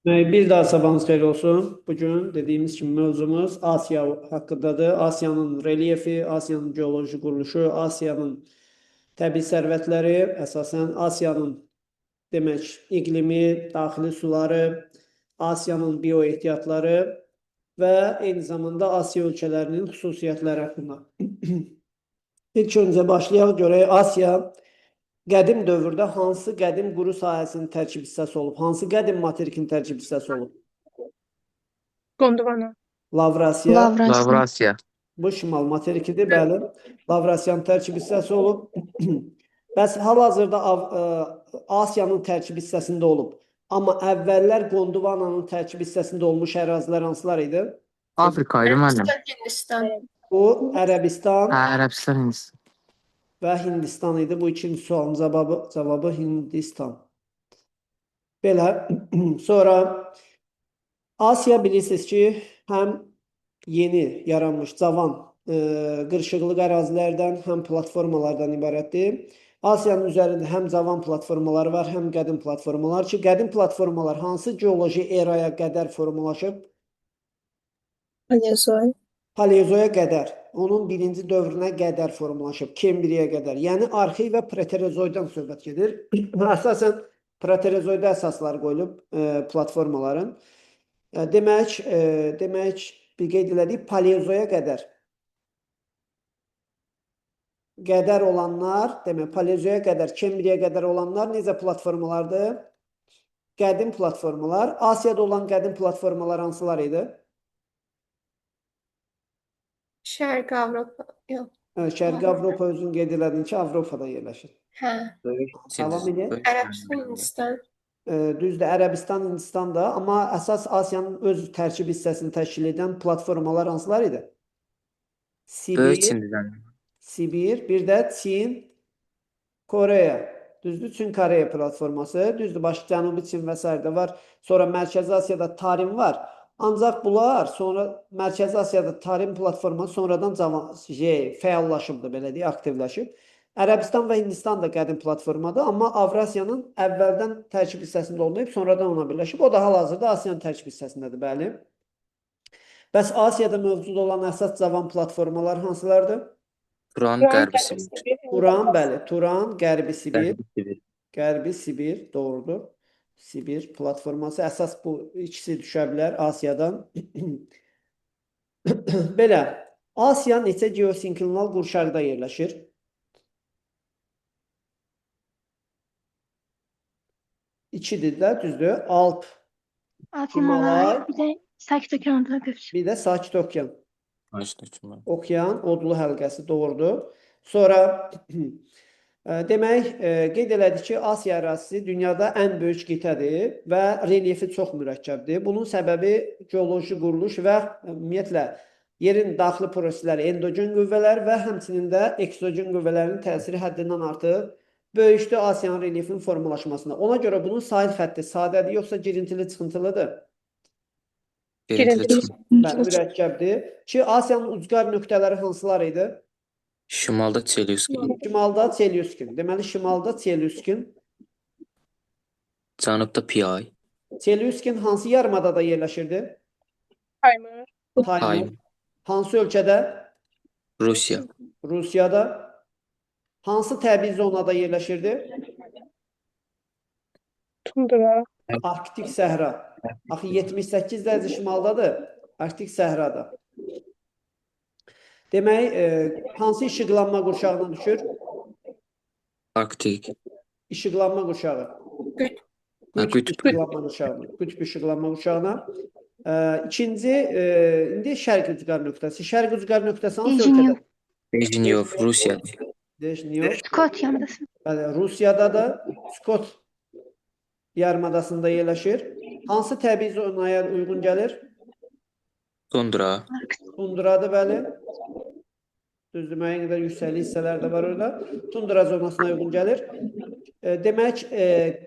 Bir daha sabahınız xeyir olsun. Bugün dediğimiz kimi mövzumuz Asiya hakkındadır. Asiyanın relyefi, Asiyanın geoloji quruluşu, Asiyanın təbii sərvətləri, əsasən Asiyanın demək iqlimi, daxili suları, Asiyanın bioehtiyatları və eyni zamanda Asiya ölkələrinin xüsusiyyətləri haqqında. İlk öncə başlayaq görək Asiya qədim dövrdə hansı qədim quru sahəsinin tərkib hissəsi olub? Hansı qədim materikin tərkib hissəsi olub? Gondwana. Lavrasiya, Lavrasya. Lavrasiya. bu şimal materikidir, bəli. Lavrasiyanın tərkib hissəsi olub. Bəs hal-hazırda Asiyanın tərkib hissəsində olub. Amma əvvəllər Gondwananın tərkib hissəsində olmuş ərazilər hansılar idi? Afrika idi müəllim. Hindistan. Bu Ərəbistan Ərəbistan, Hindistan. və Hindistan idi. Bu ikinci sualın cavabı Hindistan. Belə. Sonra Asiya bilirsiniz ki, həm yeni yaranmış cavan qırışıqlıq ərazilərdən, həm platformalardan ibarətdir. Asiyanın üzərində həm cavan platformalar var, həm qədim platformalar ki, qədim platformalar hansı geoloji eraya qədər formalaşıb? Paleozoy. Paleozoya qədər, onun birinci dövrünə qədər formalaşıb, Kembriyə qədər. Yəni arxey və preterozoydan söhbət gedir. Əsasən preterozoyda əsaslar qoyulub platformaların. Demək, bir qeyd elədik, paleozoya qədər olanlar, demək, paleozoya qədər, Kembriyə qədər olanlar necə platformalardır? Qədim platformalar. Asiyada olan qədim platformalar hansılar idi? Şərq Avropa. Yox. Şərqi Avropa özün qeyd elədin ki, Avropada yerləşir. Hə. Davam edin. Ərəbistan, Hindistan. Düzdür, Ərəbistan, Hindistan da, amma əsas Asiyanın öz tərkib hissəsini təşkil edən platformalar hansılar idi? Böyük Çinlidən. Sibir, bir də Çin, Koreya. Düzdür, Çin-Koreya platforması. Düzdür, başqa Cənubi Çin və s. də var. Sonra Mərkəzi Asiyada Tarim var. Ancaq bunlar sonra Mərkəzi Asiyada Tarim platforması sonradan fəallaşıbdır, belə deyək, aktivləşib. Ərəbistan və Hindistan da qədim platformadır, amma Avrasiyanın əvvəldən tərkib hissəsində olmayıb, sonradan ona birləşib. O da hal-hazırda Asiyanın tərkib hissəsindədir, bəli. Bəs Asiyada mövcud olan əsas cavan platformalar hansılardır? Turan, Qərbi Sibir. Turan, bəli, Turan, Qərbi Sibir. Qərbi Sibir. Qərbi Sibir, doğrudur. Sibir platforması, əsas bu ikisi düşə bilər Asiyadan. Belə, Asiya neçə geosinklinal qurşaqda yerləşir? İkidir də, düzdür. Alp, Himalay, bir də Sakit Okeanı bir də Sakit Okean. Sakit Okean, odlu həlqəsi, doğrudur. Sonra demək, qeyd elədik ki, Asiya ərazisi dünyada ən böyük qitədir və relyefi çox mürəkkəbdir. Bunun səbəbi geoloji quruluş və ümumiyyətlə yerin daxili prosesləri, endogen qüvvələr və həmçinin də eksogen qüvvələrin təsiri həddindən artıq böyükdür Asiyanın relyefinin formalaşmasında. Ona görə bunun sahil xətti sadədir, yoxsa girintili çıxıntılıdır? Girintili. Mürəkkəbdir. Ki, Asiyanın ucqar nöqtələri hansılar idi? Şimalda Çelyuskin. Şimalda Çelyuskin. Deməli, şimalda Çelyuskin. Cənubda Piyay. Çelyuskin hansı yarımadada yerləşirdi? Taymır. Taymur. Hansı ölkədə? Rusiya. Rusiyada. Hansı təbii zonada yerləşirdi? Tundra. Arktik səhra. Axı 78 dərəcə şimaldadır. Arktik səhrada. Demək, hansı işıqlanma qurşağına düşür? Arktik. İşıqlanma qurşağı. Qütb işıqlanma qurşağına. Qütb işıqlanma qurşağına. İkinci, indi şərq ucqar nöqtəsi. Şərq ucqar nöqtəsi hansı ölkədə? Brejnev, Rusiya. Brejnev. Skot yarımadası. Bəli, Rusiyada da Skot yarımadasında yerləşir. Hansı təbii zonaya uyğun gəlir? Tundra. Tundradır, bəli. Düzdür, müəyyən qədər yüksəkli hissələr də var orada. Tundra zonasına uyğun gəlir. Demək,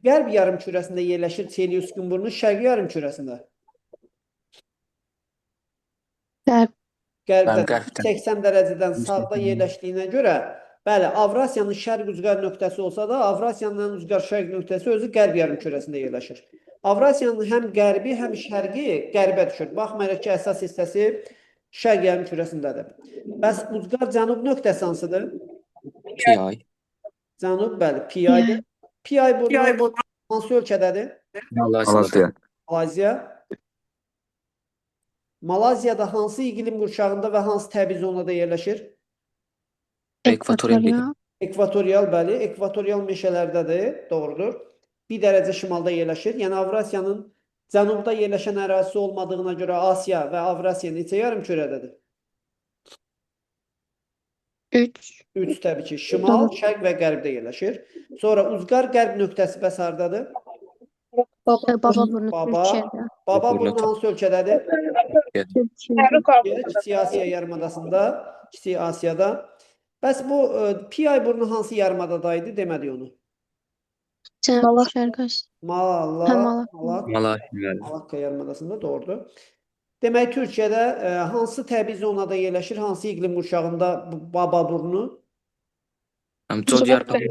qərb yarımkürəsində yerləşir Çelyuskin burnu, şərqi yarımkürəsində. Qərbdə 80 dərəcədən sağda yerləşdiyinə görə, bəli, Avrasiyanın şərq ucqar nöqtəsi olsa da, Avrasiyanın ucqar şərq nöqtəsi özü qərb yarımkürəsində yerləşir. Avrasiyanın həm qərbi, həm şərqi qərbə düşür. Baxmayaraq ki, əsas hissəsi şərq yarım kürəsindədir. Bəs ucqar cənub nöqtəsi hansıdır? Piyay. Cənub, bəli, Piyaydır. Piyay burnu hansı ölkədədir? Malasiyada. Malazya. Malaziyada hansı iqlim qurşağında və hansı təbii zonada yerləşir? Ekvatorial. Ekvatorial, bəli, ekvatorial meşələrdədir, doğrudur. 1 dərəcə şimalda yerləşir. Yəni Avrasiyanın cənubda yerləşən ərazisi olmadığına görə Asiya və Avrasiya neçə yarımkürədədir? 3. 3 təbii ki, şimal, şərq və qərbdə yerləşir. Sonra ucqar qərb nöqtəsi bəs hardadır? Bababurnu Baba. Türkiyədə. Baba burnu hansı ölkədədir? Türkiyədə. Kiçik Asiya yarımadasında, Kiçik Asiyada. Bəs bu Piyay burnu hansı yarımadadaydı? Demədik onu. Cənub Şərq Asiya. Malakka yarımadasında, doğrudur. Demək, Türkiyədə hansı təbii zonada yerləşir, hansı iqlim qurşağında bu Baba burnu? Zodiarpak.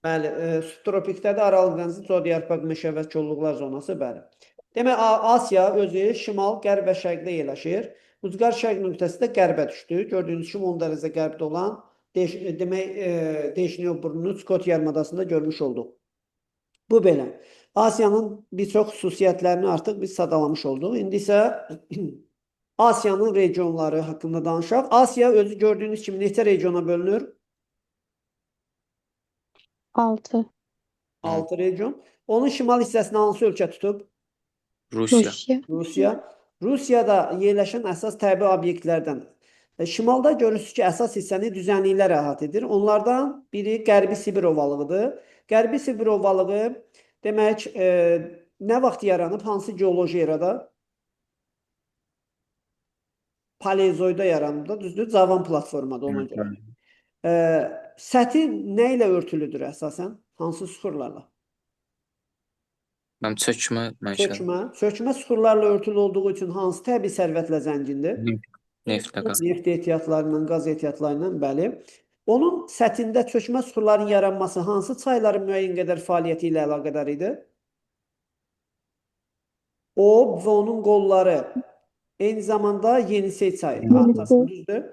Bəli, subtropikdədir, Aralıq dənizi, zodiarpak meşə və kolluqlar zonası, bəli. Demək, Asiya özü şimal, qərb və şərqdə yerləşir. Ucqar şərq nöqtəsi də qərbə düşdü. Gördüyünüz kimi 10 dərəcə qərbdə olan Deşnyo burnunu Skot yarımadasında görmüş olduq. Bu belə. Asiyanın bir çox xüsusiyyətlərini artıq biz sadalamış olduq. İndi isə Asiyanın regionları haqqında danışaq. Asiya özü gördüyünüz kimi neçə regiona bölünür? 6. 6 region. Onun şimal hissəsini hansı ölkə tutub? Rusiya. Rusiyada yerləşən əsas təbii obyektlərdən. Şimalda görürsünüz ki, əsas hissəni düzənliklər əhatə edir. Onlardan biri Qərbi Sibir ovalığıdır. Qərbi Sibir ovalığı demək nə vaxt yaranıb, hansı geoloji erada? Paleozoyda yaranıb da, düzdür? Cavan platformada ona görə. Səthi nə ilə örtülüdür əsasən? Hansı süxurlarla? Çökmə süxurlarla örtülü olduğu üçün hansı təbii sərvətlə zəngindir? Neft ehtiyatlarından, qaz ehtiyatlarından, bəli. Onun səthində çökmə süxurların yaranması hansı çayların müəyyən qədər fəaliyyəti ilə əlaqədar idi? Ob və onun qolları, eyni zamanda Yenisey çayı arxasında, düzdür?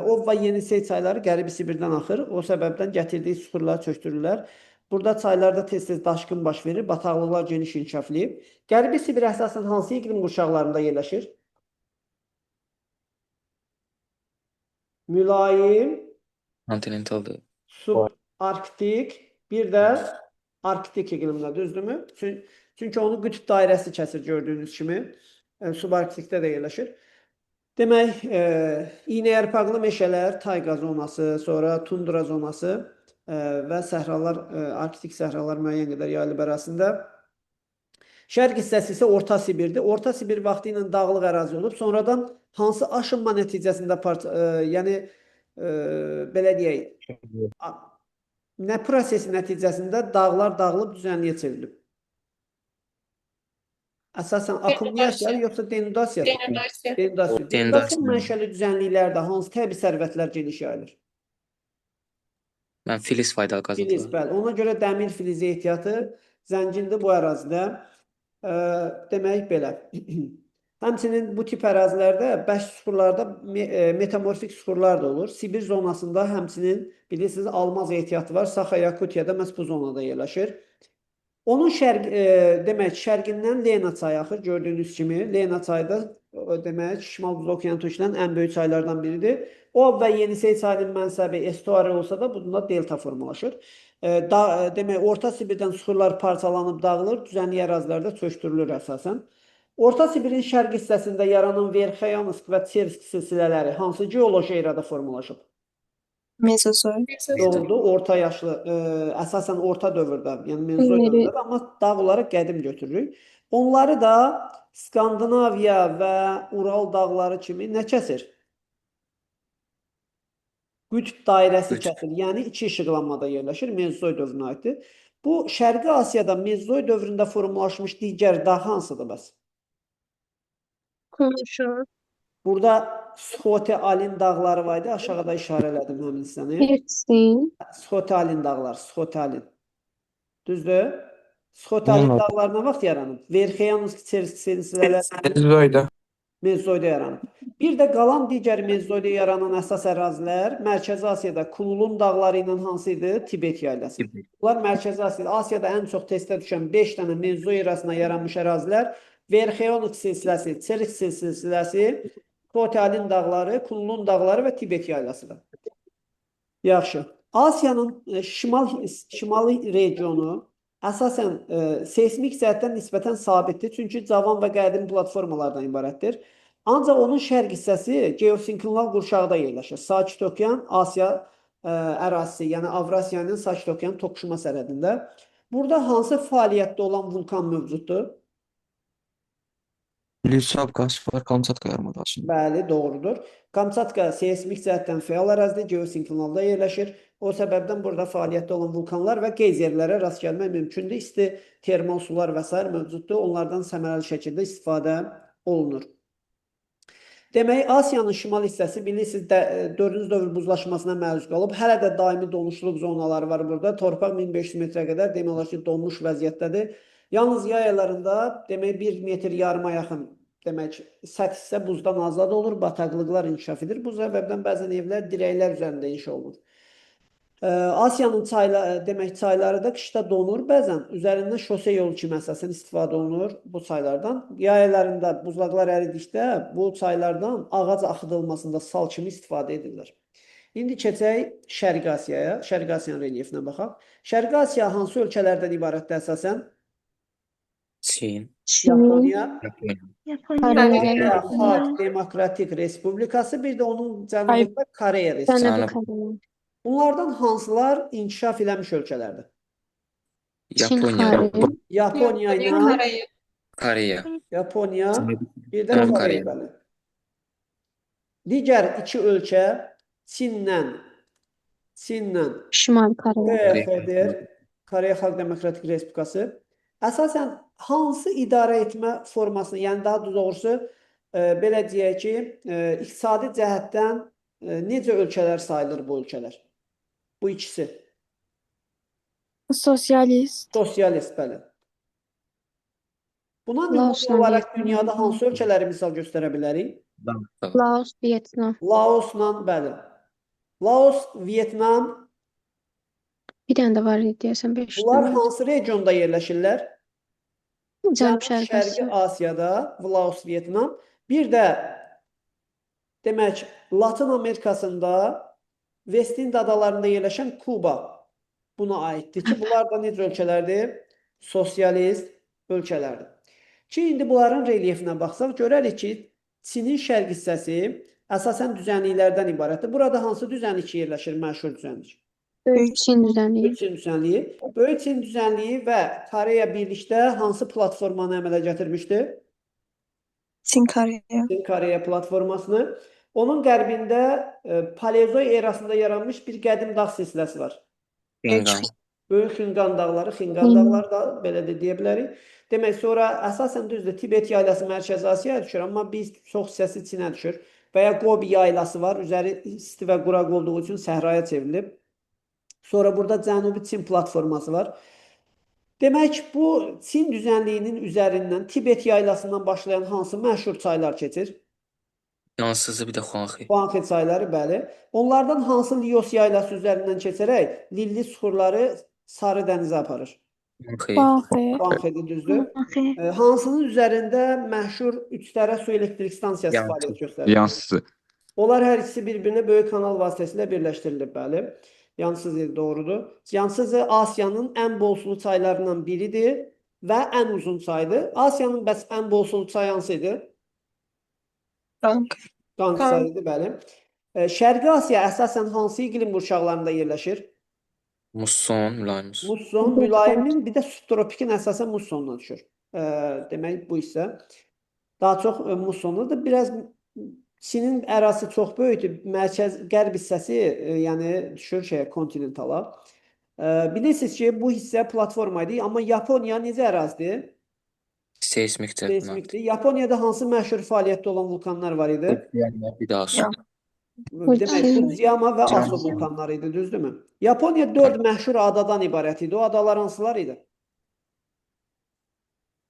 Ob və Yenisey çayları Qərbi Sibirdən axır. O səbəbdən gətirdiyi süxurları çöktürürlər. Burada çaylarda tez-tez daşqın baş verir, bataqlıqlar geniş inkişaflayıb. Qərbi Sibir əsasən hansı iqlim qurşaqlarında yerləşir? Mülayim, Kontinentaldır. subarktik, bir də arktik iqlimdə, düzdürmü? Çünki onun qütb dairəsi kəsir gördüyünüz kimi. Subarktikdə də yerləşir. Demək, iynəyarpaqlı meşələr, tayqa zonası, sonra tundra zonası və səhralar, arktik səhralar müəyyən qədər yayılıb ərazisində. Şərq hissəsi isə Orta Sibirdir. Orta Sibir vaxtı ilə dağlıq ərazi olub. Sonradan hansı aşınma nəticəsində, yəni belə deyək, nə prosesi nəticəsində dağlar dağılıb düzənliyə çevrilib? Əsasən akkumulasiya yoxsa denudasiya? Denudasiya mənşəli düzənliklərdə hansı təbii sərvətlər geniş yayılır? Filiz faydalı qazıntılar. Filiz, bəli. Ona görə dəmir filizi ehtiyatı zəngindir bu ərazidə. Demək belə. Həmçinin bu tip ərazilərdə bəş süxurlarda metamorfik süxurlar da olur. Sibir zonasında həmçinin bilirsiniz almaz ehtiyatı var. Saxa-Yakutiyada məhz bu zonada yerləşir. Onun demək şərqindən Lena çayı axır gördüyünüz kimi. Lena çayı da demək Şimal Buz Okeanı tökülən ən böyük çaylardan biridir. O və Yenisey çayının mənsəbi estuari olsa da bunda delta formalaşır. Demək Orta Sibirdən süxurlar parçalanıb dağılır, düzənlik ərazilərdə çöktürülür əsasən. Orta Sibirin şərq hissəsində yaranan Verxayansk və Çersk silsilələri hansı geoloji erada formalaşıb? Mezozoy. Doğrudur, orta yaşlı, əsasən orta dövrdə, yəni Mezozoy dövründə, amma dağ olaraq qədim götürürük. Onları da Skandinaviya və Ural dağları kimi nə kəsir? Qütb dairəsi kəsir, yəni iki işıqlanmada yerləşir, Mezozoy dövrünə aiddir. Bu, Şərqi Asiyada Mezozoy dövründə formalaşmış digər dağ hansıdır bəs? Konuşur. Burada Sxote-Alin dağları var idi, aşağıda işarə elədim həmin hissəni. Ertsin. Sxote-Alin dağlar, Sxote-Alin. Düzdür? Skotalin dağları nə vaxt yaranıb? Verxeyanski silsilələri Mezozoyda. Mezozoyda yaranıb. Bir də qalan digər Mezozoyda yaranan əsas ərazilər Mərkəzi Asiyada Kunlun dağları ilə hansı idi? Tibet yaylası. Tibet. Bunlar Mərkəzi Asiyada, Asiyada ən çox testə düşən 5 dənə Mezozoy erasında yaranmış ərazilər Verxeyonik silsiləsi, Çerik silsiləsi, Skotalin dağları, Kunlun dağları və Tibet yaylasıdır. Yaxşı. Asiyanın şimali regionu əsasən seismik cəhətdən nisbətən sabitdir. Çünki cavan və qədim platformalardan ibarətdir. Ancaq onun şərq hissəsi geosinklinal qurşağıda yerləşir. Sakit Okean, Asiya ərazisi, yəni Avrasiyanın Sakit Okean toqquşma sərhədində. Burada hansı fəaliyyətdə olan vulkan mövcuddur? Lüsab qaz var, Kamçatka yarımadası. Bəli, doğrudur. Kamçatka seismik cəhətdən fəal ərazidə, geosinklinalda yerləşir. O səbəbdən burada fəaliyyətdə olan vulkanlar və geyzerlərə rast gəlmək mümkündür. İsti termal sular və s. mövcuddur. Onlardan səmərəli şəkildə istifadə olunur. Demək, Asiyanın şimal hissəsi bilirsiniz 4-cü dövr buzlaşmasına məruz qalıb. Hələ də daimi donuşluq zonaları var burada. Torpaq 1500 metrə qədər demək olar ki, donmuş vəziyyətdədir. Yalnız yay aylarında demək 1 metr yarıma yaxın demək səth hissə buzdan azad olur, bataqlıqlar inkişaf edir. Bu səbəbdən bəzən evlər dirəklər üzərində inşa olunur. Asiyanın çayları da qışda donur, bəzən üzərindən şose yolu kimi əsasən istifadə olunur bu çaylardan. Yay aylarında buzlaqlar əridikdə bu çaylardan ağac axıdılmasında sal kimi istifadə edirlər. İndi keçək Şərqi Asiyaya, Şərqi Asiyanın relyefinə baxaq. Şərqi Asiya hansı ölkələrdən ibarətdir əsasən? Çin. Yaponiya, Japonya. Xalq Demokratik Respublikası, bir də onun cənubunda Koreya Respublikası. Bunlardan hansılar inkişaf eləmiş ölkələrdir? Yaponiya. Yaponiya ilə Koreya. Yaponiya, bir də Cənub Koreya. Bəli. Digər iki ölkə Çinlə Şimal Koreya. KXDR, Koreya Xalq Demokratik Respublikası. Əsasən hansı idarə etmə formasını, yəni daha doğrusu belə deyək ki, iqtisadi cəhətdən necə ölkələr sayılır bu ölkələr? Bu ikisi. Sosyalist. Sosialist, bəli. Buna Laosla nümunə olaraq Vyetnam. dünyada hansı ölkələri misal göstərə bilərik? Laos, Vietnam. Laosla, bəli. Laos, Vietnam, Bir dənə də var idi deyəsən 5 bunlar dənə. hansı regionda yerləşirlər? Cənub-Şərqi Şərqi Asiya. Asiyada, Laos, Vietnam. Bir də demək, Latın Amerikasında Vestindi adalarında yerləşən Kuba buna aiddir ki, bunlar da necə ölkələrdir? Sosialist ölkələrdir. Ki, indi bunların relyefinə baxsaq, görərik ki, Çinin şərq hissəsi əsasən düzənliklərdən ibarətdir. Burada hansı düzənlik yerləşir, məşhur düzənlik? Böyük Çin düzənliyi. Böyük Çin düzənliyi. Böyük Çin düzənliyi və Koreya birlikdə hansı platformanı əmələ gətirmişdi? Çin Koreya. Çin Koreya platformasını. Onun qərbində Paleozoy erasında yaranmış bir qədim dağ silsiləsi var. Xingan. Böyük Xingan dağları, Xingan dağları da belə də deyə bilərik. Demək, sonra əsasən düzdür, Tibet yaylası Mərkəzi Asiyaya düşür, amma biz çox hissəsi Çinə düşür. Və ya Gobi yaylası var, üzəri isti və quraq olduğu üçün səhraya çevrilib. Sonra burada Cənubi Çin platforması var. Demək, bu Çin düzənliyinin üzərindən Tibet yaylasından başlayan hansı məşhur çaylar keçir? Yansızı bir də Xuanxi. Xuanxi çayları, bəli. Onlardan hansı Lios yaylası üzərindən keçərək Lilli suxurları Sarı dənizə aparır? Xuanxi. Xuanxidir, düzdür. Okay. Hansının üzərində məşhur üçdərə su elektrik stansiyası Yansız. fəaliyyət göstərir? Yansısı. Onlar hər ikisi bir-birinə böyük kanal vasitəsilə birləşdirilib, bəli. Yansız doğrudur. Yansız Asiyanın ən bol sulu çaylarından biridir və ən uzun çaydır. Asiyanın bəs ən bol sulu çay hansı idi? Qanq çayıdır, bəli. Şərqi Asiya əsasən hansı iqlim qurşaqlarında yerləşir? Musson, mülayim. Musson, mülayimin, bir də subtropikin əsasən mussonuna düşür. Demək, bu isə daha çox mussonludur. Biraz Çinin ərazisi çox böyükdür. Qərb hissəsi, yəni düşür kontinentala. Bilirsiniz ki, bu hissə platforma idi, amma Yaponiya necə ərazidir? Seismik cəhətdən. Seismikdir. Yaponiyada hansı məşhur fəaliyyətdə olan vulkanlar var idi? Bir daha su. Demək, Fudziyama və Aso vulkanları idi, düzdürmü? Yaponiya 4 məşhur adadan ibarət idi. O adalar hansılar idi?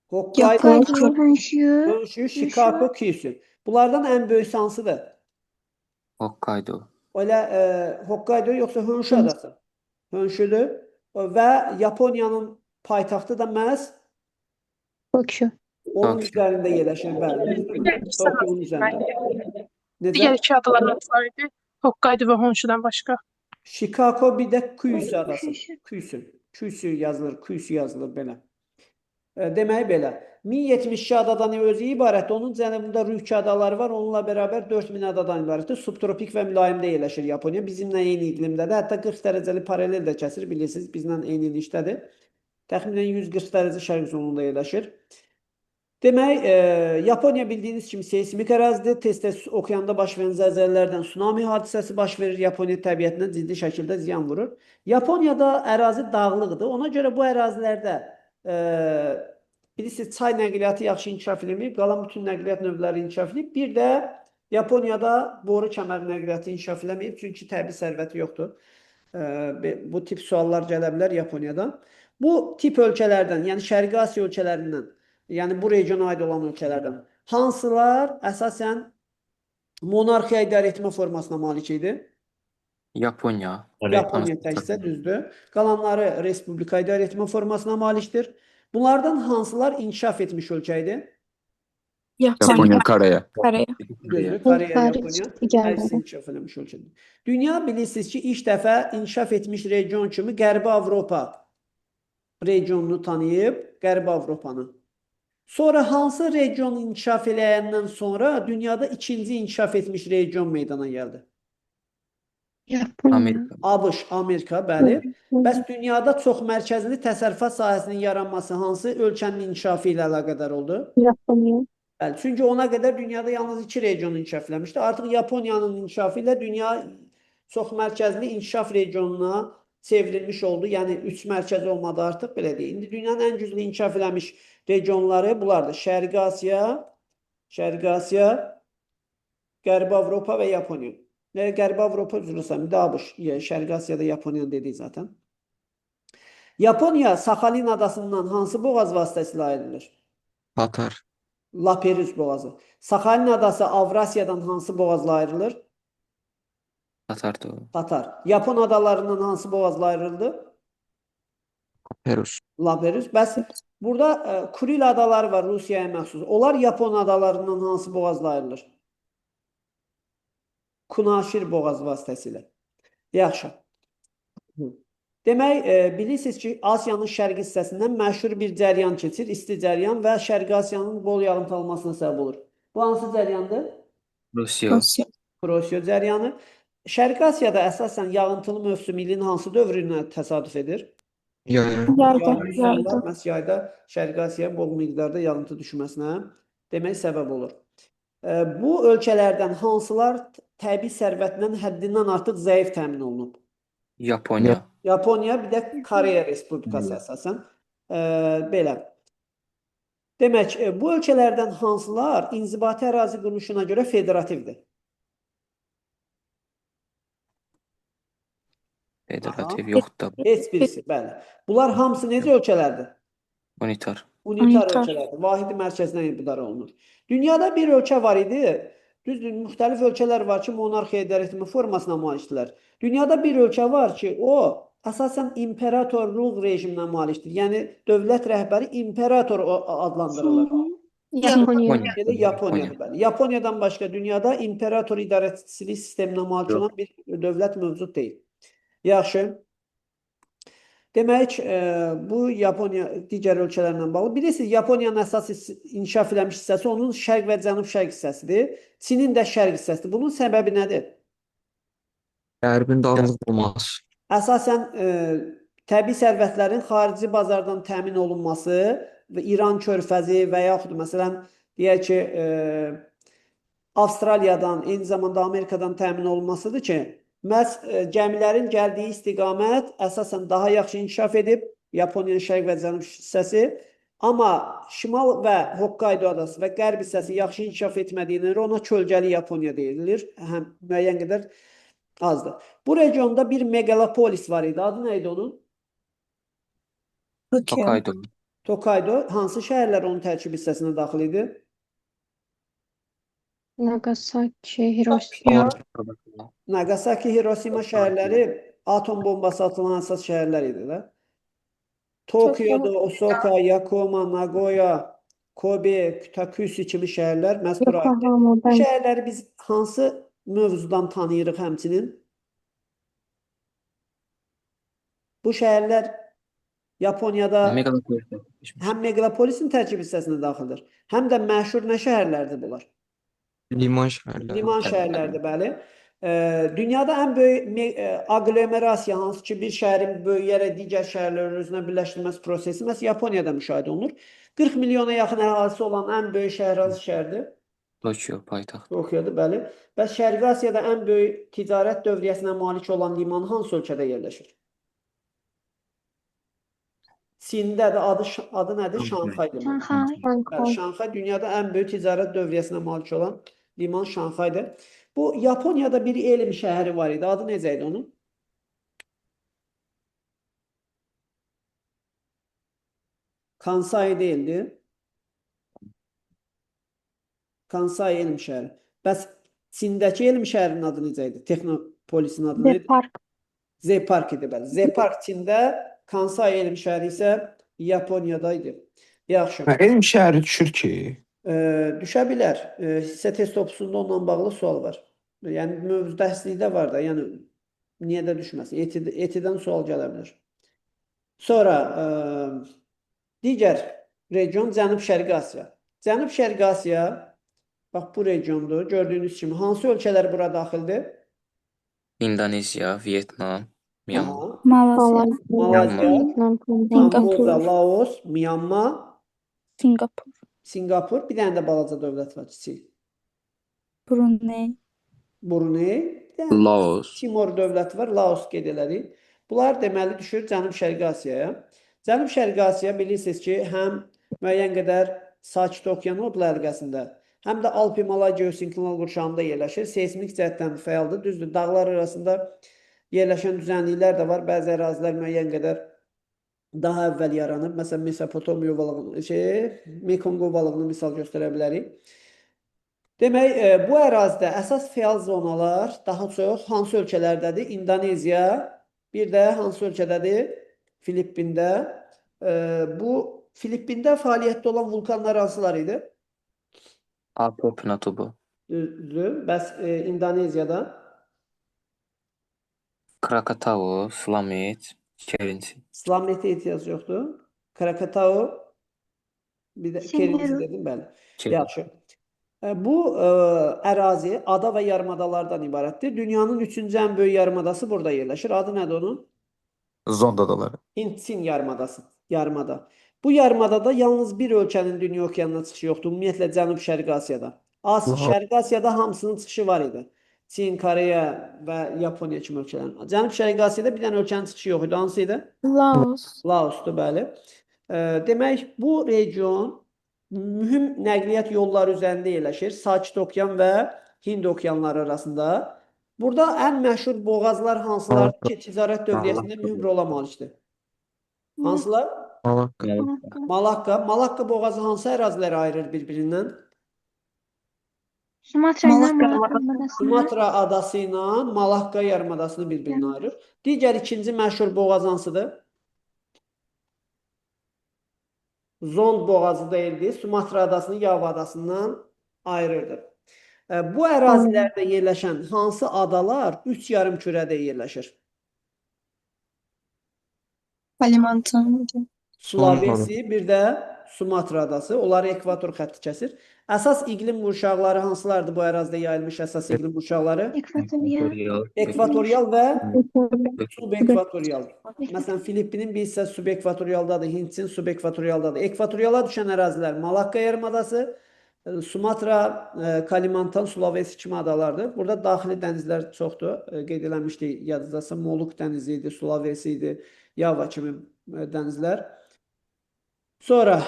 Hokkaido, Hokkaido. Honshu. Honshu, Shikoku, Kyushu. Bunlardan en böyük hansıdır? Hokkaido. Öyle Hokkaido yoksa Honshu Honshu. adası? Honshu'dur. Ve Japonya'nın paytaxtı da məhz Tokyo. onun Tokyo. üzerinde yerleşir. Bəli, düzdür. Diğer ikisi Tokyo'nun arası üzerinde. Diğer Necə? iki adalar olsaydı Hokkaido ve Honshu'dan başka. Chicago bir de Kyushu adası. Kyushu. Kyushu yazılır, Kyushu yazılır belə. Demək belə. 1072 adadan özü ibarətdir. Onun cənubunda Ryukyu adaları var. Onunla bərabər 4000 adadan ibarətdir. Subtropik və mülayimdə yerləşir Yaponiya. Bizimlə eyni iqlimdədir. Hətta 40 dərəcəli paralel də kəsir. Bilirsiniz, bizlə eyni ilişdədir. Təxminən 140 dərəcə şərq zonunda yerləşir. Demək, Yaponiya bildiyiniz kimi seismik ərazidir. Tez-tez okeanda baş verən zəlzələlərdən tsunami hadisəsi baş verir. Yaponiya təbiətinə ciddi şəkildə ziyan vurur. Yaponiyada ərazi dağlıqdır. Ona görə bu ərazilərdə bilirsiniz, çay nəqliyyatı yaxşı inkişaf edilməyib, qalan bütün nəqliyyat növləri inkişaf edib. Bir də Yaponiyada boru kəmər nəqliyyatı inkişaf edilməyib, çünki təbii sərvəti yoxdur. Bu tip suallar gələ bilər Yaponiyadan. Bu tip ölkələrdən, yəni Şərqi Asiya ölkələrindən, yəni bu regiona aid olan ölkələrdən hansılar əsasən monarxiya idarə etmə formasına malik idi? Yaponiya. Yaponiya təkcə düzdür. Qalanları respublika idarə etmə formasına malikdir. Bunlardan hansılar inkişaf etmiş ölkə idi? Japonya, Koreya. Koreya. Düzdür. Koreya, Hariç Yaponiya. digərləri. Hər ikisi inkişaf etmiş ölkədir. Dünya bilirsiniz ki, ilk dəfə inkişaf etmiş region kimi Qərbi Avropa regionunu tanıyıb, Qərbi Avropanı. Sonra hansı region inkişaf eləyəndən sonra dünyada ikinci inkişaf etmiş region meydana gəldi? Yaponiya. Amerika. ABŞ, Amerika, bəli. Bəs dünyada çox mərkəzli təsərrüfat sahəsinin yaranması hansı ölkənin inkişafı ilə əlaqədar oldu? Yaponiya. Bəli, çünki ona qədər dünyada yalnız iki region inkişaf eləmişdi. Artıq Yaponiyanın inkişafı ilə dünya çox mərkəzli inkişaf regionuna çevrilmiş oldu. Yəni üç mərkəzi olmadı artıq, belə deyil. İndi dünyanın ən güclü inkişaf eləmiş regionları bunlardır. Şərqi Asiya, Qərbi Avropa və Yaponiya. Qərbi Avropa üzrəsəm, bir də ABŞ, Şərqi Asiyada Yaponiyanı dedik zaten. Yaponiya Sakhalin adasından hansı boğaz vasitəsilə ayrılır? Katar. Laperuz boğazı. Sakhalin adası Avrasiyadan hansı boğazla ayrılır? Katar'da o. Katar. Yapon adalarından hansı boğazla ayrıldı? Perus. Laperuz. Bəs burada Kuril adaları var, Rusiyaya məxsus. Onlar Yapon adalarından hansı boğazla ayrılır? Kunaşir boğaz vasitəsilə. Yaxşı. Demək, bilirsiniz ki, Asiyanın şərqi hissəsindən məşhur bir cəryan keçir, isti cəryan və Şərqi Asiyanın bol yağıntı almasına səbəb olur. Bu hansı cəryandır? Rusya. Prosyo cəryanı. Şərqi Asiyada əsasən yağıntılı mövsüm ilin hansı dövrünə təsadüf edir? Yayda. Məhz yayda Şərqi Asiyaya bol miqdarda yağıntı düşməsinə demək səbəb olur. Bu ölkələrdən hansılar təbii sərvətindən həddindən artıq zəif təmin olunub? Yaponiya. Yaponiya, bir də Koreya Respublikası əsasən. Belə. Demək, bu ölkələrdən hansılar inzibati ərazi quruluşuna görə federativdir? Federativ yoxdur. Heç birisi, bəli. Bunlar hamısı necə ölkələrdir? Unitar. Unitar ölkələrdir. Vahidi mərkəzdən idarə olunur. Dünyada bir ölkə var idi. Düzdür, müxtəlif ölkələr var ki, monarxiya idarə etmə formasına malikdirlər. Dünyada bir ölkə var ki, o əsasən imperatorluq rejiminə malikdir. Yəni dövlət rəhbəri imperator adlandırılır. Yaponiya. Yaponiyadır, bəli. Yaponiyadan başqa dünyada imperator idarəçilik sisteminə malik olan bir dövlət mövcud deyil. Yaxşı. Demək, bu Yaponiya digər ölkələrlə bağlı. Bilirsiniz, Yaponiyanın əsas inkişaf eləmiş hissəsi onun şərq və cənub-şərq hissəsidir. Çinin də şərq hissəsidir. Bunun səbəbi nədir? Qərbin dağlıq olması. Əsasən təbii sərvətlərin xarici bazardan təmin olunması və İran körfəzi və yaxud məsələn deyək ki, Avstraliyadan, eyni zamanda Amerikadan təmin olunmasıdır ki, məhz gəmilərin gəldiyi istiqamət əsasən daha yaxşı inkişaf edib, Yaponiyanın şərq və cənub hissəsi, amma şimal və Hokkaido adası və qərb hissəsi yaxşı inkişaf etmədiyinə görə ona kölgəli Yaponiya deyilir, həm müəyyən qədər azdır. Bu regionda bir megalopolis var idi, adı nə idi onun? Hokkaido. Tokaydo hansı şəhərlər onun tərkib hissəsinə daxil idi? Nagasaki, Hiroşima. Nagasaki, Hiroşima şəhərləri atom bombası atılan əsas şəhərlər idi də. Tokyoda, Osaka, Yokohama, Nagoya, Kobe, Kutakushi kimi şəhərlər məhz bura aiddir. Yokohama, Bu bəli. şəhərləri biz hansı mövzudan tanıyırıq həmçinin? Bu şəhərlər Yaponiyada həm meqalopolisin tərkib hissəsinə daxildir, həm də məşhur nə şəhərlərdir bunlar? Liman şəhərləri. Liman şəhərlərdir, bəli. Dünyada ən böyük aglomerasiya, hansı ki bir şəhərin böyüyərək digər şəhərlərin özünə birləşdirilməsi prosesi məhz Yaponiyada müşahidə olunur. 40 milyona yaxın əhalisi olan ən böyük şəhər hansı şəhərdir? Tokyo paytaxt. Tokyodur, bəli. Bəs Şərqi Asiyada ən böyük ticarət dövriyyəsinə malik olan liman hansı ölkədə yerləşir? Çində də adı nədir? Şanxay demək. Şanxay. Bəli, Şanxay dünyada ən böyük ticarət dövriyyəsinə malik olan liman Şanxaydır. Bu Yaponiyada bir elm şəhəri var idi. Adı necə idi onun? Kansai deyildi. Kansai elm şəhəri. Bəs Çindəki elm şəhərinin adı necə idi? Texnopolisin adı nə idi? Park. Z-Park idi, bəli. Z-Park Çində, Kansai elm şəhəri isə Yaponiyada idi. Yaxşı. Elm şəhəri düşür ki, Düşə bilər. Hissə test topusunda onunla bağlı sual var. Yəni mövzu dərslikdə var da, yəni niyə də düşməsin? ET-dən sual gələ bilər. Sonra digər region Cənub-Şərqi Asiya. Cənub-Şərqi Asiya bax bu regiondur. Gördüyünüz kimi hansı ölkələr bura daxildir? İndoneziya, Vyetnam, Myanmar. Aha. Malayziya. Malayziya, Vietnam, Kamboca, Laos, Myanmar, Singapur. Singapur, bir dənə də balaca dövlət var, kiçik. Brunei. Brunei, bir dənə Laos. Timor dövləti var, Laos qeyd elədik. Bunlar deməli düşür Cənub-Şərqi Asiyaya. Cənub-Şərqi Asiya bilirsiniz ki, həm müəyyən qədər Sakit Okean odlu əlqəsində, həm də Alp-Himalay geosinklinal qurşağında yerləşir. Seysmik cəhətdən fəaldır, düzdür. Dağlar arasında yerləşən düzənliklər də var. Bəzi ərazilər müəyyən qədər daha əvvəl yaranıb. Məsələn, Mesopotamiya ovalığını, Mekong ovalığını misal göstərə bilərik. Demək, bu ərazidə əsas fəal zonalar daha çox hansı ölkələrdədir? İndoneziya, bir də hansı ölkədədir? Filippində. Bu Filippində fəaliyyətdə olan vulkanlar hansılar idi? Apo Pinatubo. Düzdür. Bəs İndoneziyada? Krakatau, Slamet, Kerinci. Slamet'e ehtiyac yoxdur. Krakatau, bir də Semeru. Kerinci dedim, bəli. Kerinci. Yaxşı. Bu ərazi ada və yarımadalardan ibarətdir. Dünyanın üçüncü ən böyük yarımadası burada yerləşir. Adı nədir onun? Zond adaları. Hind-Çin yarımadası. Yarımada. Bu yarımadada yalnız bir ölkənin dünya okeanına çıxışı yoxdur. Ümumiyyətlə Cənub-Şərqi Asiyada. Şərqi Asiyada hamısının çıxışı var idi. Çin, Koreya və Yaponiya kimi ölkələrin. Cənub-Şərqi Asiyada bir dənə ölkənin çıxışı yox idi. Hansı idi? Laos. Laosdur, bəli. Demək, bu region mühüm nəqliyyat yolları üzərində yerləşir. Sakit Okean və Hind okeanları arasında. Burada ən məşhur boğazlar hansılardır ki, ticarət dövriyyəsində mühüm rola malikdir? Hansılar? Malakka. Malakka. Malakka boğazı hansı əraziləri ayırır bir-birindən? Sumatra ilə Malakka adasını. Sumatra adası ilə Malakka yarımadasını bir-birinə ayırır. Digər ikinci məşhur boğaz hansıdır? Zond boğazı deyildi. Sumatra adasını Yava adasından ayırırdı. Bu ərazilərdə yerləşən hansı adalar üç yarımkürədə yerləşir? Kalimantan. Sulawesi, bir də Sumatra adası. Onları ekvator xətti kəsir. Əsas iqlim qurşaqları hansılardır bu ərazidə yayılmış əsas iqlim qurşaqları? Ekvatorial. Ekvatorial və subekvatorial. Məsələn, Filippinin bir hissəsi subekvatorialdadır, Hindçin subekvatorialdadır. Ekvatoriala düşən ərazilər Malakka yarımadası, Sumatra, Kalimantan, Sulawesi kimi adalardır. Burada daxili dənizlər çoxdur. Qeyd eləmişdik, yadınızdasa Moluk dənizi idi, Sulawesi idi, Yava kimi dənizlər. Sonra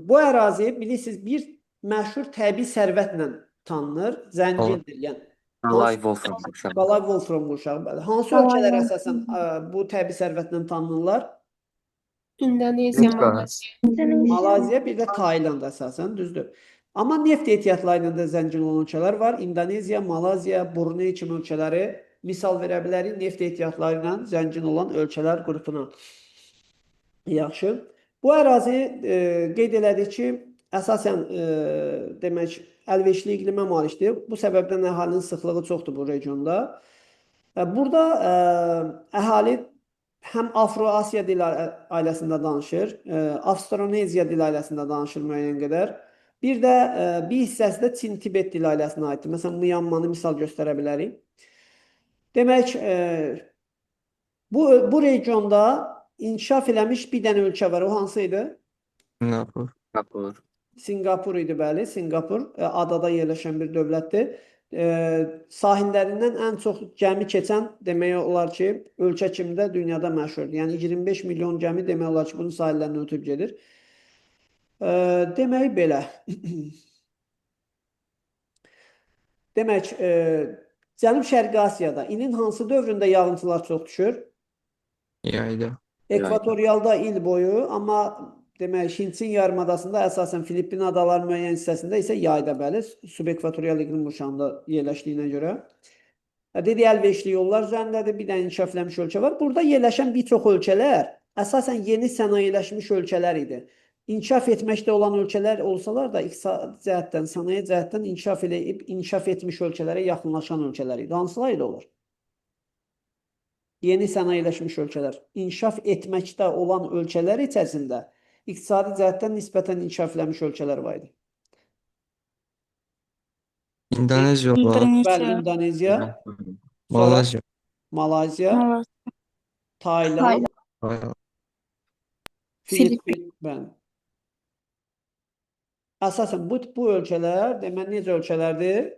bu ərazi bilirsiniz bir məşhur təbii sərvətlə tanınır, zəngindir. Yəni Qalay Wolfram qurşağı. Qalay Wolfram qurşağı. Hansı ölkələr əsasən bu təbii sərvətlə tanınırlar? İndonezya, Meksika. Malezya. İndonezya. Malezya, bir de Tayland əsasən, düzdür. Amma neft ehtiyatlarında zəngin olan ölkələr var. İndonezya, Malezya, Brunei kimi ölkələri misal verə bilərik neft ehtiyatları ilə zəngin olan ölkələr qrupuna. Yaxşı. Bu ərazi qeyd elədik ki, əsasən demək əlverişli iqlimə malikdir. Bu səbəbdən əhalinin sıxlığı çoxdur bu regionda. Burada əhali həm Afro-Asiya dil ailəsində danışır, Avstroneziya dil ailəsində danışır müəyyən qədər. Bir də bir hissəsi də Çin-Tibet dil ailəsinə aiddir. Məsələn, Myanmanı misal göstərə bilərik. Demək, bu regionda inkişaf eləmiş bir dənə ölkə var. O hansı idi? Singapur. Singapur. Singapur idi, bəli. Singapur adada yerləşən bir dövlətdir. Sahillərindən ən çox gəmi keçən demək olar ki, ölkə kimi də dünyada məşhurdur. Yəni 25 milyon gəmi demək olar ki, bunun sahillərindən ötüb gedir. Demək belə. Demək, Cənub-Şərqi Asiyada ilin hansı dövründə yağıntılar çox düşür? Yayda. Ekvatorialda il boyu, amma demək Hindçin yarımadasında əsasən Filippin adaları müəyyən hissəsində isə yayda, bəli, subekvatorial iqlim qurşağında yerləşdiyinə görə. Dedik, əlverişli yollar üzərindədir, bir dənə inkişaf eləmiş ölkə var. Burada yerləşən bir çox ölkələr əsasən yeni sənayeləşmiş ölkələr idi. İnkişaf etməkdə olan ölkələr olsalar da iqtisadi cəhətdən, sənaye cəhətdən inkişaf etmiş ölkələrə yaxınlaşan ölkələr idi. Hansılar idi onlar? Yeni sənayeleşmiş ölkələr, inkişaf etməkdə olan ölkələr içərisində iqtisadi cəhətdən nisbətən inkişaf eləmiş ölkələr var idi. İndonezya var. Bəli, İndonezya, Malezya. Malezya, Tayland, Tayland. Filippin. Bəli. Əsasən bu ölkələr, demək necə ölkələrdir?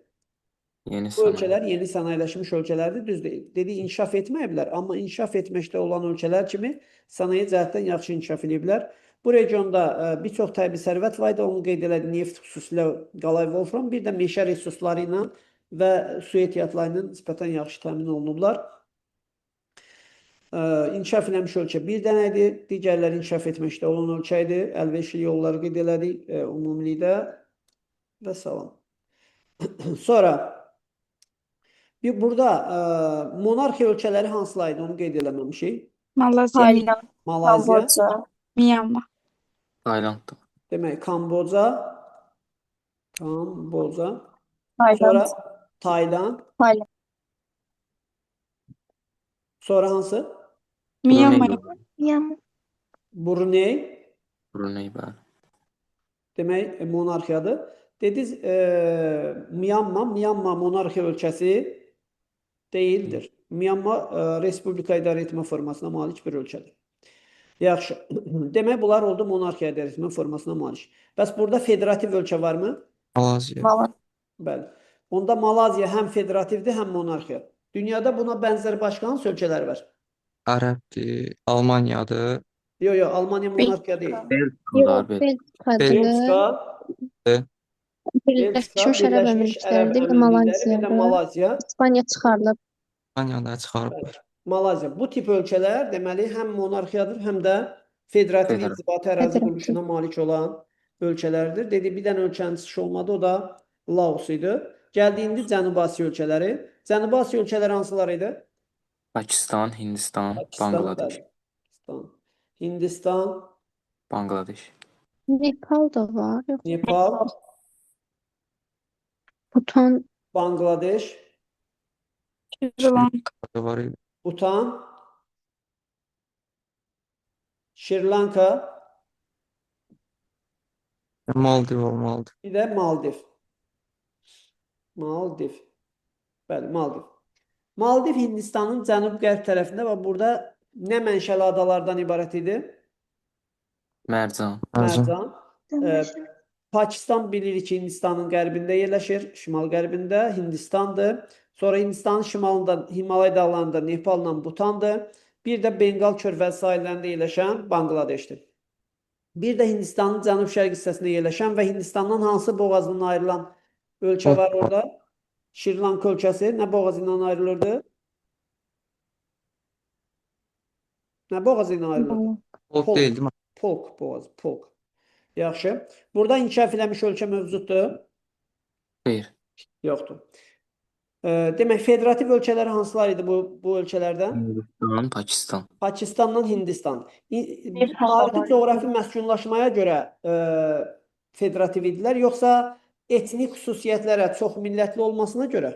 Yeni Bu sanayi. ölkələr yeni sənayeleşmiş ölkələrdir, düzdür. Dedik, inkişaf etməyiblər, amma inkişaf etməkdə olan ölkələr kimi sənaye cəhətdən yaxşı inkişaf ediblər. Bu regionda bir çox təbii sərvət var idi, onu qeyd elədik, neft xüsusilə qalay wolfram, bir də meşə resursları ilə və su ehtiyatları ilə nisbətən yaxşı təmin olunublar. İnkişaf eləmiş ölkə bir dənə idi, digərləri inkişaf etməkdə olan ölkə idi, əlverişli yolları qeyd elədik ümumilikdə və salam. Sonra burada monarxiya ölkələri hansılaydı, onu qeyd eləməmişik. Malezya, Malezya, Myanmar. Tayland'da. demək Kamboca, sonra Tayland, sonra hansı? Myanmar. Myanmar. Brunei, Brunei, bəli. demək monarxiyadır. Dediniz, Myanmar monarxiya ölkəsi deyildir. Myanmar respublika idarə etmə formasına malik bir ölkədir. Yaxşı. Demək, bunlar oldu monarxiya idarə etmə formasına malik. Bəs burada federativ ölkə varmı? Malezya. Bəli. Onda Malezya həm federativdir, həm monarxiya. Dünyada buna bənzər başqa hansı ölkələr var? Ərəbdir. Almaniyadır. Yox, Almaniya monarxiya deyil. Belçikalar, Belçika, Birləşmiş Ərəb Əmirliklərində, bir də bir də Maleziyada. Malezya. İspaniya çıxarılıb. İspaniyadan çıxarıblar. Malezya. Bu tip ölkələr deməli həm monarxiyadır, həm də federativ Federativ. inzibati ərazi Federativ. quruluşuna malik olan ölkələrdir. Dedi, bir dənə ölkənin çıxışı olmadı, o da Laos idi. Gəldi indi Cənubi Asiya ölkələri. Cənubi Asiya ölkələri hansılar idi? Pakistan, Hindistan, Pakistan, Bangladeş. bəli. Hindistan, Bangladeş. Nepal da var. Yox, Nepal, Bhutan, Bangladeş, Sri Lanka. Var idi. Bhutan, Sri Lanka, Maldiv olmalıdır. bir də Maldiv. Bəli, Maldiv. Maldiv Hindistanın cənub-qərb tərəfində və burada nə mənşəli adalardan ibarət idi? Mərcan. Mərcan. Mərcan. Pakistan bilirik ki, Hindistanın qərbində yerləşir, şimal-qərbində Hindistandır. Sonra Hindistanın şimalında Himalay dağlarında Nepal'la Bhutandır. Bir də Bengal körfəzi sahillərində yerləşən Bangladeşdir. Bir də Hindistanın cənub-şərq hissəsində yerləşən və Hindistandan hansı boğazından ayrılan ölkə var orada? Şri Lanka ölkəsi nə boğazı ilə ayrılırdı? Nə boğazı ilə ayrılırdı? Polk Polk. deyil, değil mi? Polk boğaz. Polk. Yaxşı. Burada inkişaf eləmiş ölkə mövcuddur? Xeyr. Yoxdur. Demək, federativ ölkələr hansılar idi bu ölkələrdən? Hindistan, Pakistan. Pakistanla Hindistan. Nepal da Tarixi var. coğrafi məskunlaşmaya görə federativ idilər, yoxsa etnik xüsusiyyətlərə, çox millətli olmasına görə?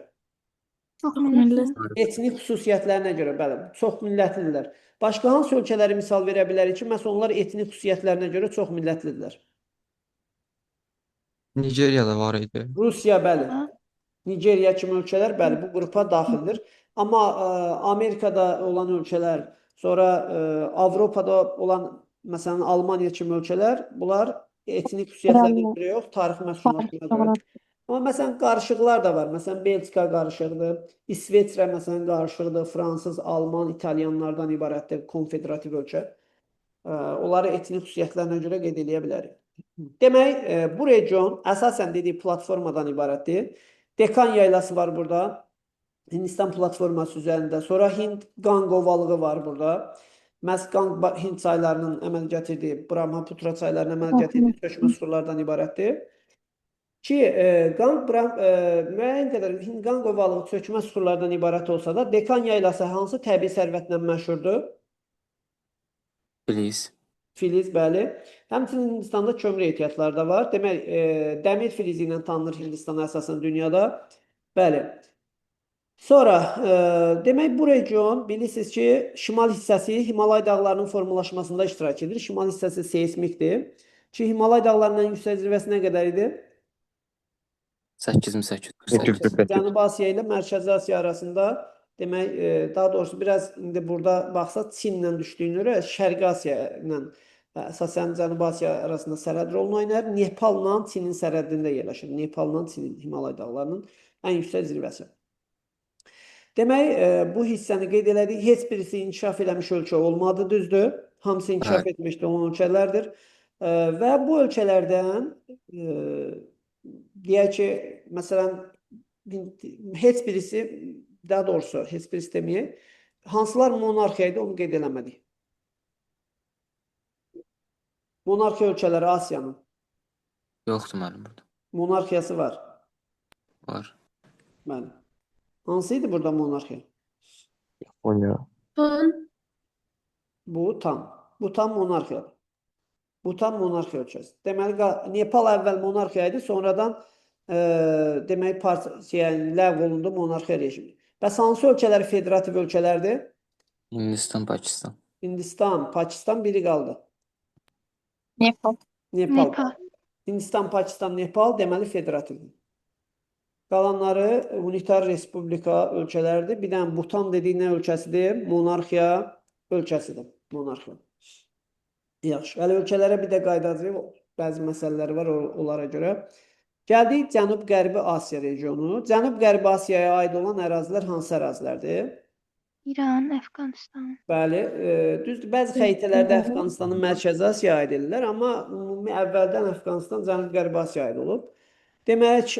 Çok Millet. millətli. Etnik xüsusiyyətlərinə görə, bəli, çox millətlidirlər. Başqa hansı ölkələri misal verə bilərik ki, məsələn, onlar etnik xüsusiyyətlərinə görə çox millətlidirlər? Nigeriyada var idi. Rusiya, bəli. Ha? Nigeriya kimi ölkələr, bəli, bu qrupa daxildir. Amma Amerikada olan ölkələr, sonra Avropada olan, məsələn, Almaniya kimi ölkələr, bunlar etnik xüsusiyyətlərinə görə yox, tarixi məskunlaşmaya görə. Amma məsələn, qarışıqlar da var. Məsələn, Belçika qarışıqdır, İsveçrə məsələn qarışıqdır, Fransız, Alman, İtalyanlardan ibarətdir, konfederativ ölkə. Onları etnik xüsusiyyətlərinə görə qeyd edə bilərik. Demək, bu region əsasən dediyi platformadan ibarətdir. Dekan yaylası var burada. Hindistan platforması üzərində. Sonra Hind-Qang ovalığı var burada. Məhz Hind çaylarının əməl gətirdiyi, Brahmaputra çaylarının əməl gətirdiyi çökmə sulardan ibarətdir. Ki, müəyyən qədər Hind-Qang ovalığı çökmə sulardan ibarət olsa da, Dekan yaylası hansı təbii sərvətlə məşhurdur? Filiz. Filiz, bəli. Həmçinin Hindistanda kömür ehtiyatları da var. Demək, dəmir filizi ilə tanınır Hindistan əsasən dünyada. Bəli. Sonra, demək, bu region bilirsiniz ki, şimal hissəsi Himalay dağlarının formalaşmasında iştirak edir. Şimal hissəsi seismikdir. Ki, Himalay dağlarının ən yüksək zirvəsi nə qədər idi? 8848. Cənubi Asiya ilə Mərkəzi Asiya arasında, demək, daha doğrusu biraz indi burada baxsaq Çinlə düşdüyünə görə Şərqi Asiya ilə əsasən Cənubi Asiya arasında sərhəd rolunu oynayır. Nepalla Çinin sərhədində yerləşir. Nepalla Çinin Himalay dağlarının ən yüksək zirvəsi. Demək, bu hissəni qeyd elədik. Heç birisi inkişaf eləmiş ölkə olmadı, düzdür. Hamısı inkişaf etmişdə olan ölkələrdir. Və bu ölkələrdən deyək ki, məsələn, heç birisi, daha doğrusu, heç birisi deməyək, hansılar monarxiya idi, onu qeyd eləmədik. Monarxiya ölkələri Asiyanın. Yoxdur mənim burada. Monarxiyası var. Var. Bəli. Hansı idi burada monarxiya? Yaponiya. Butan monarxiyadır. Butan monarxiya ölkəsi. Deməli, Nepal əvvəl monarxiya idi, sonradan demək, ləğv olundu monarxiya rejimi. Bəs hansı ölkələr federativ ölkələrdir? Hindistan, Pakistan. Hindistan, Pakistan biri qaldı. Nepal. Nepal. Hindistan, Pakistan, Nepal deməli federativdir. Qalanları unitar respublika ölkələrdir. Bir dənə Butan dediyi nə ölkəsidir? Monarxiya ölkəsidir. Monarxiya. Yaxşı. Hələ ölkələrə bir də qaydacı bəzi məsələlər var onlara görə. Gəldik Cənub-Qərbi Asiya regionu. Cənub-Qərbi Asiyaya aid olan ərazilər hansı ərazilərdir? İran, Əfqanistan. Bəli, düzdür. Bəzi xəritələrdə Əfqanistanın Mərkəzi Asiyaya aid edirlər, amma ümumi əvvəldən Əfqanistan Cənub-Qərbi Asiyaya aid olub. Demək,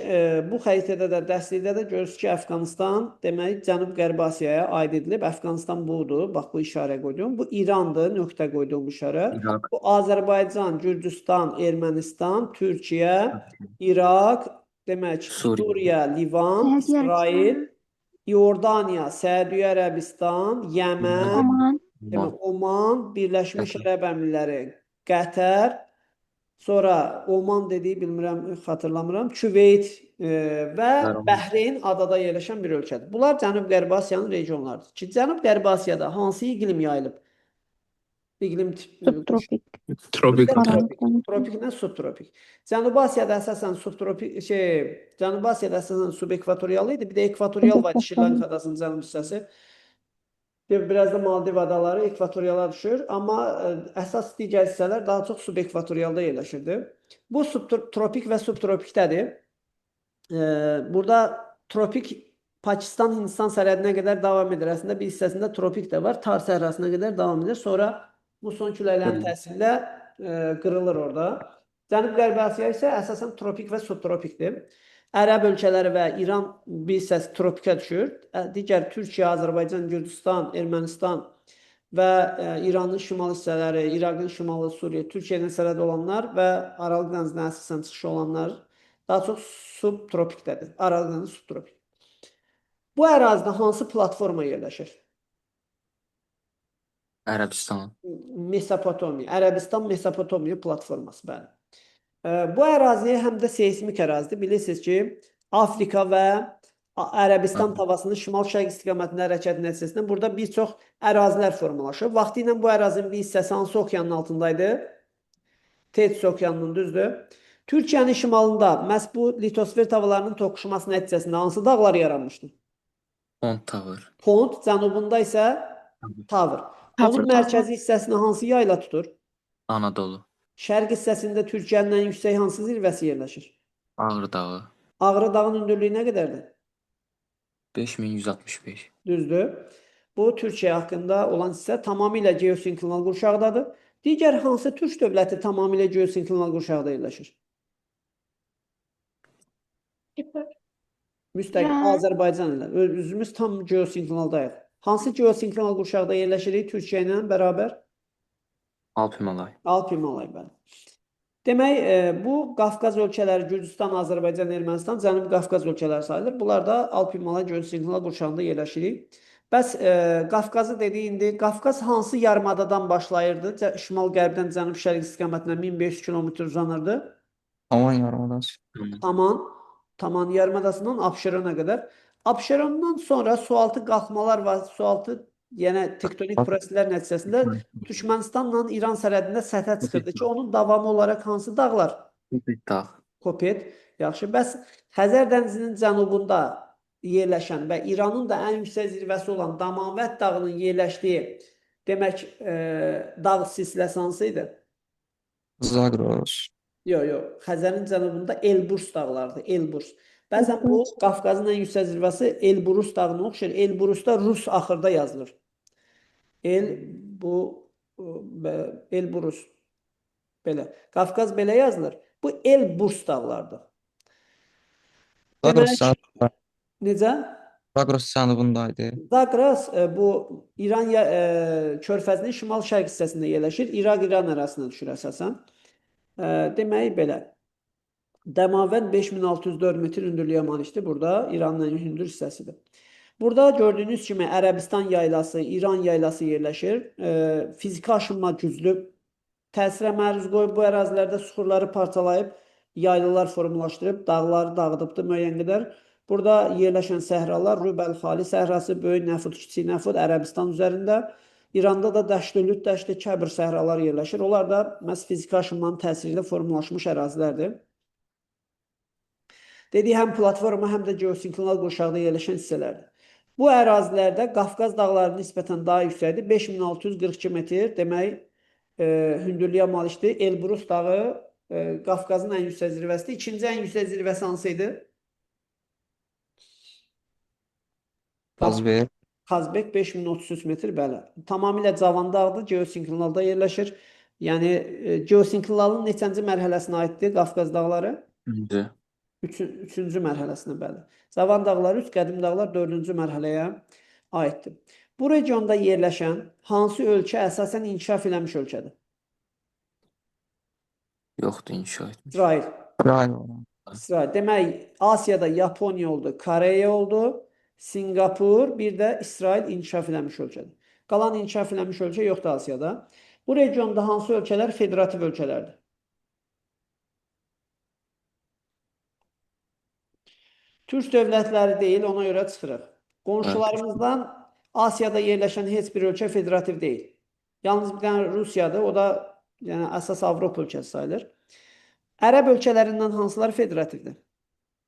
bu xəritədə də, dəstəkdə də görürsünüz ki, Əfqanistan, demək, Cənub-Qərbi Asiyaya aid edilib. Əfqanistan budur, bax, bu işarə qoydum. Bu İrandır, nöqtə qoyduğum işarə. İraq. Bu Azərbaycan, Gürcüstan, Ermənistan, Türkiyə, İraq, demək, Suriya, Livan, İsrail, İordaniya, Səudiyyə Ərəbistan, Yəmən, Oman. demək, Oman, Birləşmiş Ərəb Əmirlikləri, Qətər, sonra Oman dediyi, bilmirəm, xatırlamıram, Küveyt və Bəhreyn adada yerləşən bir ölkədir. Bunlar Cənub-Qərbi Asiyanın regionlarıdır. Ki, Cənub-Qərbi Asiyada hansı iqlim yayılıb? İqlim Subtropik. Tropik. Tropik nə subtropik? Cənubi Asiyada əsasən subtropik Cənubi Asiyada əsasən subekvatorial idi. Bir də ekvatorial var idi, Şri-Lanka adasının cənub hissəsi. Biraz da Maldiv adaları ekvatoriala düşür, amma əsas digər hissələr daha çox subekvatorialda yerləşirdi. Bu subtropik və subtropikdədir. Burada tropik Pakistan, Hindistan sərhədinə qədər davam edir. Əslində bir hissəsində tropik də var, Tar səhrasına qədər davam edir. Sonra muson küləklərinin təsirlə qırılır orada. Cənub-Qərbi Asiya isə əsasən tropik və subtropikdir. Ərəb ölkələri və İran bir hissəsi tropikə düşür. Digər Türkiyə, Azərbaycan, Gürcüstan, Ermənistan, və İranın şimal hissələri, İraqın şimalı, Suriya, Türkiyə ilə sərhəd olanlar və Aralıq dənizindən əsasən çıxışı olanlar daha çox subtropikdədir. Aralıq dənizi subtropik. Bu ərazidə hansı platforma yerləşir? Ərəbistan. Mesopotamiya, Ərəbistan Mesopotamiya platforması, bəli. Bu ərazi həm də seismik ərazidir. Bilirsiniz ki, Afrika və Ərəbistan tavasının şimal-şərq istiqamətində hərəkət nəticəsində burada bir çox ərazilər formalaşır. Vaxtilə bu ərazinin bir hissəsi hansı okeanın altındaydı? Tetsis okeanının, düzdür. Türkiyənin şimalında məhz bu litosfer tavalarının toqquşması nəticəsində hansı dağlar yaranmışdır? Pont Tower. Pont, cənubunda isə Tavr. Onun Tavr, mərkəzi hissəsini hansı yayla tutur? Anadolu. Şərq hissəsində Türkiyənin ən yüksək hansı zirvəsi yerləşir? Ağrı dağı. Ağrı dağının hündürlüyü nə qədərdir? 5165. Düzdür. Bu Türkiyə haqqında olan hissə tamamilə geosinklinal qurşaqdadır. Digər hansı türk dövləti tamamilə geosinklinal qurşaqda yerləşir? Müstəqil İran. Azərbaycan ilə. Özümüz tam geosinklinaldayıq. Hansı geosinklinal qurşaqda yerləşirik Türkiyə ilə bərabər? Alp Himalay. Alp Himalay, bəli. Demək, bu Qafqaz ölkələri, Gürcüstan, Azərbaycan, Ermənistan, Cənubi Qafqaz ölkələri sayılır. Bunlar da Alp Himalay geosinklinal qurşağında yerləşirik. Bəs Qafqazı dedik, indi Qafqaz hansı yarımadadan başlayırdı? Şimal-qərbdən cənub-şərq istiqamətinə 1500 kilometr uzanırdı. Aman yarımadası. Taman yarımadasından Abşerona qədər. Abşerondan sonra sualtı qalxmalar var, sualtı yenə tektonik proseslər nəticəsində Türkmənistanla İran sərhədində səthə çıxırdı ki, onun davamı olaraq hansı dağlar? Dağ. Kopet. Yaxşı. Bəs Xəzər dənizinin cənubunda yerləşən və İranın da ən yüksək zirvəsi olan Damavət dağının yerləşdiyi demək dağ silsiləsi hansı idi? Zagros. Yox. Xəzərin cənubunda Elburz dağlarıdır. Elburz. Bəzən bu Qafqazın ən yüksək zirvəsi Elburuz dağına oxşayır. Elburuzda Rus axırda yazılır. Elburuz. Belə. Qafqaz belə yazılır. Bu Elburz dağlardır. Zagros Demək, necə? Zagros cənubundaydı. Zagros bu İran körfəzinin şimal-şərq hissəsində yerləşir. İraq-İran arasında düşür əsasən. Demək belə. Dəmavənd 5604 metr hündürlüyə malikdir. Burada İranın ən hündür hissəsidir. Burada gördüyünüz kimi Ərəbistan yaylası, İran yaylası yerləşir. Fiziki aşınma güclü təsirə məruz qoyub bu ərazilərdə suxurları parçalayıb, yaylılar formalaşdırıb, dağları dağıdıbdır müəyyən qədər. Burada yerləşən səhralar Rübəl Xali səhrası, Böyük Nəfud, Kiçik Nəfud Ərəbistan üzərində. İranda da Dəşti, Lüt Dəşti, Kəbir səhralar yerləşir. Onlar da məhz fiziki aşınmanın təsiri ilə formalaşmış ərazilərdir. Dediyi həm platforma, həm də geosinklinal qurşaqda yerləşən hissələrdir. Bu ərazilərdə Qafqaz dağları nisbətən daha yüksəkdir. 5642 metr demək hündürlüyə malikdir. Elbrus dağı Qafqazın ən yüksək zirvəsidir. İkinci ən yüksək zirvəsi hansı idi? Qazbek. Kazbek 5033 metr, bəli. Tamamilə cavan dağdır, geosinklinalda yerləşir. Yəni geosinklinalın neçənci mərhələsinə aiddir Qafqaz dağları? Üçüncü mərhələsinə, bəli. Cavan dağlar 3, qədim dağlar 4-cü mərhələyə aiddir. Bu regionda yerləşən hansı ölkə əsasən inkişaf eləmiş ölkədir? Yoxdur, inşa etmiş. İsrail. İsrail. Demək, Asiyada Yaponiya oldu, Koreya oldu, Singapur, bir də İsrail inkişaf eləmiş ölkədir. Qalan inkişaf eləmiş ölkə yoxdur Asiyada. Bu regionda hansı ölkələr federativ ölkələrdir? Türk dövlətləri deyil, ona görə çıxırıq. Qonşularımızdan Asiyada yerləşən heç bir ölkə federativ deyil. Yalnız bir dənə Rusiyadır, o da yəni, əsas Avropa ölkəsi sayılır. Ərəb ölkələrindən hansıları federativdir?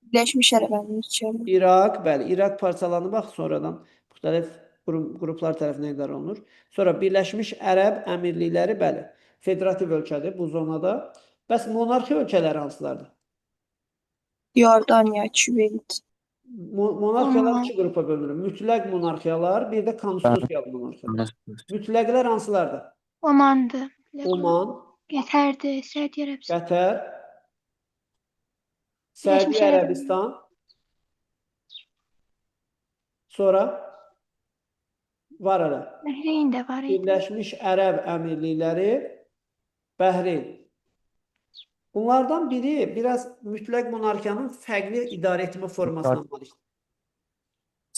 Birləşmiş Ərəb Əmirlikləri. İraq, bəli, İraq parçalanıb bax sonradan müxtəlif qruplar tərəfindən idarə olunur. Sonra Birləşmiş Ərəb Əmirlikləri, bəli, federativ ölkədir bu zonada. Bəs monarxiya ölkələri hansılardır? Yordaniya, Küveyt. Monarxiyalar iki qrupa bölünür. Mütləq monarxiyalar, bir də konstitusiyalı monarxiyalar. Mütləqlər hansılardır? Omandır. Oman, Qətərdir, Səudiyyə Ərəbistan. Qətər, Birləşmiş Səudiyyə Ərəb Ərəbistan, sonra Var hələ. Bahreyn də var idi. Birləşmiş Ərəb Əmirlikləri, Bəhreyn. Bunlardan biri biraz mütləq monarxiyanın fərqli idarə etmə formasına malikdir.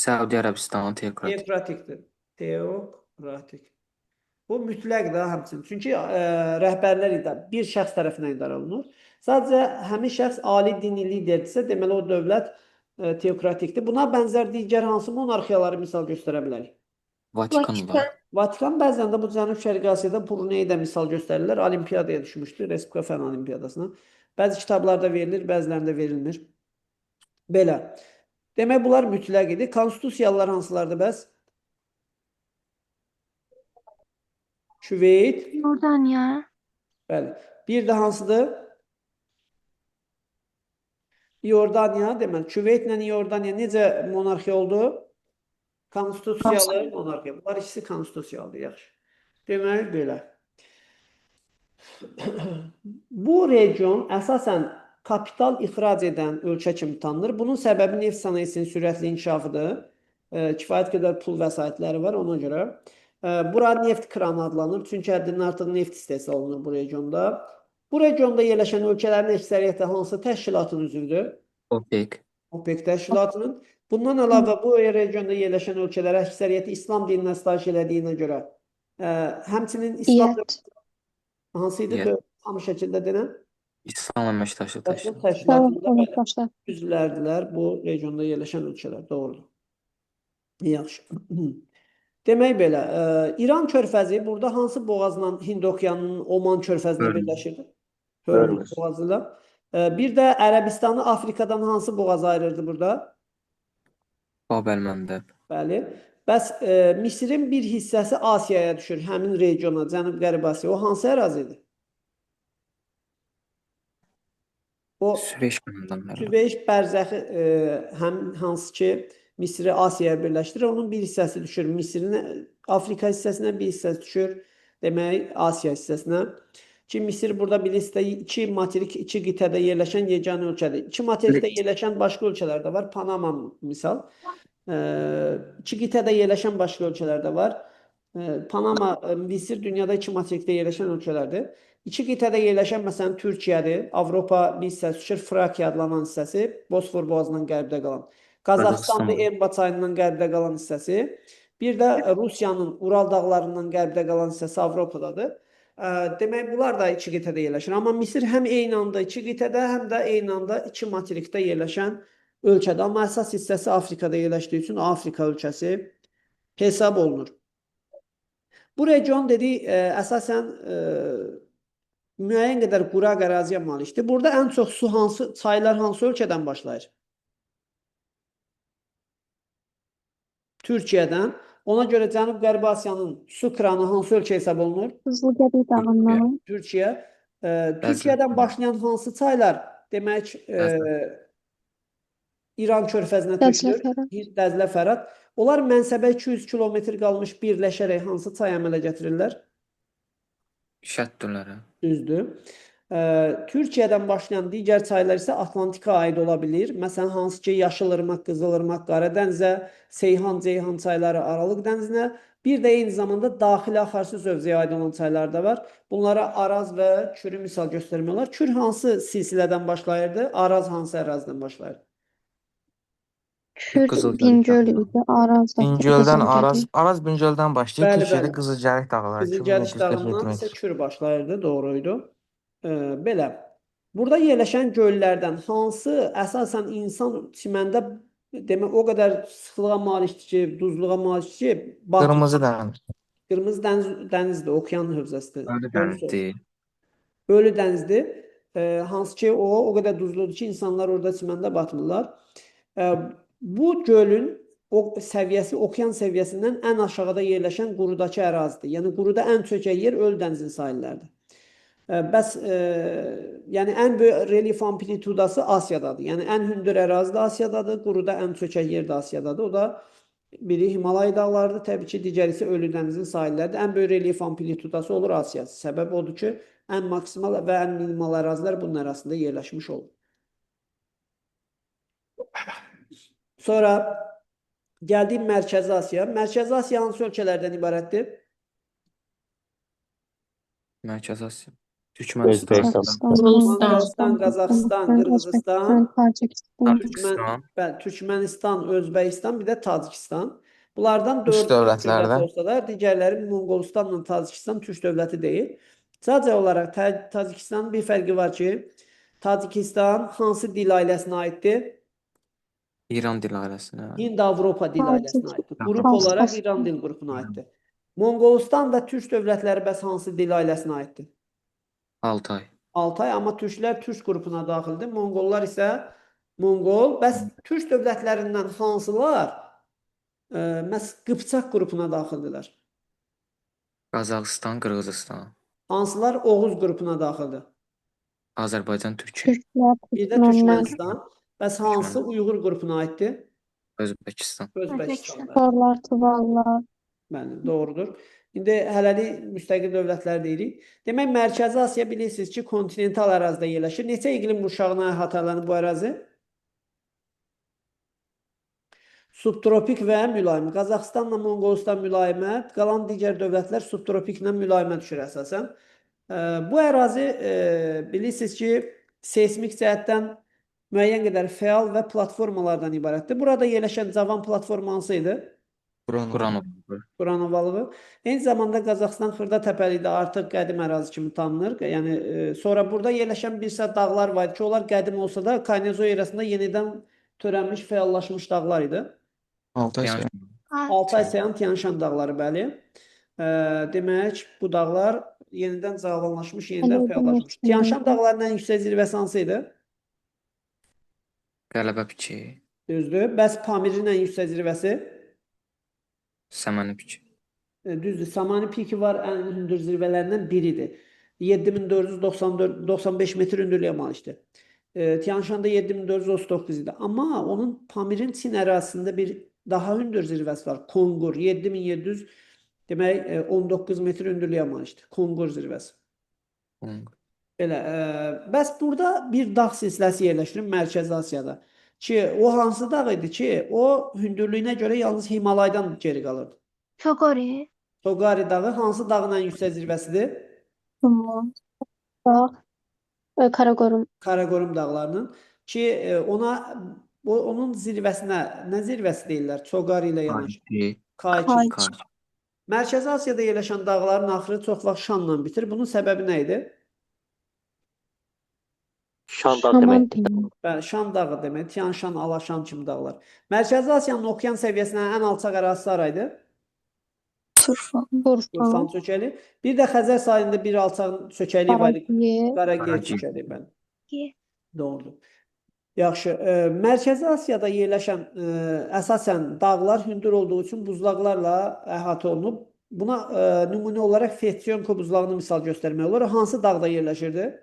Səudi Ərəbistanı teokratik. Teokratikdir. Teokratik. Bu mütləq də həmçinin. Çünki rəhbərlər bir şəxs tərəfindən idarə olunur. Sadəcə həmin şəxs ali dini liderdirsə, deməli o dövlət teokratikdir. Buna bənzər digər hansı monarxiyaları misal göstərə bilərik? Vatikan var. Vatikan bəzən də bu Cənub-Şərqi Asiyada Brunei də misal göstərirlər. Olimpiyadaya düşmüşdür, Respublika Fən Olimpiyadasına. Bəzi kitablarda verilir, bəzilərində verilmir. Belə. Demək, bunlar mütləq idi. Konstitusiyalılar hansılardır bəs? Küveyt. Yordaniya. Bəli. Bir də hansıdır? Yordaniya. Deməli, Küveytlə Yordaniya necə monarxiya oldu? Konstitusiyalı monarxiya. Bunlar ikisi konstitusiyalıdır, yaxşı. Deməli, belə. Bu region əsasən kapital ixrac edən ölkə kimi tanınır. Bunun səbəbi neft sənayesinin sürətli inkişafıdır. Kifayət qədər pul vəsaitləri var ona görə. Bura neft kranı adlanır. Çünki həddindən artıq neft istehsal olunur bu regionda. Bu regionda yerləşən ölkələrin əksəriyyəti hansı təşkilatın üzvüdür? OPEC. OPEC təşkilatının. Bundan əlavə bu regionda yerləşən ölkələr əksəriyyəti İslam dininə sitayiş elədiyinə görə həmçinin İslam hansı idi? Tam şəkildə denən? İslam əməkdaşlığı təşkilatında üzvlərdilər bu regionda yerləşən ölkələr. Doğrudur. Yaxşı. Demək belə, İran körfəzi burada hansı boğazla Hind okeanının Oman körfəzinə birləşirdi? Hörmüz boğazı ilə. Bir də Ərəbistanı Afrikadan hansı boğaz ayırırdı burada? Bab-əl-Məndəb. Bəli. Bəs Misirin bir hissəsi Asiyaya düşür, həmin regiona, Cənub-Qərbi Asiya. O hansı ərazidir? O Süveyş kanalından. Süveyş bərzəxi hansı ki Misri Asiyaya birləşdirir. Onun bir hissəsi düşür Misirin Afrika hissəsinə, bir hissəsi düşür demək Asiya hissəsinə. Ki Misir burada bilirsiniz iki materik, iki qitədə yerləşən yeganə ölkədir. İki materikdə yerləşən başqa ölkələr də var. Panama misal. İki qitədə yerləşən başqa ölkələr də var. Panama, Misir dünyada iki materikdə yerləşən ölkələrdir. İki qitədə yerləşən məsələn Türkiyədir. Avropa bir hissəsi düşür. Frakiya adlanan hissəsi Bosfor boğazından qərbdə qalan. Qazaxıstandır Elba çayından qərbdə qalan hissəsi. Bir də Rusiyanın Ural dağlarından qərbdə qalan hissəsi Avropadadır. Demək, bunlar da iki qitədə yerləşir. Amma Misir həm eyni anda iki qitədə, həm də eyni anda iki materikdə yerləşən ölkədə. Amma əsas hissəsi Afrikada yerləşdiyi üçün Afrika ölkəsi hesab olunur. Bu region dedik, əsasən müəyyən qədər quraq əraziyə malikdir. Burada ən çox su hansı, çaylar hansı ölkədən başlayır? Türkiyədən. Ona görə Cənub-Qərbi Asiyanın su kranı hansı ölkə hesab olunur? Qızılgədi dağından. Türkiyə. Türkiyədən başlayan hansı çaylar demək İran körfəzinə tökülür? Dəzlə Fərat. Onlar mənsəbə 200 kilometr qalmış birləşərək hansı çay əmələ gətirirlər? Şəddülərə. Düzdür. Türkiyədən başlayan digər çaylar isə Atlantika aid ola bilir. Məsələn, hansı ki, Yaşılırmaq, Qızılırmaq, Qaradənizə, Seyhan, Ceyhan çayları Aralıq dənizinə, bir də eyni zamanda daxili axarsuz hövzəyə aid olan çaylar da var. Bunlara Araz və Kürü misal göstərmək olar. Kür hansı silsilədən başlayırdı? Araz hansı ərazidən başlayırdı? Kür Bingöl idi, Araz da Bingöldən Qızılgədi. Araz Bingöldən başlayır. Bəli, Türkiyədə bəli. Qızılcərik dağları. Qızılcərik dağından isə Kür başlayırdı, doğruydu. Belə. Burada yerləşən göllərdən hansı əsasən insan çiməndə demək o qədər sıxlığa malikdir ki, duzluğa malikdir ki, Qırmızı dəniz. Qırmızı dənizdir, okean hövzəsidir. Ölü dənizdir. Ölü dənizdir. Hansı ki, o qədər duzludur ki, insanlar orada çiməndə batmırlar. Bu gölün səviyyəsi okean səviyyəsindən ən aşağıda yerləşən qurudakı ərazidir. Yəni, quruda ən çökək yer Ölü dənizin sahilləridir. Bəs, yəni, ən böyük relief amplitudası Asiyadadır. Yəni, ən hündür ərazi də Asiyadadır, quruda ən çökək yer də Asiyadadır. O da biri Himalay dağlarıdır, təbii ki, digəri isə Ölü dənizin sahilləridir. Ən böyük relief amplitudası olur Asiyası. Səbəb odur ki, ən maksimal və ən minimal ərazilər bunun arasında yerləşmiş olur. Sonra Gəldik Mərkəzi Asiya. Mərkəzi Asiya hansı ölkələrdən ibarətdir? Mərkəzi Asiya. Türkmənistan, Özbəkistan, Moğolistan, Qazaxıstan, Özbəkistan, Qırğızıstan, Tacikistan. Türkmənistan, Özbəkistan, bir də Tacikistan. Bunlardan Üç 4 dövlətlərdə. dövlət olsa da, digərləri Moğolistanla Tacikistan türk dövləti deyil. Sadəcə olaraq Tacikistanın bir fərqi var ki, Tacikistan hansı dil ailəsinə aiddir? İran dil ailəsinə. Hind-Avropa dil ailəsinə aiddir. Qrup olaraq İran dil qrupuna aiddir. Monqolistan və türk dövlətləri bəs hansı dil ailəsinə aiddir? Altay. Altay, amma türklər türk qrupuna daxildir. Monqollar isə Monqol. Bəs türk dövlətlərindən hansılar məhz Qıpçaq qrupuna daxildirlər? Qazaxıstan, Qırğızıstan. Hansılar Oğuz qrupuna daxildir? Azərbaycan, Türkiyə. Türklər, Bir də Türkmenlər, Türkmənistan. Bəs hansı Uyğur qrupuna aiddir? Özbəkistan. Özbəkistan. Torlar, Tuvallar. Bəli, doğrudur. İndi hələlik müstəqil dövlətlər deyirik. Demək, Mərkəzi Asiya bilirsiniz ki, kontinental ərazidə yerləşir. Neçə iqlim qurşağına əhatələnir bu ərazi? Subtropik və mülayim. Qazaxıstanla Monqolistan mülayimət, qalan digər dövlətlər subtropiklə mülayimə düşür əsasən. Bu ərazi bilirsiniz ki, seysmik cəhətdən müəyyən qədər fəal və platformalardan ibarətdir. Burada yerləşən cavan platforma hansı idi? Quranov. Quranovalığı. Eyni zamanda Qazaxıstan xırda təpəli də artıq qədim ərazi kimi tanınır. Yəni sonra burada yerləşən bir sıra dağlar var ki, onlar qədim olsa da Kaynezo erasında yenidən törənmiş, fəallaşmış dağlar idi. Altay Yəni, sayı. Altay Sayan, Tian-Şan dağları, bəli. Demək, bu dağlar yenidən cavanlaşmış, yenidən Hələ fəallaşmış. demək Tian-Şan dağlarının ən yüksək zirvəsi hansı idi? Qələbə piçi, Düzdür. Bəs Pamirin ən yüksək zirvəsi? Səməni piçi. Düzdür. Samani piki var, ən hündür zirvələrindən biridir. 7495 metr hündürlüyə malikdir. Tian-Şanda 7439 idi. Amma onun Pamirin Çin ərazisində bir daha hündür zirvəsi var. Kongur 7700 demək 19 metr hündürlüyə malikdir. Kongur zirvəsi. Belə. Bəs burada bir dağ silsiləsi yerləşir Mərkəzi Asiyada. Ki, o hansı dağ idi ki, o hündürlüyünə görə yalnız Himalaydan geri qalırdı. Çogori. Togari dağı hansı dağın ən yüksək zirvəsidir? Tumu, Dağ, Karakorum. Karakorum dağlarının. Ki, onun zirvəsinə, nə zirvəsi deyirlər? Togari ilə yanaşı. Kayçı. Mərkəzi Asiyada yerləşən dağların axırı çox vaxt Şanla bitir. Bunun səbəbi nə idi? Şaman deyil. Bəli, Şan dağı demək, Tian-Şan, Alaşan kimi dağlar. Mərkəzi Asiyanın okean səviyyəsindən ən alçaq ərazisi haraydı? Turfan çökəli. Bir də Xəzər sahilində bir alçaq çökəli var. Qaragiye çökəli. Bəli. Doğrudur. Yaxşı. Mərkəzi Asiyada yerləşən əsasən dağlar hündür olduğu üçün buzlaqlarla əhatə olunub. Buna nümunə olaraq Fetsionko buzlağını misal göstərmək olur. Hansı dağda yerləşirdi?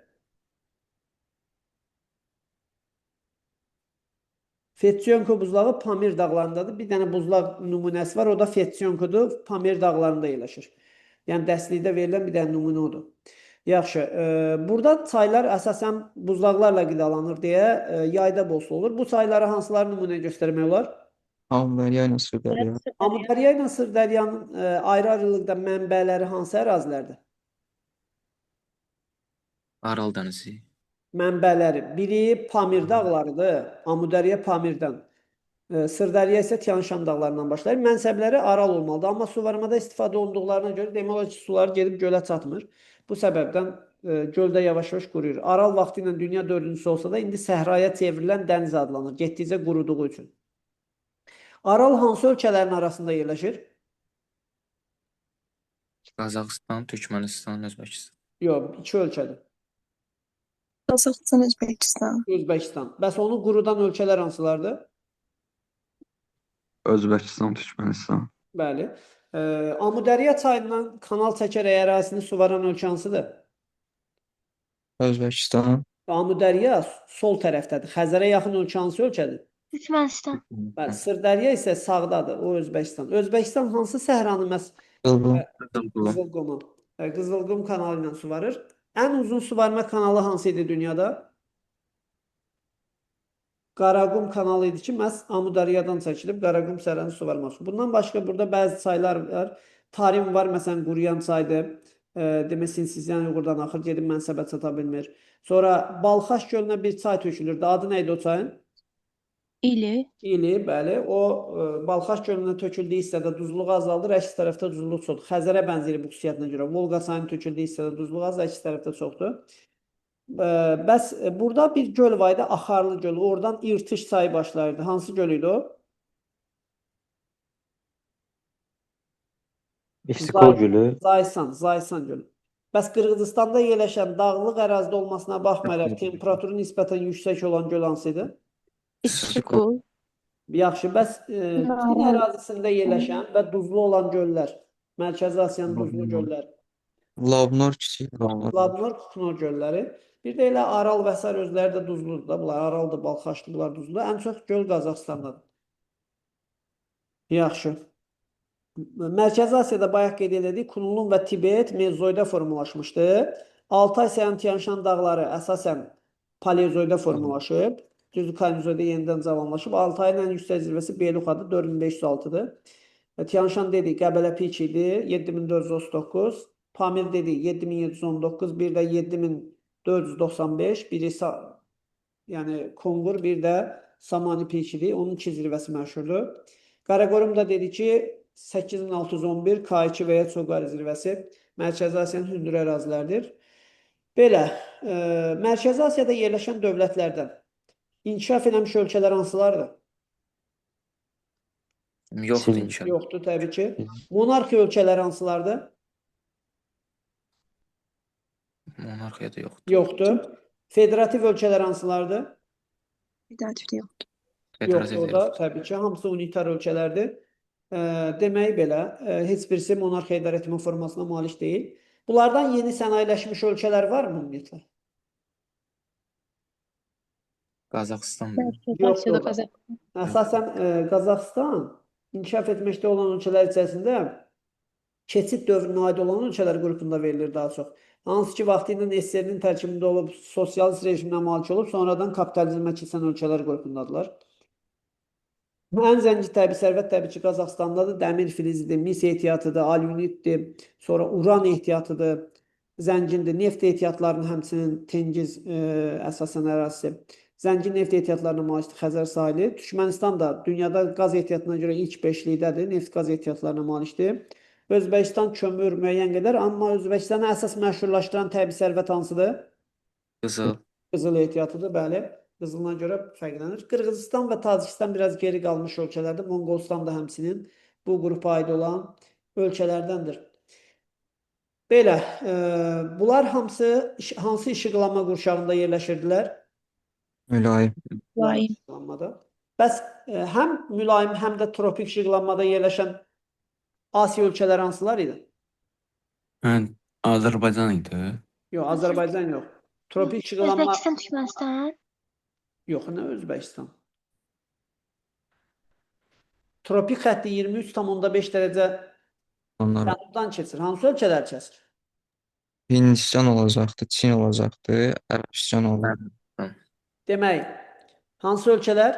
Fetsionko buzlağı Pamir dağlarındadır. Bir dənə buzlaq nümunəsi var. O da Fetsionkodur. Pamir dağlarında yerləşir. Yəni dərslikdə verilən bir dənə nümunə odur. Yaxşı. Burada çaylar əsasən buzlaqlarla qidalanır deyə yayda bolsa olur. Bu çaylara hansılar nümunə göstərmək olar? Amudərya ilə Sırdərya. Amudərya ilə Sırdəryanın ayrı-ayrılıqda mənbələri hansı ərazilərdir? Aral dənizi. Mənbələri. Biri Pamir dağlarıdır. Amudərya Pamirdən. Sırdərya isə Tian-Şan dağlarından başlayır. Mənsəbləri Aral olmalıdır. Amma suvarmada istifadə olunduqlarına görə demək olar ki, sular gedib gölə çatmır. Bu səbəbdən göldə yavaş-yavaş quruyur. Aral vaxtı ilə dünya dördüncüsü olsa da indi səhraya çevrilən dəniz adlanır. Getdikcə quruduğu üçün. Aral hansı ölkələrin arasında yerləşir? Qazaxıstan, Türkmənistan, Özbəkistan. Yox, iki ölkədir. Qazaxıstan, Özbəkistan. Özbəkistan. Bəs onu qurudan ölkələr hansılardır? Özbəkistan, Türkmənistan. Bəli. Amudərya çayından kanal çəkərək ərazisini suvaran ölkə hansıdır? Özbəkistan. Amudərya sol tərəfdədir. Xəzərə yaxın ölkə hansı ölkədir? Türkmenistan. Bəli, Sırdərya isə sağdadır. O Özbəkistan. Özbəkistan hansı səhranı Qızılqum. Qızılqum kanalı ilə suvarır? Ən uzun suvarma kanalı hansı idi dünyada? Qaraqum kanalı idi ki, məhz Amudaryadan çəkilib Qaraqum sərhədinin su varması. Bundan başqa burada bəzi çaylar var. Tarim var, məsələn, quruyan çaydır. Demək, Sinsizyan yuxarıdan axır, gedib Mənsəbə çata bilmir. Sonra Balxaş gölünə bir çay tökülürdü. Adı nə idi o çayın? İli. İli, bəli. O Balxaş gölünə töküldüyü hissədə duzluq azaldır, əks tərəfdə duzluq çoxdur. Xəzərə bənzəyir bu xüsusiyyətinə görə. Volqa çayının töküldüyü hissədə duzluq az, əks tərəfdə çoxdur. Bəs burada bir göl var idi, Axarlı gölü. Oradan İrtiş çayı başlayırdı. Hansı göl idi o? İstiqol Gölü. Zaysan gölü. Bəs Qırğızistanda yerləşən dağlıq ərazidə olmasına baxmayaraq temperaturu nisbətən yüksək olan göl hansı idi? İstiqol. Yaxşı, bəs Çin ərazisində yerləşən və duzlu olan göllər, Mərkəzi Asiyanın duzlu gölləri, Labnor kiçik Labnor. Labnor, Kuknor gölləri, bir də elə Aral və sair özləri də duzludur da. Bunlar Araldır, Balxaşdır, bunlar duzludur. Ən çox göl Qazaxıstandadır. Yaxşı. Mərkəzi Asiyada bayaq qeyd elədik, Kunlun və Tibet mezozoyda formalaşmışdı. Altay Sayan Tianshan dağları əsasən paleozoyda formalaşıb. Düzdür, Kaynozoyda yenidən cavanlaşıb. Altayın ən yüksək zirvəsi Beluxadır, 4506-dır. Tianshan dedik, Qəbələ Pik idi, 7439. Pamir dedik, 7719, bir də 7495, biri yəni Kongur, bir də Samani Pik idi. Onun iki zirvəsi məşhurdur. Qaraqorum da dedi ki, 8611 K2 və ya Çoqari zirvəsi Mərkəzi Asiyanın hündür əraziləridir. Belə, Mərkəzi Asiyada yerləşən dövlətlərdən inkişaf eləmiş ölkələr hansılardır? Yoxdur inkişaf. Yoxdur, təbii ki. Monarxiya ölkələri hansılardır? Monarxiya da yoxdur. Yoxdur. Federativ ölkələr hansılardır? Federativdə yoxdur. Federativ Yoxdur da, təbii ki, hamısı unitar ölkələrdir. Demək belə, heç birisi monarxiya idarə etmə formasına malik deyil. Bunlardan yeni sənayeləşmiş ölkələr var mı ümumiyyətlə? Qazaxıstan. Asiyada Qazaxıstan. Əsasən Qazaxıstan inkişaf etməkdə olan ölkələr içərisində keçid dövrünə aid olan ölkələr qrupunda verilir daha çox. Hansı ki, vaxtı ilə SSR-nin tərkibində olub, sosialist rejimlə malik olub, sonradan kapitalizmə keçən ölkələr qrupundadırlar. Ən zəngin təbii sərvət təbii ki, Qazaxıstandadır. Dəmir filizidir, mis ehtiyatıdır, alüminitdir, sonra uran ehtiyatıdır, zəngindir. Neft ehtiyatlarının həmçinin Tengiz əsasən ərazisi. Zəngin neft ehtiyatlarına malikdir Xəzər sahili. Türkmənistan da dünyada qaz ehtiyatına görə ilk beşlikdədir, neft qaz ehtiyatlarına malikdir. Özbəkistan kömür müəyyən qədər, amma Özbəkistanı əsas məşhurlaşdıran təbii sərvət hansıdır? Qızıl. Qızıl ehtiyatıdır, bəli. Qızılına görə fərqlənir. Qırğızistan və Tacikistan biraz geri qalmış ölkələrdir. Monqolistan da həmçinin bu qrupa aid olan ölkələrdəndir. Belə, bunlar hamısı hansı işıqlanma qurşağında yerləşirdilər? Mülayim. Mülayim. İşıqlanmada. Bəs həm mülayim, həm də tropik işıqlanmada yerləşən Asiya ölkələri hansılar idi? Azərbaycan idi. Yox, Azərbaycan yox. Tropik işıqlanma... Özbəkistan, Türkmənistan. Yox, nə Özbəkistan? Tropik xətti 23,5 dərəcə Onlar cənubdan keçir. Hansı ölkələr keçir? Hindistan olacaqdı, Çin olacaqdı, Ərəbistan olacaqdı. Demək, hansı ölkələr?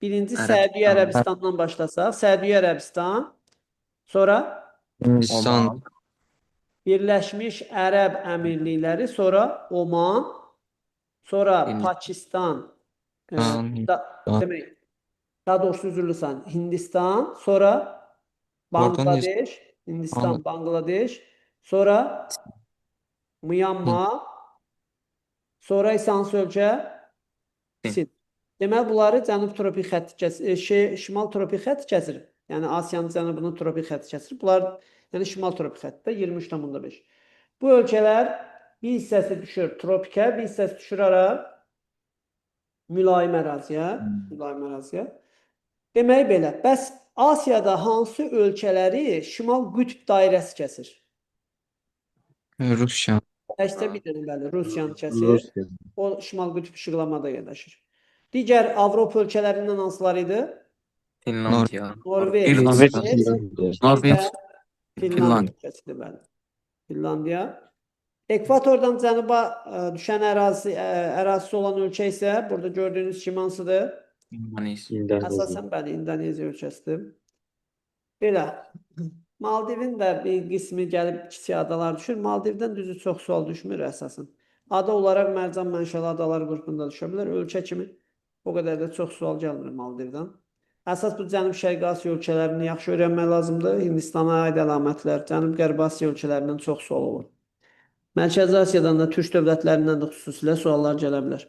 Birinci Səudiyyə Ərəbistandan başlasaq. Səudiyyə Ərəbistan, sonra Hindistan, Birləşmiş Ərəb Əmirlikləri, sonra Oman, sonra Pakistan, demək, daha doğrusu üzrlüsən, Hindistan, sonra Bangladeş, Hindistan, Bangladeş, sonra Myanmar, sonra isə hansı ölkə? Çin. Demək, bunları cənub tropik xətti kəsir, şimal tropik xətti kəsir. Yəni Asiyanın cənubunu tropik xətti kəsir. Bunlar yəni şimal tropik xəttdə 23,5. Bu ölkələr bir hissəsi düşür tropikə, bir hissəsi düşür ara mülayim əraziyə. Demək belə, bəs Asiyada hansı ölkələri şimal qütb dairəsi kəsir? Rusiya, Təkcə bir dənə, bəli, Rusiyanı kəsir. O şimal qütb işıqlamada yerləşir. Digər Avropa ölkələrindən hansılar idi? Finlandiya. Norveç, Norveç. Finlandiya kəsidir, bəli. Finlandiya. Ekvatordan cənuba düşən ərazisi olan ölkə isə burada gördüyünüz kimi hansıdır? İndonezya. Əsasən bəli, İndoneziya ölkəsidir. Belə. Maldivin də bir qismi gəlib kiçik adalar düşür. Maldivdən düzü çox sual düşmür əsasən. Ada olaraq mərcan mənşəli adalar qrupunda düşə bilər. Ölkə kimi o qədər də çox sual gəlmir Maldivdən. Əsas bu Cənub-Şərqi Asiya ölkələrini yaxşı öyrənmək lazımdır. Hindistana aid əlamətlər, Cənub-Qərbi Asiya ölkələrindən çox sual olur. Mərkəzi Asiyadan da türk dövlətlərindən də xüsusilə suallar gələ bilər.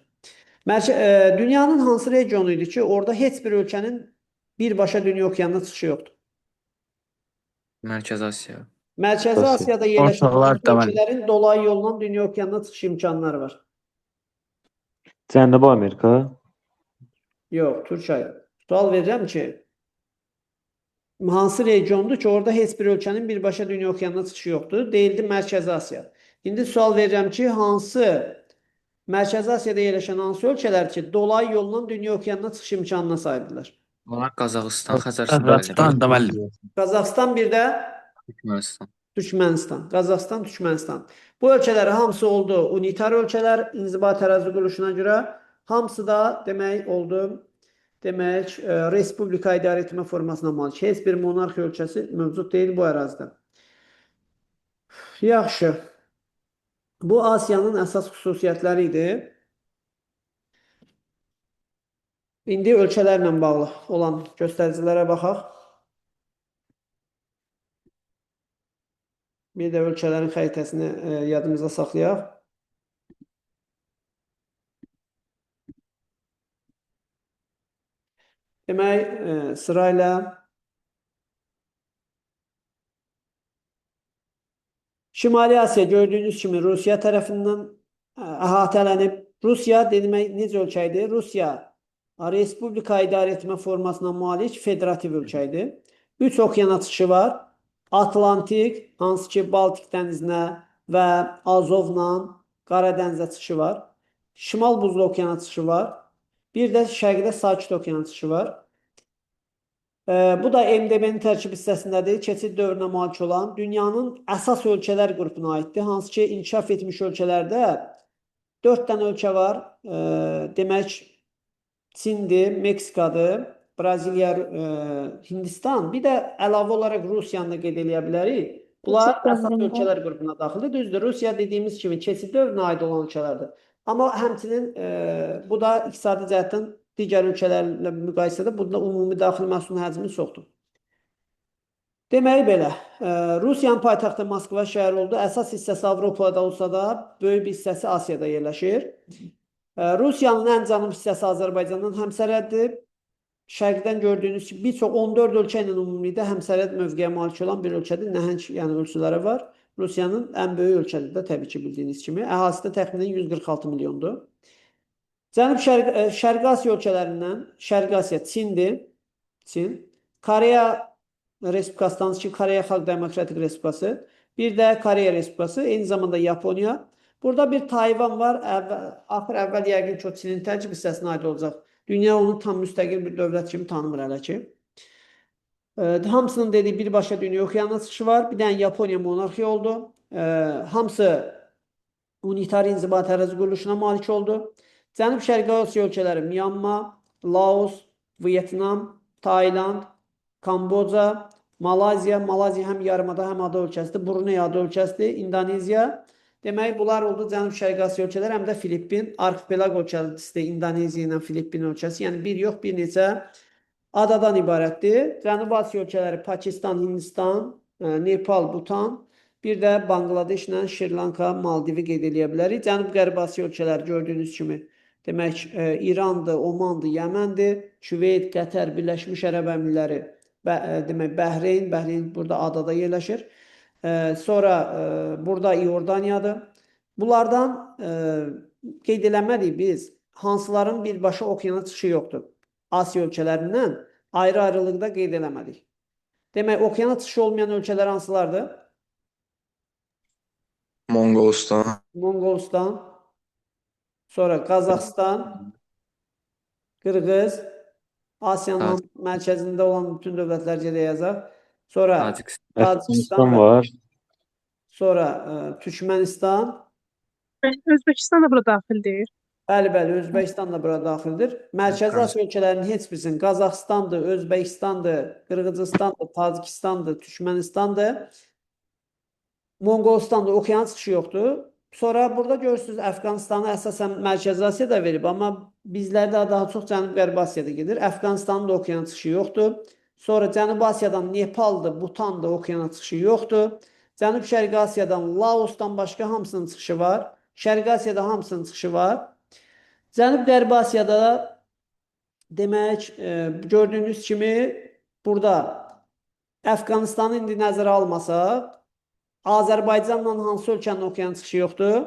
Dünyanın hansı regionu idi ki, orada heç bir ölkənin birbaşa dünya okeanına çıxışı yoxdur? Mərkəzi Asiya. Mərkəzi Asiyada yerləşən Ortalar hansı deməli. ölkələrin dolayı yolundan dünya okeanına çıxış imkanları var? Cənubi Amerika. Yox, Türkiyə. Sual verirəm ki, hansı regiondur ki, orada heç bir ölkənin birbaşa dünya okeanına çıxışı yoxdur? Deyildi Mərkəzi Asiya. İndi sual verirəm ki, hansı Mərkəzi Asiyada yerləşən hansı ölkələr ki, dolayı yolundan dünya okeanına çıxış imkanına sahibdirlər? Onlar Qazaxıstan, Xəzərstan, Qazaxıstan deməli. Qazaxıstan, bir də Türkmənistan. Türkmənistan. Qazaxıstan, Türkmənistan. Bu ölkələr hamısı oldu unitar ölkələr inzibati ərazi quruluşuna görə. Hamısı da demək oldu respublika idarə etmə formasına malik. Heç bir monarxiya ölkəsi mövcud deyil bu ərazidə. Yaxşı. Bu Asiyanın əsas xüsusiyyətləri idi. İndi ölkələrlə bağlı olan göstəricilərə baxaq. Bir də ölkələrin xəritəsini yadımızda saxlayaq. Demək, sırayla Şimali Asiya gördüyünüz kimi Rusiya tərəfindən əhatələnib. Rusiya demək necə ölkə idi? Rusiya respublika idarə etmə formasına malik federativ ölkə idi. 3 okeana çıxışı var. Atlantik, hansı ki Baltik dənizinə və Azovla Qara dənizə çıxışı var. Şimal Buzlu okeana çıxışı var. Bir də şərqdə Sakit okeana çıxışı var. Bu da MDB-nin tərkib hissəsindədir. Keçid dövrünə malik olan dünyanın əsas ölkələr qrupuna aiddir. Hansı ki inkişaf etmiş ölkələrdə 4 dənə ölkə var. Demək Çindir, Meksikadır, Braziliya, Hindistan, bir də əlavə olaraq Rusiyanı da qeyd edə bilərik. Bunlar əsas ölkələr qrupuna daxildir. Düzdür, Rusiya dediyimiz kimi keçid dövrünə aid olan ölkələrdir. Amma həmçinin bu da iqtisadi cəhətdən digər ölkələrlə müqayisədə bunda ümumi daxili məhsulun həcmi çoxdur. Deməli belə, Rusiyanın paytaxtı Moskva şəhəri oldu. Əsas hissəsi Avropada olsa da, böyük bir hissəsi Asiyada yerləşir. Rusiyanın ən cənub hissəsi Azərbaycandan həmsərhəddir. Şərqdən gördüyünüz kimi bir çox 14 ölkə ilə ümumilikdə həmsərhəd mövqeyə malik olan bir ölkədir. Nəhəng yəni ölçüləri var. Rusiyanın ən böyük ölkədir də təbii ki bildiyiniz kimi. Əhalisi də təxminən 146 milyondur. Cənub-Şərqi Asiya ölkələrindən Şərqi Asiya Çindir. Çin. Koreya Respublikası ki Koreya Xalq Demokratik Respublikası. Bir də Koreya Respublikası, eyni zamanda Yaponiya. Burada bir Tayvan var. Axır əvvəl yəqin ki o Çinin tərkib hissəsinə aid olacaq. Dünya onu tam müstəqil bir dövlət kimi tanımır hələ ki. Hamısının dediyi birbaşa dünya okeanına çıxışı var. Bir dənə Yaponiya monarxiya oldu. Hamısı unitar inzibati ərazi quruluşuna malik oldu. Cənub-Şərqi Asiya ölkələri Myanma, Laos, Vyetnam, Tayland, Kamboca, Malayziya. Malayziya həm yarımada, həm ada ölkəsidir. Brunei ada ölkəsidir. İndoneziya. Demək, bunlar oldu Cənub-Şərqi Asiya ölkələri, həm də Filippin, arxipelag ölkəsidir. İndoneziya ilə Filippin ölkəsi. Yəni bir yox, bir neçə adadan ibarətdir. Cənubi Asiya ölkələri Pakistan, Hindistan, Nepal, Bhutan, bir də Bangladeshlə Şri-Lanka, Maldivi qeyd edə bilərik. Cənub-Qərbi Asiya ölkələri gördüyünüz kimi demək İrandır, Omandır, Yəməndir, Küveyt, Qətər, Birləşmiş Ərəb Əmirlikləri, demək Bəhreyn burada adada yerləşir. Sonra burada İordaniyadır. Bunlardan qeyd eləmədik biz, hansıların birbaşa okeana çıxışı yoxdur. Asiya ölkələrindən ayrı-ayrılıqda qeyd eləmədik. Demək, okeana çıxışı olmayan ölkələr hansılardır? Monqolistan, sonra Qazaxıstan, Qırğız, Asiyanın mərkəzində olan bütün dövlətlər gedə yazaq. Sonra Tacikistan var. Sonra Türkmənistan, Özbəkistan da bura daxildir. Bəli, bəli, Özbəkistan da bura daxildir. Mərkəzi Asiya ölkələrinin heç birisinin Qazaxıstandır, Özbəkistandır, Qırğızıstandır, Tacikistandır, Türkmenistandır, Monqolistandır, okean çıxışı yoxdur. Sonra burada görürsünüz Əfqanistanı əsasən Mərkəzi Asiyada verib, amma bizlərdə daha çox Cənub-Qərbi Asiyada gedir. Əfqanistanın da okean çıxışı yoxdur. Sonra Cənubi Asiyadan Nepaldır, Butandır, okeana çıxışı yoxdur. Cənub-Şərqi Asiyadan Laosdan başqa hamısının çıxışı var. Şərqi Asiyada hamısının çıxışı var. Cənub-Qərbi Asiyada demək, gördüyünüz kimi burada Əfqanistanı indi nəzərə almasaq, Azərbaycanla hansı ölkənin okean çıxışı yoxdur?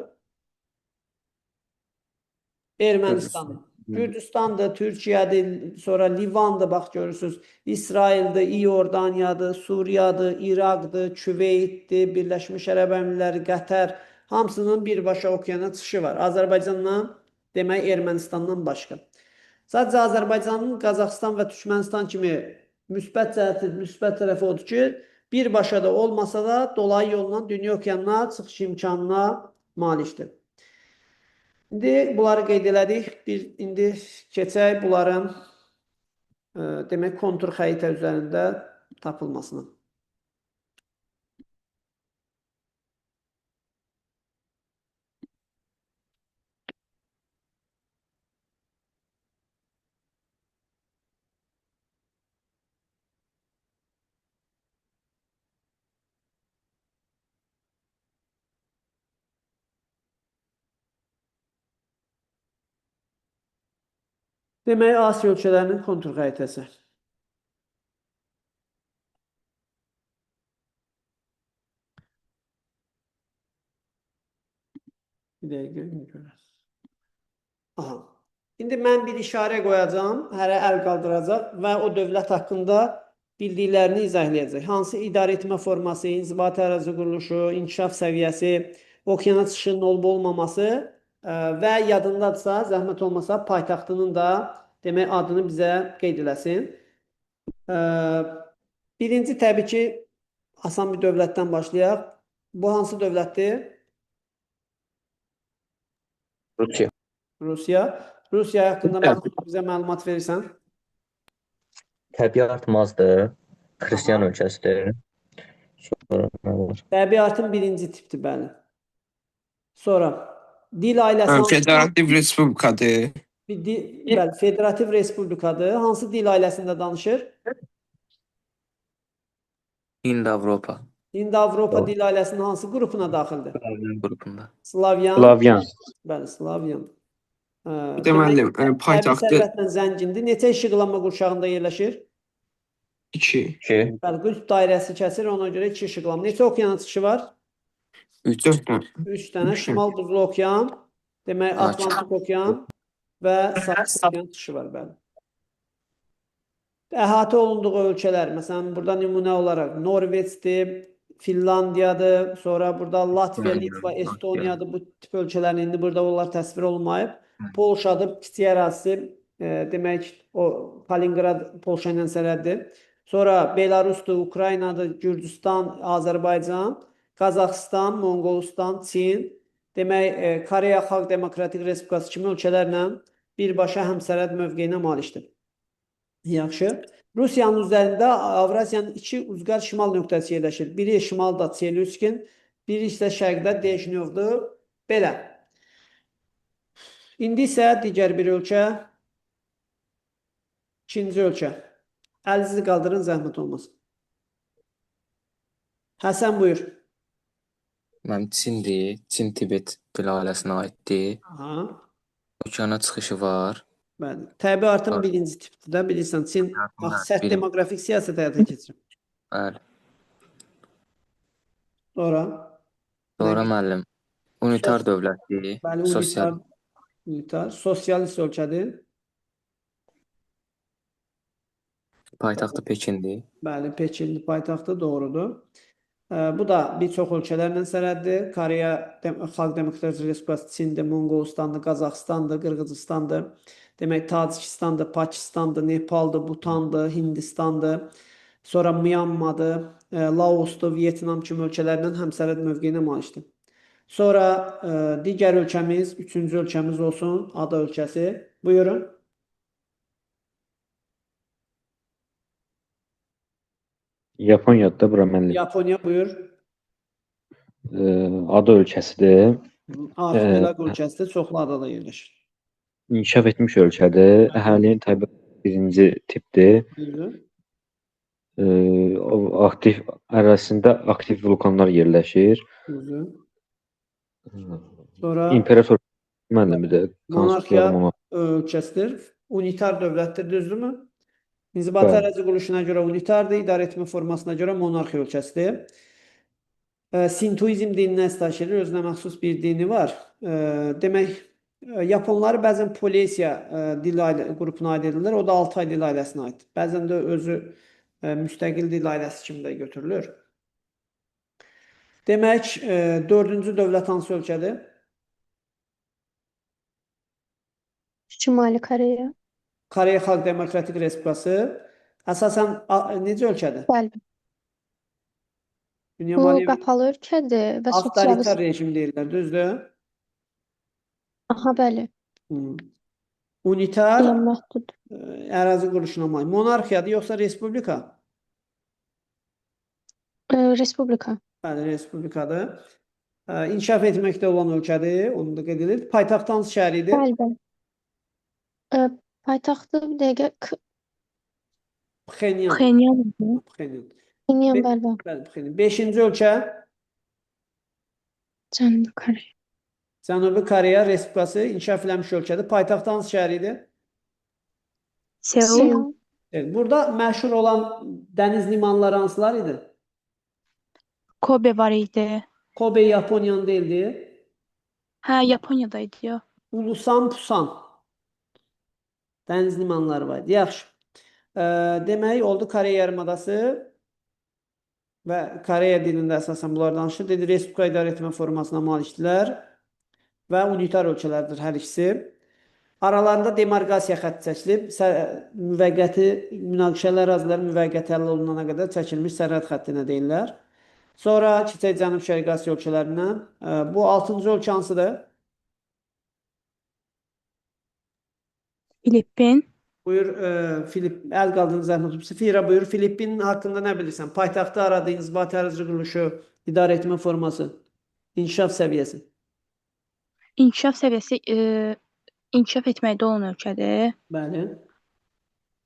Ermənistan. Gürcüstandır, Türkiyədir, sonra Livandır, bax görürsünüz. İsraildir, İordaniyadır, Suriyadır, İraqdır, Küveytdir, Birləşmiş Ərəb Əmirlikləri, Qətər. Hamısının birbaşa okeana çıxışı var. Azərbaycandan, demək Ermənistandan başqa. Sadəcə Azərbaycanın Qazaxıstan və Türkmənistan kimi müsbət cəhəti, müsbət tərəfi odur ki, birbaşa da olmasa da dolayı yolla dünya okeanına çıxış imkanına malikdir. İndi bunları qeyd elədik. İndi keçək bunların demək kontur xəritə üzərində tapılmasına. Demək, Asiya ölkələrinin kontur xəritəsi. Bir dəqiqə görək. Aha. İndi mən bir işarə qoyacağım, hərə əl qaldıracaq və o dövlət haqqında bildiklərini izah hansı idarəetmə forması, inzibati ərazi quruluşu, inkişaf səviyyəsi, okeana çıxışının olub-olmaması və yadındadırsa, zəhmət olmasa paytaxtının da demək adını bizə qeyd eləsin. Birinci təbii ki, asan bir dövlətdən başlayaq. Bu hansı dövlətdir? Rusiya. Rusiya. Rusiya haqqında bizə məlumat verirsən? Təbii artmazdır. Xristian ölkəsidir. Sonra nə var? Təbii artım birinci tipdir, bəli. Sonra dil ailəsi Federativ Respublikadır. bəli, federativ respublikadır. Hansı dil ailəsində danışır? Hind-Avropa Hind-Avropa dil ailəsinin hansı qrupuna daxildir? qrupunda. Slavyan. Slavyan. Bəli, Slavyan. Deməli, Təbii paytaxtı sərvətlə zəngindir. Neçə işıqlanma qurşağında yerləşir? 2. 2. Bəli, qütb dairəsi kəsir, ona görə 2 işıqlanma. Neçə okeana çıxışı var? 3 3 dənə. Şimal Buzlu okean, demək Atlantik okean və Sakit okean çıxışı var, bəli. Əhatə olunduğu ölkələr, məsələn, burada nümunə olaraq Norveçdir, Finlandiyadır, sonra burada Latviya, Litva, Estoniyadır, bu tip ölkələrin indi burada onlar təsvir olunmayıb. Polşadır, kiçik ərazisi, demək o Kaliningrad Polşa ilə sərhəddir. Sonra Belarusdur, Ukraynadır, Gürcüstan, Azərbaycan, Qazaxıstan, Monqolistan, Çin, demək Koreya Xalq Demokratik Respublikası kimi ölkələrlə birbaşa həmsərhəd mövqeyinə malikdir. Yaxşı. Rusiyanın üzərində Avrasiyanın 2 uzqar şimal nöqtəsi yerləşir. Biri şimalda Çelüskin, biri isə şərqdə Deşnyovdur. Belə. İndi isə digər bir ölkə, ikinci ölkə. Əlinizi qaldırın, zəhmət olmasın. Həsən, buyur. Mənim Çindir, Çin-Tibet dil ailəsinə aiddir. Aha. Okeana çıxışı var. Bəli. Təbii artım birinci tipdir də, bilirsən. Çin sərt demografik siyasət həyata keçirir. Bəli. Sonra müəllim, unitar dövlətdir. bəli, unitar, sosialist ölkədir. Paytaxtı Pekindir. Bəli, Pekin paytaxtı doğrudur. Bu da bir çox ölkələrlə sərhəddir. Koreya Xalq Demokratik Respublikası, Çindir, Monqolistandır, Qazaxıstandır, Qırğızıstandır. Demək, Tacikistandır, Pakistandır, Nepaldır, Butandır, Hindistandır. Sonra Myanmadır, Laosdur, Vyetnam kimi ölkələrlə həmsərhəd mövqeyinə malikdir. Sonra digər ölkəmiz, üçüncü ölkəmiz olsun, ada ölkəsi. Buyurun. Yaponiyadır bura müəllim. Yaponiya buyur. Ada ölkəsidir. Arxipelag ölkəsidir, çoxlu adada yerləşir. İnkişaf etmiş ölkədir. Əhalinin təbiəti birinci tipdir. Buyurun. Aktiv ərazisində aktiv vulkanlar yerləşir. Buyurun. Sonra İmperator müəllimi də monarxiya konstitusiya ölkəsidir. Unitar dövlətdir, düzdürmü? İnzibati Bəli. ərazi quruluşuna görə unitardır, idarə etmə formasına görə monarxiya ölkəsidir. Sintoizm dininə əsas edir, özünə məxsus bir dini var. Demək, Yaponları bəzən Polesiya dil qrupuna aid edirlər, o da Altay dil ailəsinə aid. Bəzən də özü müstəqil dil ailəsi kimi də götürülür. Demək, dördüncü dövlət hansı ölkədir? Şimali Koreya. Koreya Xalq Demokratik Respublikası. Əsasən necə ölkədir? Bəli. Dünya Bu maliyyə qapalı ölkədir və avtoritar sosialist. rejim deyirlər, düzdür? Aha, bəli. Unitar Yəni məhdud. ərazi quruluşuna malik. Monarxiyadır yoxsa respublika? Respublika. Bəli, respublikadır. İnkişaf etməkdə olan ölkədir, onu da qeyd edilir. Paytaxtı hansı şəhər idi? Bəli, bəli. Paytaxtı bir dəqiqə Pxenyan. Pxenyan idi. Pxenyan. Pxenyan, bəli, bəli. Bəli, Pxenyan. Beşinci ölkə Cənubi Koreya. Cənubi Koreya Respublikası inkişaf eləmiş ölkədir. Paytaxtı hansı şəhər idi? Seul. Evet, burada məşhur olan dəniz limanları hansılar idi? Kobe var idi. Kobe Yaponiyanın deyildi. Hə, Yaponiyadaydı ya. Ulusan, Pusan. Dəniz limanları var idi. Yaxşı. Demək oldu Koreya yarımadası və Koreya dilində əsasən bunlar danışılır. Dedi, Respublika idarə etmə formasına malikdirlər və unitar ölkələrdir hər ikisi. Aralarında demarkasiya xətti çəkilib, müvəqqəti münaqişəli ərazilər müvəqqəti həll olunana qədər çəkilmiş sərhəd xəttinə deyirlər. Sonra keçək Cənub-Şərqi Asiya ölkələrindən. Bu 6-cı ölkə hansıdır? Filippin. Buyur, əl qaldırın zəhmət olmasa. Fira buyur, Filippin haqqında nə bilirsən? Paytaxtı aradı, inzibati ərazi quruluşu, idarə etmə forması, inkişaf səviyyəsi. İnkişaf səviyyəsi inkişaf etməkdə olan ölkədir. Bəli.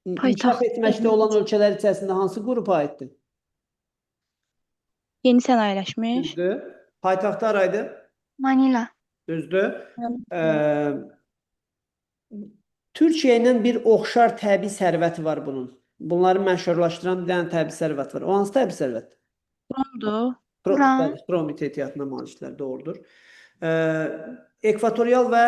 İnkişaf Paytaxt etməkdə olan ölkələr içərisində hansı qrupa aiddir? Yeni sənayeləşmiş. Düzdür. Paytaxtı haraydı? Manila. Düzdür. Türkiyə ilə bir oxşar təbii sərvəti var bunun. Bunları məşhurlaşdıran bir dənə təbii sərvət var. O hansı təbii sərvətdir? Kromdur. Kromit ehtiyatına maliklər, doğrudur. Ekvatorial və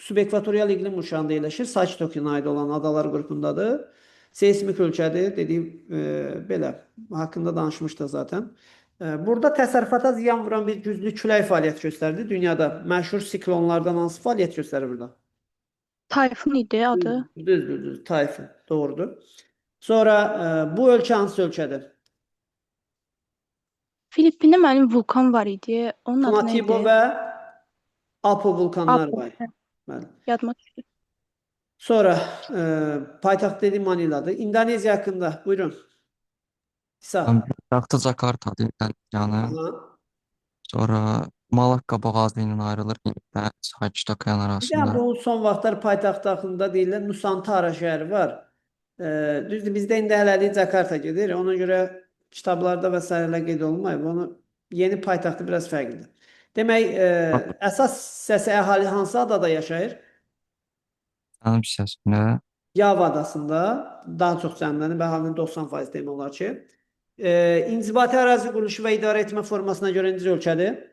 subekvatorial iqlim qurşağında yerləşir. Sakit okeana aid olan adalar qrupundadır. Seismik ölkədir. Dediyim belə, haqqında danışmışdıq zaten. Burada təsərrüfata ziyan vuran bir güclü külək fəaliyyət göstərdi. Dünyada məşhur siklonlardan hansı fəaliyyət göstərir burada? Tayfun idi adı. Düzdür. Tayfun. Doğrudur. Sonra bu ölkə hansı ölkədir? Filippində mənim vulkan var idi. Onun adı nə Pinatubo idi? və Apo vulkanlar Apo, var. Bəli. Yadıma düşdü. Sonra paytaxt dedi Maniladır. İndoneziya haqqında buyurun. İsa. Paytaxtı Jakartadır, Indoneziyanın. Aha. Sonra Malakka boğazı ilə ayrılır Hindlə Sakit Okean Bir də arasında. bu son vaxtlar paytaxt haqqında deyirlər Nusantara şəhəri var. Düzdür, bizdə indi hələlik Jakarta gedir. Ona görə kitablarda və s. qeyd olunmayıb. Onu yeni paytaxtı biraz fərqlidir. Demək, əsas hissəsi əhali hansı adada yaşayır? Cənub hissəsində Yava adasında daha çox cəmlənib, əhalinin 90% demək olar ki. İnzibati ərazi quruluşu və idarə etmə formasına görə necə ölkədir?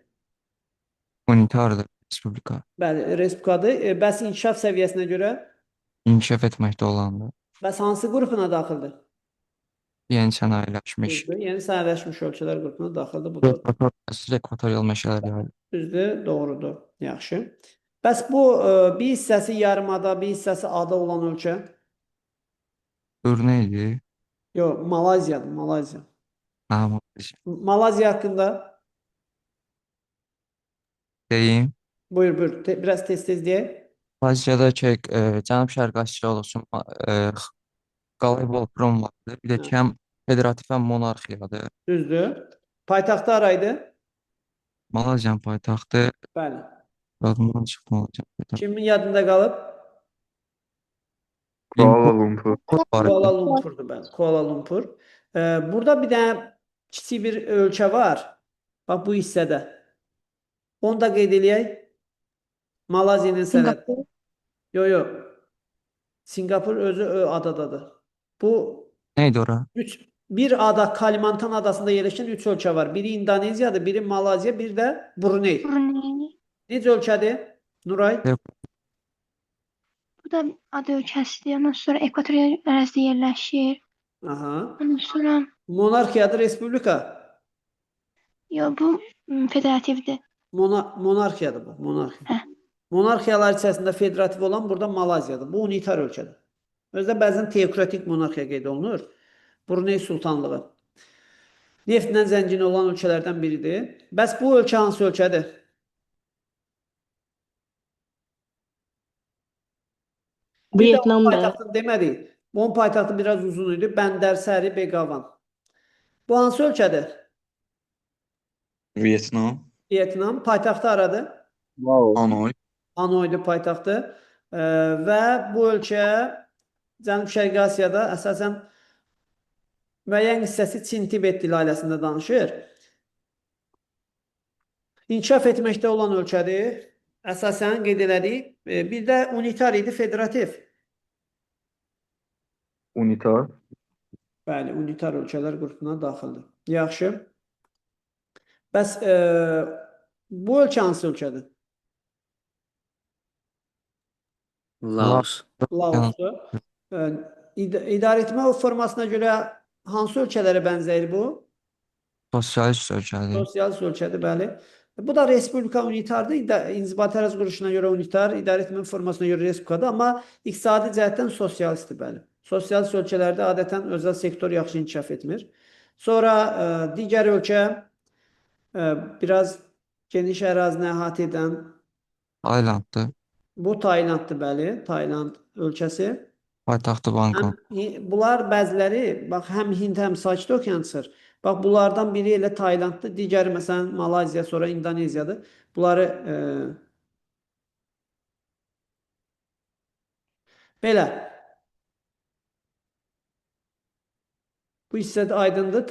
unitardır respublika. Bəli, respublikadır. Bəs inkişaf səviyyəsinə görə? İnkişaf etməkdə olandır. Bəs hansı qrupuna daxildir? Yeni sənayeləşmiş. Düzdür. Yeni sənədləşmiş ölkələr qrupuna daxildir. Bu da Ekvatorial meşələr yayılır. düzdür, doğrudur. Yaxşı. Bəs bu bir hissəsi yarımada, bir hissəsi ada olan ölkə? Brunei idi. Yox, Malayziyadır, Malayziya. Hə, Malayziya haqqında deyim. Buyur buyur. Biraz tez diye. Aziyadakı Cənub-Şərqi Asiya olsun, qalay Volpron vardı. Bir də ki, həm federativ, həm monarxiyadır. Düzdür. Paytaxtı haraydı? Malaziyanın paytaxtı. Bəli. Yadımdan çıxdı Malaziyanın paytaxtı. Kimin yadında qalıb? Kuala Lumpur. Kuala Lumpur'dur bəli. Kuala Lumpur. Burada bir dənə kiçik bir ölkə var. Bax bu hissədə. Onu da qeyd eləyək. Malaziyanın sərhədi. Singapur. Yo. Singapur özü adadadır. Bu Neydi ora? bir ada Kalimantan adasında yerləşən 3 ölkə var. Biri İndoneziyadır, biri Malazya, bir də Brunei. Brunei. Necə ölkədir? Nuray? Bu da ada ölkəsidir. Ondan sonra ekvatorial ərazidə yerləşir. Aha. Ondan sonra Monarxiyadır, respublika. bu federativdir. Monarxiyadır bu, monarxiya. Hə. Monarxiyalar içərisində federativ olan burada Malazyadır. Bu unitar ölkədir. Özdə bəzən teokratik monarxiya qeyd olunur. Brunei Sultanlığı. Neftlə zəngin olan ölkələrdən biridir. Bəs bu ölkə hansı ölkədir? Bir də onun Vietnamdır. paytaxtını demədik. Onun paytaxtı biraz uzun idi. Bəndər, Səri, Beqavan. Bu hansı ölkədir? Vietnam. Vietnam. Paytaxtı haradır? Hanoi. Hanoi'dir paytaxtı. Və bu ölkə Cənub-Şərqi Asiyada əsasən müəyyən hissəsi Çin-Tibet dili ailəsində danışır. İnkişaf etməkdə olan ölkədir. Əsasən qeyd elədik. Bir də unitar idi, federativ. Unitar. Bəli, unitar ölkələr qrupuna daxildir. Yaxşı. Bəs bu ölkə hansı ölkədir? Laos. Laosdur. İdarəetmə formasına görə hansı ölkələrə bənzəyir bu? Sosialist ölkədir. Sosialist ölkədir, bəli. Bu da respublika unitardır. İnzibati ərazi quruluşuna görə unitar, idarəetmə formasına görə respublikadır, amma iqtisadi cəhətdən sosialistdir, bəli. Sosialist ölkələrdə adətən özəl sektor yaxşı inkişaf etmir. Sonra digər ölkə biraz geniş ərazini əhatə edən Taylanddır. bu Taylanddır, bəli. Tayland ölkəsi. Paytaxtı Bangkok. Bunlar bəziləri, bax, həm Hind, həm Sakit Okean çıxır. Bax, bunlardan biri elə Taylanddır, digəri məsələn Malazya, sonra İndoneziyadır. Bunları belə. Bu hissədə aydındır.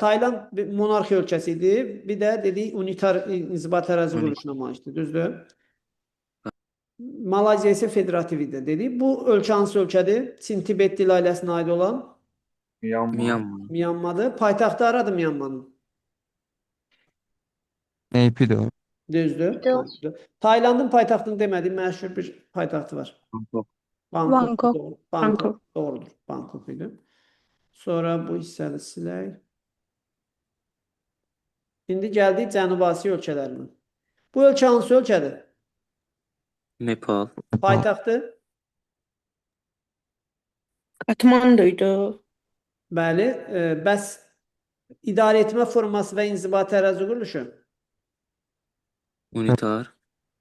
Tayland monarxiya ölkəsi idi. Bir də dedik unitar inzibati ərazi quruluşuna malikdir, düzdür? Malazya isə federativ idi, dedik. Bu ölkə hansı ölkədir? Çin-Tibet dil ailəsinə aid olan Myanmar. Myanmadır. Paytaxtı haradır Myanmanın? Neypidir o? Düzdür. Taylandın paytaxtını demədim, məşhur bir paytaxtı var. Bangkok. Bangkok. Doğrudur. Bangkok idi. Sonra bu hissəni silək. İndi gəldik Cənubi Asiya ölkələrinə. Bu ölkə hansı ölkədir? Nepal. Paytaxtı? Katmandu'ydu. Bəli. Bəs idarəetmə forması və inzibati ərazi quruluşu? Unitar.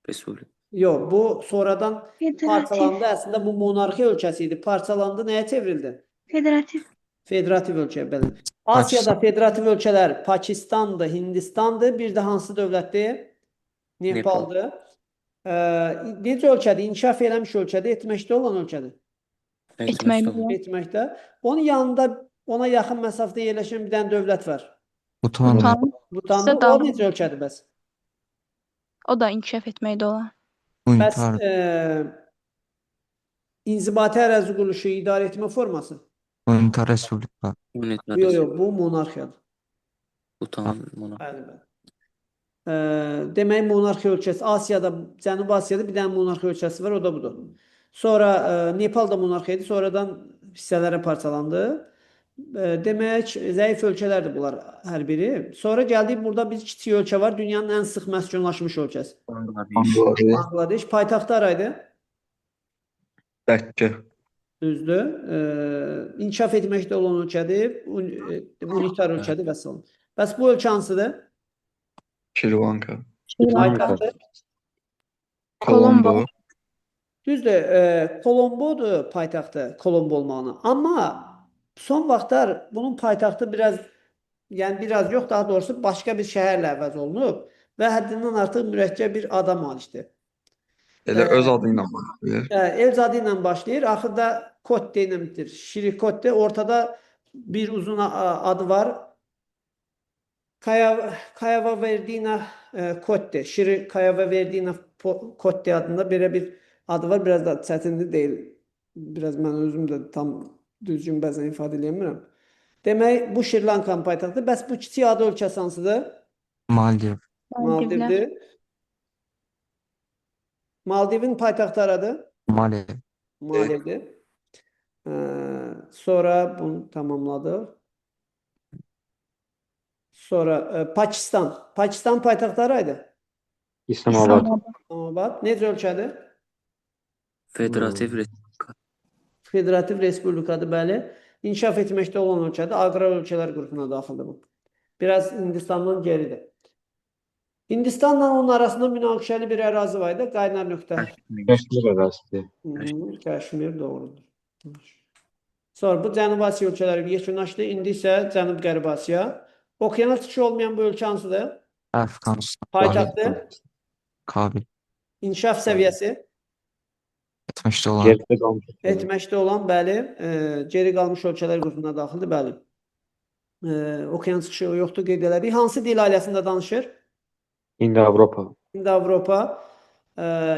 Respublika. Yox, bu sonradan Federativ. parçalandı. Əslində bu monarxiya ölkəsi idi. Parçalandı, nəyə çevrildi? Federativ. Federativ ölkə, bəli. Asiyada federativ ölkələr Pakistandır, Hindistandır, bir də hansı dövlətdir? Nepaldır. Necə ölkədir? İnkişaf eləmiş ölkədir, etməkdə olan ölkədir. Etməkdə. Etməkdə. Onun yanında ona yaxın məsafədə yerləşən bir dənə dövlət var. Butan. Butandır. İşte O necə ölkədir bəs? O da inkişaf etməkdə olan. Bəs Unitar. inzibati ərazi quruluşu, idarəetmə forması? Unitar Respublika. Unitar. Yox, bu monarxiyadır. Butan. Monarxiya. Bəli. Demək monarxiya ölkəsi. Asiyada, Cənubi Asiyada bir dənə monarxiya ölkəsi var, o da budur. Sonra Nepal da monarxiya idi, sonradan hissələrə parçalandı. Demək, zəif ölkələrdir bunlar hər biri. Sonra gəldik, burada bir kiçik ölkə var, dünyanın ən sıx məskunlaşmış ölkəsi. Bangladeş. Paytaxtı haraydı? Dəkkə. Düzdür. İnkişaf etməkdə olan ölkədir, unitar ölkədir və s. Bəs bu ölkə hansıdır? Şri Lanka. Şri Lanka. Paytaxtı. Kolombo. Düzdür, Kolombodur paytaxtı, Kolombo olmağına. Amma son vaxtlar bunun paytaxtı biraz yox, daha doğrusu başqa bir şəhərlə əvəz olunub və həddindən artıq mürəkkəb bir ada malikdir. Elə öz adı ilə başlayır. Öz adı ilə başlayır, axırda Kotte ilə bitir. Şiri Kotte, ortada bir uzun adı var. Kayava Verdina Kotte, Şiri Kayava Verdina Kotte adında belə bir adı var. Biraz da çətindir deyil. Biraz mən özüm də tam düzgün bəzən ifadə edəmirəm. Demək, bu Şri Lankanın paytaxtı. Bəs bu kiçik ada ölkəsi hansıdır? Maldiv. Maldivlər. Maldivdir. Maldivin paytaxtı haradır? Mali. Maliydir. Sonra bunu tamamladıq. Sonra Pakistan. Pakistan paytaxtı haraydı? İslamabad. İslamabad. Necə ölkədir? Federativ Respublika. Federativ Respublikadır, bəli. İnkişaf etməkdə olan ölkədir. Aqrar ölkələr qrupuna daxildir bu. Biraz Hindistandan geridir. Hindistanla onun arasında münaqişəli bir ərazi var idi. Qaynar nöqtə. Kəşmir ərazisi. Kəşmir doğrudur. Sonra bu Cənubi Asiya ölkələri yekunlaşdı. İndi isə Cənub-Qərbi Asiya. Okeana çıxışı olmayan bu ölkə hansıdır? Əfqanistan. Paytaxtı, Kabil. inkişaf səviyyəsi Etmişdə olan. Geride qalmış. etməkdə olan, bəli, geri qalmış ölkələr qrupuna daxildir, bəli. Okeana çıxışı yoxdur, qeyd elədik. Hansı dil ailəsində danışır? Hind-Avropa. Hind-Avropa,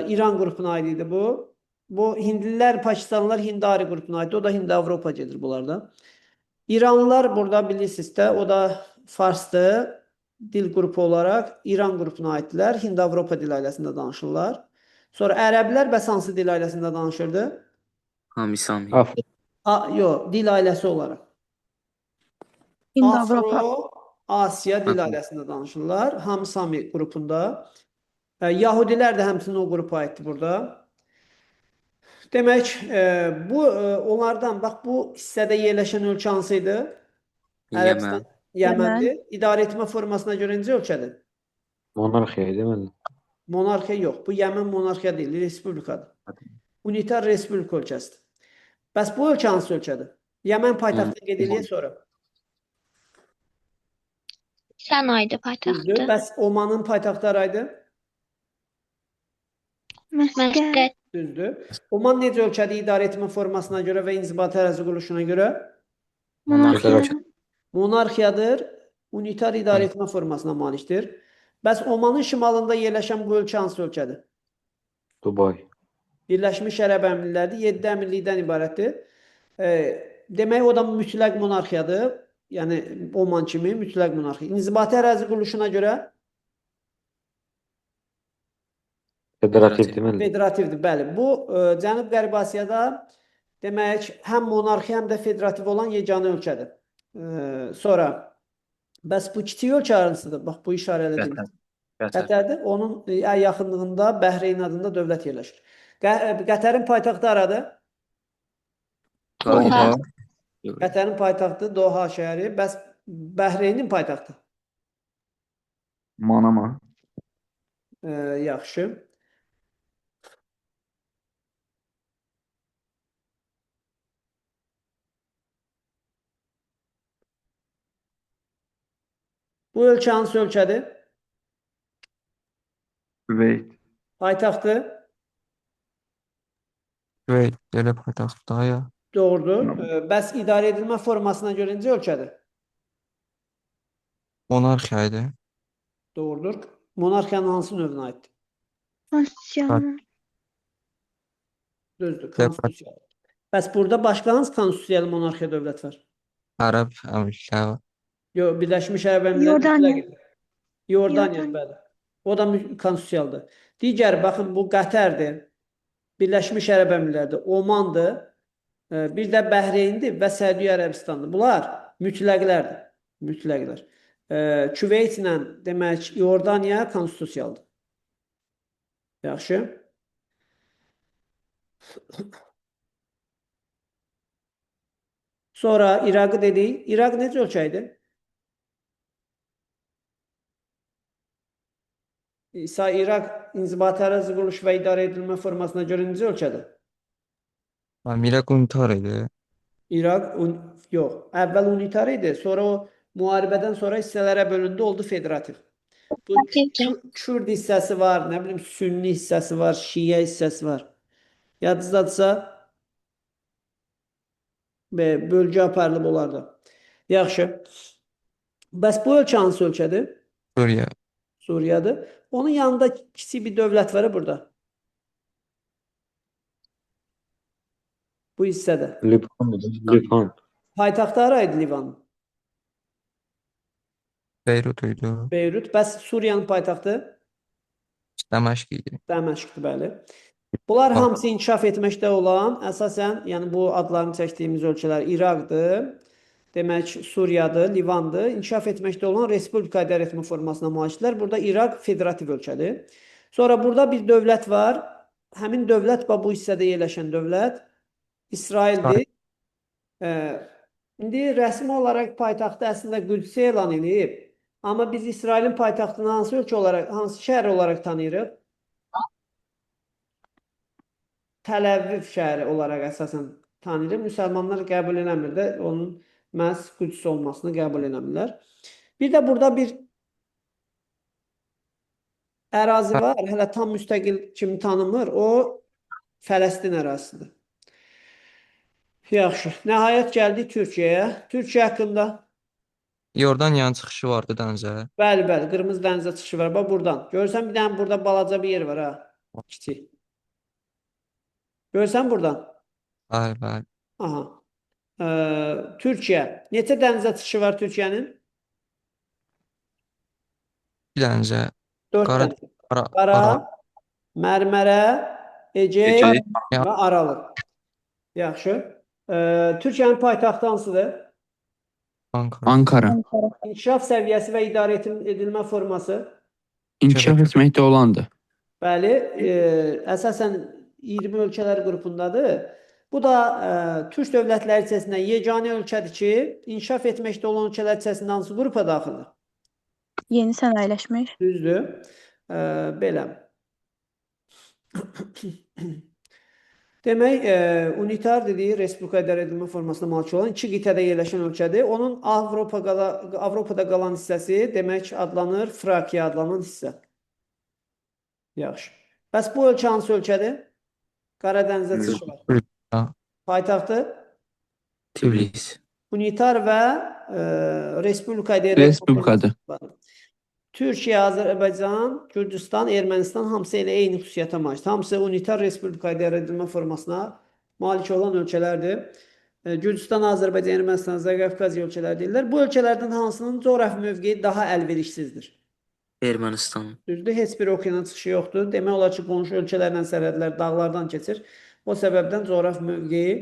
İran qrupuna aid idi bu. Bu Hindlilər, Pakistanlılar Hindari qrupuna aid. O da Hind-Avropa gedir bunlarda. İranlılar burada bilirsiniz də, o da Farsdır. Dil qrupu olaraq İran qrupuna aiddirlər. Hind-Avropa dil ailəsində danışırlar. Sonra ərəblər bəs hansı dil ailəsində danışırdı? Hamisami. Yox, dil ailəsi olaraq. Hind-Avropa. Afro-Asiya dil ailəsində danışırlar. Hamsami qrupunda. Yahudilər də həmçinin o qrupa aiddir burada. Demək, bu onlardan, bax bu hissədə yerləşən ölkə hansı idi? Yəmən. Yəməndir. İdarə etmə formasına görə necə ölkədir? Monarxiya deməli. Monarxiya yox. Bu Yəmən monarxiya deyil, respublikadır. Unitar respublika ölkəsidir. Bəs bu ölkə hansı ölkədir? Yəmən paytaxtı qeyd edək sonra. Sənaydı Düzdür. paytaxtı. Bəs Omanın paytaxtı haraydı? Məskət. Düzdür. Oman necə ölkədir idarə etmə formasına görə və inzibati ərazi quruluşuna görə? Monarxiya. Monarxiyadır. Unitar idarə etmə formasına malikdir. Bəs Omanın şimalında yerləşən bu ölkə hansı ölkədir? Dubay. Birləşmiş Ərəb Əmirlikləri 7 əmirlikdən ibarətdir. Demək, o da mütləq monarxiyadır. Yəni, Oman kimi mütləq monarxiya. İnzibati ərazi quruluşuna görə Federativ deməli. federativdir. Bəli, bu Cənub-Qərbi Asiyada demək, həm monarxiya, həm də federativ olan yeganə ölkədir. Sonra, bəs bu kiçik ölkə hansıdır? Bax, bu işarələdim. Qətərdir. Onun yaxınlığında Bəhreyn adında dövlət yerləşir. Qətərin paytaxtı haradır? Doha. Qətərin paytaxtı Doha şəhəri. Bəs Bəhreynin paytaxtı? Manama. Yaxşı. Bu ölkə hansı ölkədir? Küveyt. Paytaxtı? Küveyt. Elə paytaxtda ya. Doğrudur. Bəs idarə edilmə formasına görə necə ölkədir? Monarxiya idi. Doğrudur. Monarxiyanın hansı növünə aiddir? Konstitusiyanın. Düzdür, konstitusiya. Bəs burada başqa hansı konstitusiyalı monarxiya dövlət var? Ərəb Əmirlikləri var. Yox, Birləşmiş Ərəb Əmirlikləri Yordaniya. mütləq. Yordaniya, Yordaniya. bəli. O da konstitusiyalıdır. Digər, baxın, bu Qətərdir, Birləşmiş Ərəb Əmirlikləridir, Omandır, bir də Bəhreyndir və Səudiyyə Ərəbistandır. Bunlar mütləqlərdir. Mütləqlər. Küveytlə, demək, Yordaniya konstitusiyalıdır. Yaxşı. Sonra İraqı dedik. İraq necə ölkə idi? İsa İraq inzibati ərazi quruluş və idarə edilmə formasına görə necə ölkədir? Miraq unitar idi. Yox, əvvəl unitar idi, sonra o müharibədən sonra hissələrə bölündü, oldu federativ. Bu Kürd hissəsi var, nə bilim Sünni hissəsi var, Şiə hissəsi var. Yadınızdadırsa bölgə aparılıb onlarda. Yaxşı. Bəs bu ölkə hansı ölkədir? Suriya. Suriyadır. Onun yanında kiçik bir dövlət var burada. Bu hissədə. Livan. Paytaxtı haraydı Livanın? Beyrut idi. Beyrut. Bəs Suriyanın paytaxtı? Dəməşq idi. Dəməşqdir, bəli. Bunlar hamısı inkişaf etməkdə olan, əsasən, yəni bu adlarını çəkdiyimiz ölkələr İraqdır, demək Suriyadır, Livandır. İnkişaf etməkdə olan Respublika idarə etmə formasına malikdirlər. Burada İraq federativ ölkədir. Sonra burada bir dövlət var. Həmin dövlət bu hissədə yerləşən dövlət İsraildir. İndi rəsmi olaraq paytaxtı əslində Qüdsə elan edib. Amma biz İsrailin paytaxtını hansı ölkə olaraq, hansı şəhər olaraq tanıyırıq? Təl-Əviv şəhəri olaraq əsasən tanıyırıq. Müsəlmanlar qəbul eləmir də, onun məhz Qüds olmasını qəbul eləmirlər. Bir də burada bir ərazi var, hələ tam müstəqil kimi tanınmır. O Fələstin ərazisidir. Yaxşı. Nəhayət gəldik Türkiyəyə. Türkiyə haqqında. Yordaniyanın çıxışı vardı dənizə. Bəli, qırmızı dənizə çıxışı var. Bax buradan. Görsən bir dənə burada balaca bir yer var ha. Kiçik. Görsən buradan. Bəli. Aha. Türkiyə. Neçə dənizə çıxışı var Türkiyənin? Bir dənizə. 4 Qara- dənizə. Ara- Qara, Aral. Mərmərə, Ecey Ecey. və Aralıq. Yaxşı. Türkiyənin paytaxtı hansıdır? Ankara. Ankara. İnkişaf səviyyəsi və idarə edilmə forması. İnkişaf etməkdə olandır. Bəli, əsasən 20 ölkələr qrupundadır. Bu da Türk dövlətləri içərisində yeganə ölkədir ki, inkişaf etməkdə olan ölkələr içərisində hansı qrupa daxildir? Yeni sənayeləşmiş. Düzdür. Belə. Demək, unitar dediyi Respublika idarə edilmə formasına malik olan iki qitədə yerləşən ölkədir. Onun Avropada qalan hissəsi demək adlanır Frakiya adlanan hissə. Yaxşı. Bəs bu ölkə hansı ölkədir? Qaradənizə çıxışı var. Paytaxtı? Tiflis. Unitar və Respublika idarə etmə Respublikadır. forması. Türkiyə, Azərbaycan, Gürcüstan, Ermənistan hamısı elə eyni xüsusiyyətə malikdir. Hamısı unitar Respublika idarə edilmə formasına malik olan ölkələrdir. Gürcüstan, Azərbaycan, Ermənistan, Zəqafqaziya ölkələri deyirlər. Bu ölkələrdən hansının coğrafi mövqeyi daha əlverişsizdir? Ermənistan. Düzdür, heç bir okeana çıxışı yoxdur. Demək olar ki, qonşu ölkələrlə sərhədlər dağlardan keçir. O səbəbdən coğrafi mövqeyi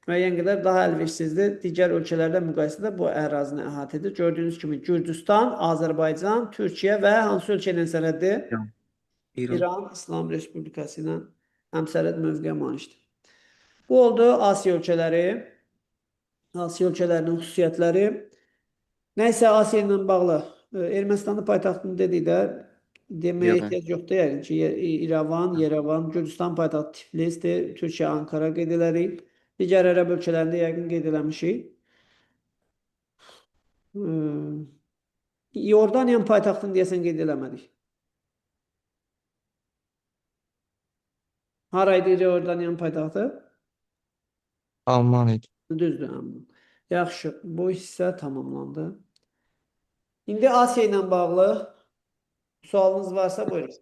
müəyyən qədər daha əlverişsizdir. Digər ölkələrlə müqayisədə bu ərazini əhatə edir. Gördüyünüz kimi Gürcüstan, Azərbaycan, Türkiyə və hansı ölkə ilə sərhəddir? İran İslam Respublikası ilə həmsərhəd mövqeyə malikdir. Bu oldu Asiya ölkələri. Asiya ölkələrinin xüsusiyyətləri. Nəysə Asiya ilə bağlı. Ermənistanın paytaxtını dedik də, deməyə ehtiyac yoxdur yəqin ki, İrəvan, Yerevan, Gürcüstan paytaxtı Tiflisdir, Türkiyə, Ankara qeyd edilərik. Digər ərəb ölkələrində yəqin qeyd eləmişik. Yordaniyanın paytaxtını deyəsən qeyd eləmədik. Haraydı Yordaniyanın paytaxtı? Alman idi. Düzdür. Yaxşı, bu hissə tamamlandı. İndi Asiya ilə bağlı sualınız varsa buyurun.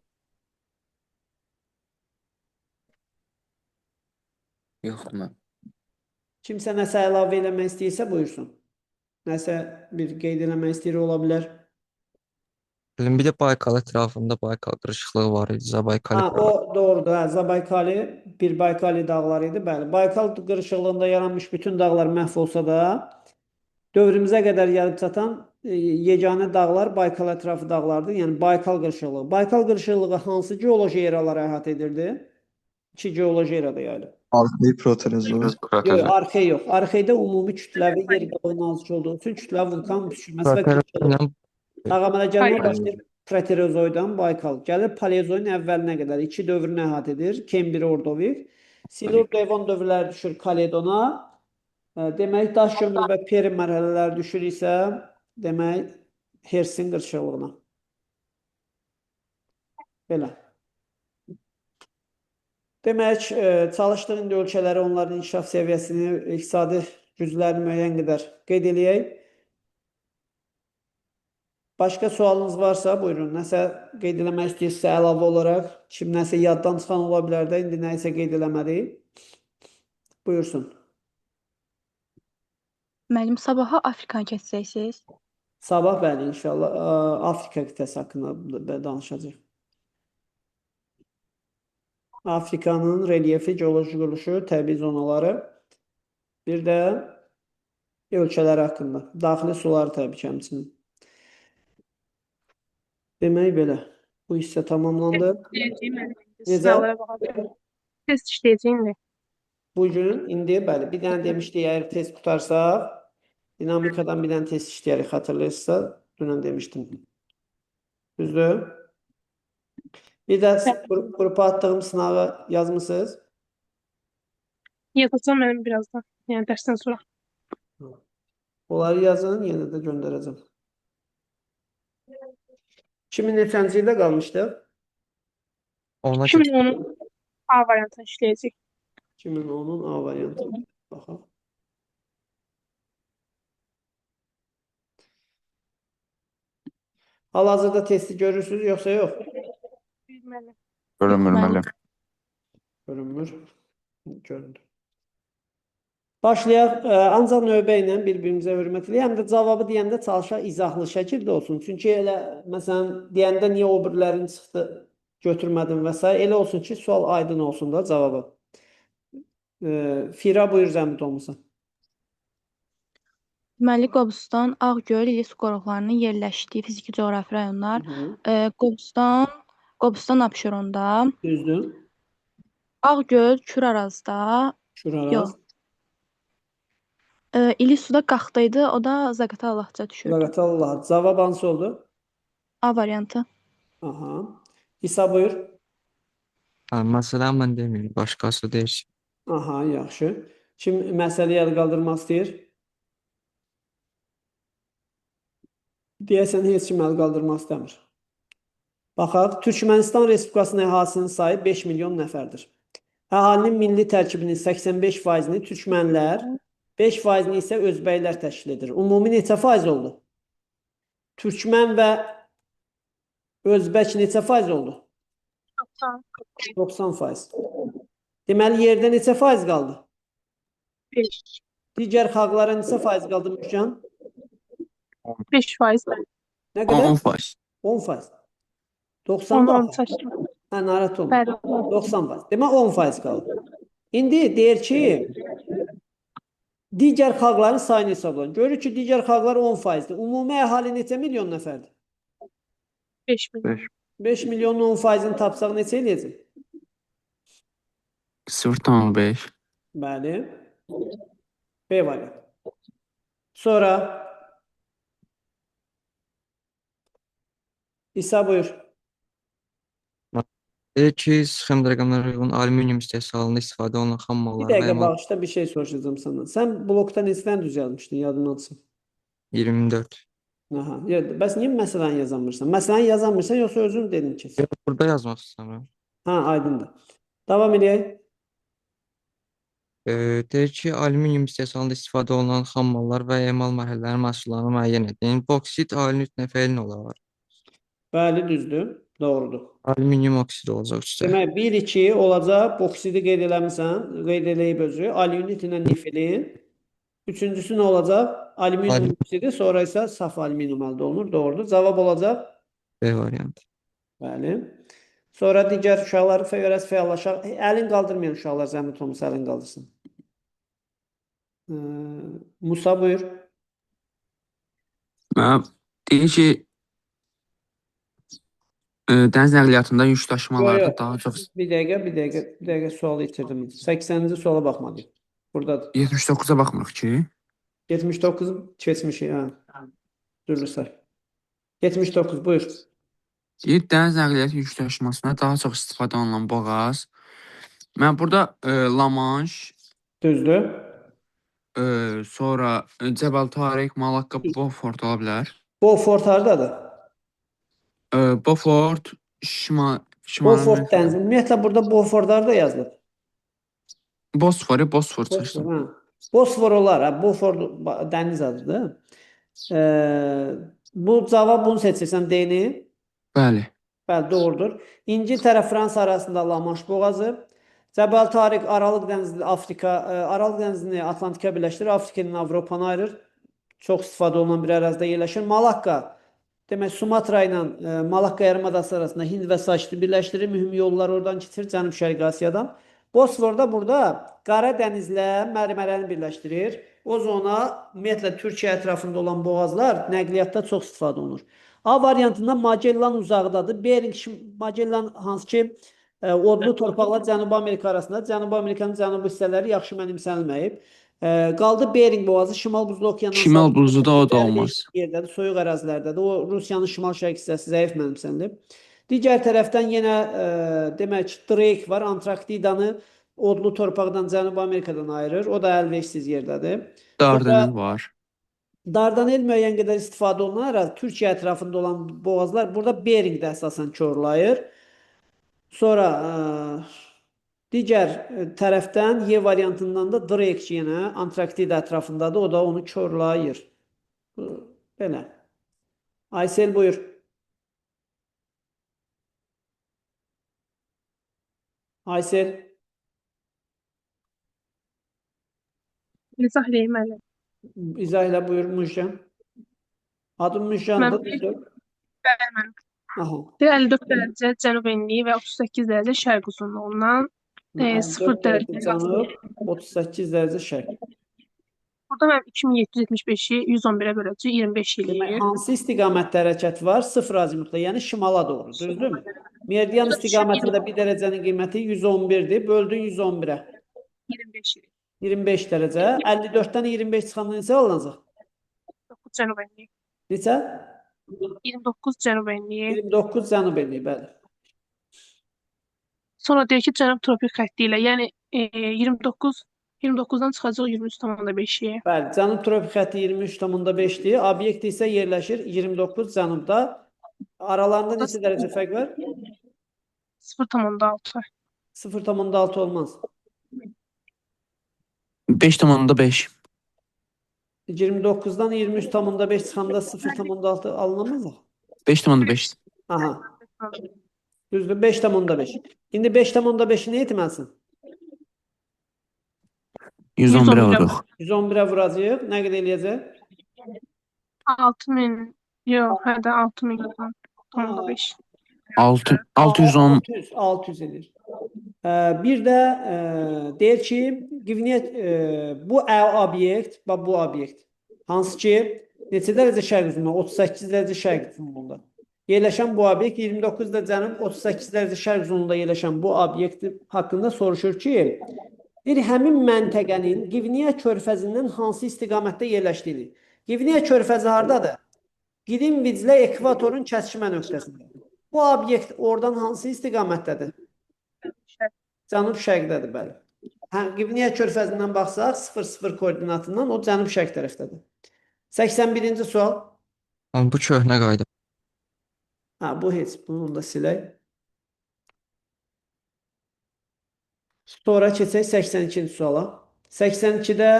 Yoxdur mən. Kimsə nəsə əlavə eləmək istəyirsə buyursun. Nəsə bir qeyd eləmək istəyir ola bilər. Bir də Baykal ətrafında Baykal qırışıqlığı var idi. Zabaykali. O doğrudur. Zabaykali bir Baykali dağları idi. Bəli, Baykal qırışıqlığında yaranmış bütün dağlar məhv olsa da dövrümüzə qədər gəlib çatan yeganə dağlar Baykal ətrafı dağlardır. Yəni Baykal qırışıqlığı. Baykal qırışıqlığı hansı geoloji eraları əhatə edirdi? İki geoloji erada yayılıb. Arxeyi proterozoik. Yox, arxey yox. Arxeydə ümumi kütləvi yer qabağı nazik olduğu üçün kütləvi vulkan püskürməsi və Proterozoiklə dağ əmələ gəlmə başlayır. Straterozoydan Baykal. Gəlir Paleozoyun əvvəlinə qədər 2 dövrünü əhatə edir. Kembri, Ordovik. Silur, Devon dövrləri düşür Kaledona. Demək, daş kömür və Perm mərhələləri düşür isə demək, Hersin qırşıqlığına. Belə. Demək, çalışdığın ölkələri, onların inkişaf səviyyəsini, iqtisadi güclərini müəyyən qədər qeyd eləyək. Başqa sualınız varsa, buyurun. Nəsə qeyd eləmək istəyirsə əlavə olaraq, kim nəsə yaddan çıxan ola bilər də, indi nəyisə qeyd eləmədik. Buyursun. Müəllim, sabaha Afrikanı keçəcəksiniz. Sabah bəli, inşallah Afrika qitəsi haqqında danışacağıq. Afrikanın relyefi, geoloji quruluşu, təbii zonaları, bir də ölkələri haqqında. Daxili suları təbii ki, həmçinin. Demək belə. Bu hissə tamamlandı. Necə? Test işləyəcəyim də. Bugün, indi bəli, bir dənə demişdik, əgər test qutarsaq, dinamikadan bir dənə test işləyərik, xatırlayırsa, dünən demişdim. Düzdür? Bir də qrupa attığım sınağı yazmısınız? Yazacağım mən birazdan. Yəni dərsdən sonra. Onları yazın, yenə də göndərəcəm. 2000 ildə qalmışdıq? Ona 2010-un A variantını işləyəcək. 2010-un A variantı. Baxaq. Hal-hazırda testi görürsünüz, yoxsa yox? Bilməli. Görünmür müəllim. Görünmür. Göründü. Başlayaq. Ancaq növbə ilə bir-birimizə hörmət eləyək. Həm də cavabı deyəndə çalışaq izahlı şəkildə olsun. Çünki elə, məsələn, deyəndə niyə o birilərini çıxdı, götürmədim və s. Elə olsun ki, sual aydın olsun da cavabı. Fira, buyur zəhmət olmasa. Deməli, Qobustan, Ağgöl, İlis qoruqlarının yerləşdiyi fiziki coğrafi rayonlar. Qobustan Abşeronda, Düzdür. Ağgöl, Kür Arazda, Şuraraz. yox. İlisuda Qaxda idi, o da Zaqatalahca düşürdü. Zaqatallah. Cavab hansı oldu? A variantı. Aha. İsa, buyur. məsələn mən deməyim, başqası deyir. Aha, yaxşı. Kim məsələyi əl qaldırmaq istəyir? Deyəsən, heç kim əl qaldırmaq istəmir. Baxaq, Türkmənistan Respublikasının əhalinin sayı 5 milyon nəfərdir. Əhalinin milli tərkibinin 85%-ni türkmənlər, 5%-ni isə özbəklər təşkil edir. Ümumi neçə faiz oldu? Türkmən və özbək neçə faiz oldu? 90%. Deməli, yerdə neçə faiz qaldı? 5. Digər xalqlara neçə faiz qaldı Müşcan? 5% mən. Nə qədər? 10%. 10%. 90 10 qaldı. saçdım. Narahat olma. Bəli. 90%. Demək 10% qaldı. İndi deyir ki, digər xalqların sayını hesablayın. Görür ki, digər xalqlar 10%-dir. Ümumi əhali neçə milyon nəfərdir? 5 milyon. 5 milyonun 10%-ni tapsaq neçə eləyəcək? 0,5. Bəli. B variant. Sonra İsa, buyur. Deyir ki, sxem rəqəmlərə uyğun alüminium istehsalında istifadə olunan xam Bir mallar dəqiqə bağışla, bir şey soruşacağım sana. Sən blokda neçədən düzəltmişdin, yadından çıxsın? 24. Aha. Bəs niyə məsələni yazamırsan? Məsələni yazamırsan, yoxsa özün dedin ki? Burada yazmaq istəmirəm. Ha, aydındır. Davam edək. Deyir ki, alüminium istehsalında istifadə olunan xam mallar və emal mərhələlərinin məhsullarını müəyyən edin. Boksit alüminit nefeilin olar. Bəli, düzdür. Doğrudur. Alüminium oksidi olacaq üstə. Demək, 1-2 olacaq. Boksidi qeyd eləmirsən, qeyd eləyib özü. Alüminit ilə nifilin. Üçüncüsü nə olacaq? Alüminium oksidi, sonra isə saf alüminium əldə olunur. Doğrudur. Cavab olacaq. B variantı. Bəli. Sonra digər uşaqlar görəs fəallaşaq. Əlin qaldırmayan uşaqlar zəhmət olmasa əlin qaldırsın. Musa, buyur. Deyir ki, dəniz nəqliyyatında yük daşımalarda Yox, daha çox Bir dəqiqə sualı itirdim. 80-ci suala baxmadım. Buradadır. 79-a baxmırıq ki. 79 keçmişi, hə. Düzdür say. 79, buyur. Deyir dəniz nəqliyyatı yük daşımasında daha çox istifadə olunan boğaz. Mən burada La Manche, Düzdür. sonra Cəbəl Tarix, Malakka, Beaufort ola bilər. Beaufort hardadır? Beaufort Şimal Beaufort Amerika. dənizi. Ümumiyyətlə burada Beaufort harda yazılıb? Bosfor Bosfor, çıxırsın. hə. Bosfor olar, hə. Beaufort dəniz adıdır. Bu cavab bunu seçirsən deyini. Bəli. Bəli, doğrudur. İngiltərə, Fransa arasında La Manche boğazı. Cəbəl Tarix Aralıq dənizini Aralıq dənizini Atlantika birləşdirir, Afrikanı Avropanı ayırır. Çox istifadə olunan bir ərazidə yerləşir. Malakka, demək Sumatra ilə Malakka yarımadası arasında Hind və Sakiti birləşdirir. Mühüm yollar oradan keçir Cənub-Şərqi Asiyadan. Bosfor da burada Qara dənizlə Mərmərəni birləşdirir. O zona ümumiyyətlə Türkiyə ətrafında olan boğazlar nəqliyyatda çox istifadə olunur. A variantında Magellan uzaqdadır. Bering Magellan hansı ki odlu torpaqlar Cənubi Amerika arasında. Cənubi Amerikanın cənubi hissələri yaxşı mənimsənilməyib. Qaldı Bering boğazı Şimal Buzlu Okeandan Şimal buzluda o da olmaz. yerdədir, soyuq ərazilərdədir. O Rusiyanın şimal-şərq hissəsi zəif mənimsənilib. Digər tərəfdən yenə demək Drake var. Antarktidanı odlu torpaqdan Cənubi Amerikadan ayırır. O da əlverişsiz yerdədir. Dardanel var. Dardanel müəyyən qədər istifadə olunaraq Türkiyə ətrafında olan boğazlar burada Beringdə əsasən korlayır. Sonra digər tərəfdən Y variantından da Drake yenə Antarktida ətrafındadır. O da onu korlayır. Belə. Aysel buyur. Aysel. İzah edeyim müəllim. İzah elə buyur Müşcan. Adım Müşcandır. Bəli, müəllim. Aha. 54 dərəcə cənub enliyi və 38 dərəcə şərq uzunluğundan 0 dərəcə cənub, 38 dərəcə şərq. Burada mənim 2775-i 111-ə böləcək 25 Demək, eləyir. hansı istiqamətdə hərəkət var? 0 azimutda, yəni şimala doğru, düzdürmü? Meridian istiqamətində bir dərəcənin qiyməti 111-dir. Böldün 111-ə. 25 eləyir. 25 dərəcə. 54-dən 25 çıxanda neçə alınacaq? 29 cənub enliyi. Neçə? 29 cənub enliyi. 29 cənub enliyi, bəli. Sonra deyir ki, cənub tropik xətti ilə, yəni 29-dan çıxacaq 23,5-yə. Bəli, cənub tropik xətti 23,5-dir. Obyekt isə yerləşir 29 cənubda. Aralarında neçə dərəcə fərq var? 0,6. 0,6 olmaz. 5,5. 29-dan 23,5 çıxanda 0,6 alınamaz mı? 5,5. Aha. Düzdür, 5,5. İndi 5,5-i nə etməlisən? 111'e vuruq. 111-ə vuracaq. Nə qədər eləyəcək? 6000, yox, hədə 6000,5. 610. 600 edir. Bir də deyir ki, bu obyekt, bu obyekt, hansı ki, neçə dərəcə şərq uzunluğunda? 38 dərəcə şərq uzunluğunda. Yerləşən bu obyekt 29 da cənub, 38 dərəcə şərq uzunluğunda yerləşən bu obyekt haqqında soruşur ki, həmin məntəqənin Qivniya körfəzindən hansı istiqamətdə yerləşdiyi. Qivniya körfəzi hardadır? Qrinviçlə ekvatorun kəsişmə nöqtəsində. Bu obyekt oradan hansı istiqamətdədir? Cənub-şərqdədir, bəli. Qivniya körfəzindən baxsaq, 0,0 koordinatından o cənub-şərq tərəfdədir. 81-ci sual. Bu köhnə qayda. Bu heç, bunu da silək. Sonra keçək 82-ci suala. 82-də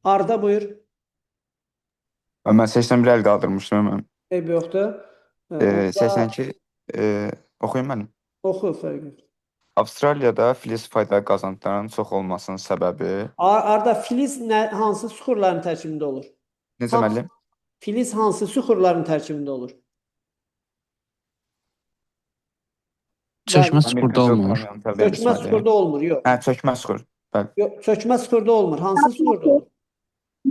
Arda buyur. Mən 81 əl qaldırmışdım mən. Eyb yoxdur. 82 oxuyum mənim. Oxu, fərq yox. Avstraliyada filiz faydalı qazantıların çox olmasının səbəbi Arda, filiz hansı süxurların tərkibində olur? necə müəllim? Filiz hansı süxurların tərkibində olur? Çökmə suxurda olmur. Çökmə suxurda olmur, yox. Çökmə suxur. Yox, çökmə suxurda olmur. Hansı suxurda olur?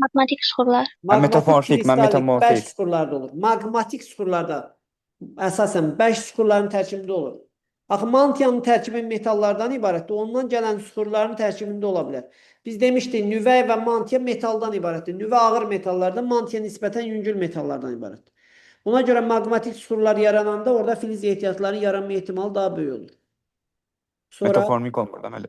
Maqmatik suxurlar. Metamorfik, Bərk suxurlarda olur. Maqmatik suxurlarda əsasən bərk suxurların tərkibində olur. Axı, mantiyanın tərkibi metallardan ibarətdir. Ondan gələn suxurların tərkibində ola bilər. Biz demişdik, nüvə və mantiya metaldan ibarətdir. Nüvə ağır metallardan, mantiya nisbətən yüngül metallardan ibarətdir. Ona göre magmatik sular yarananda orada filiz ehtiyatlarının yaranma ihtimali daha büyük olur. Sonra Metaformik olmur deməli.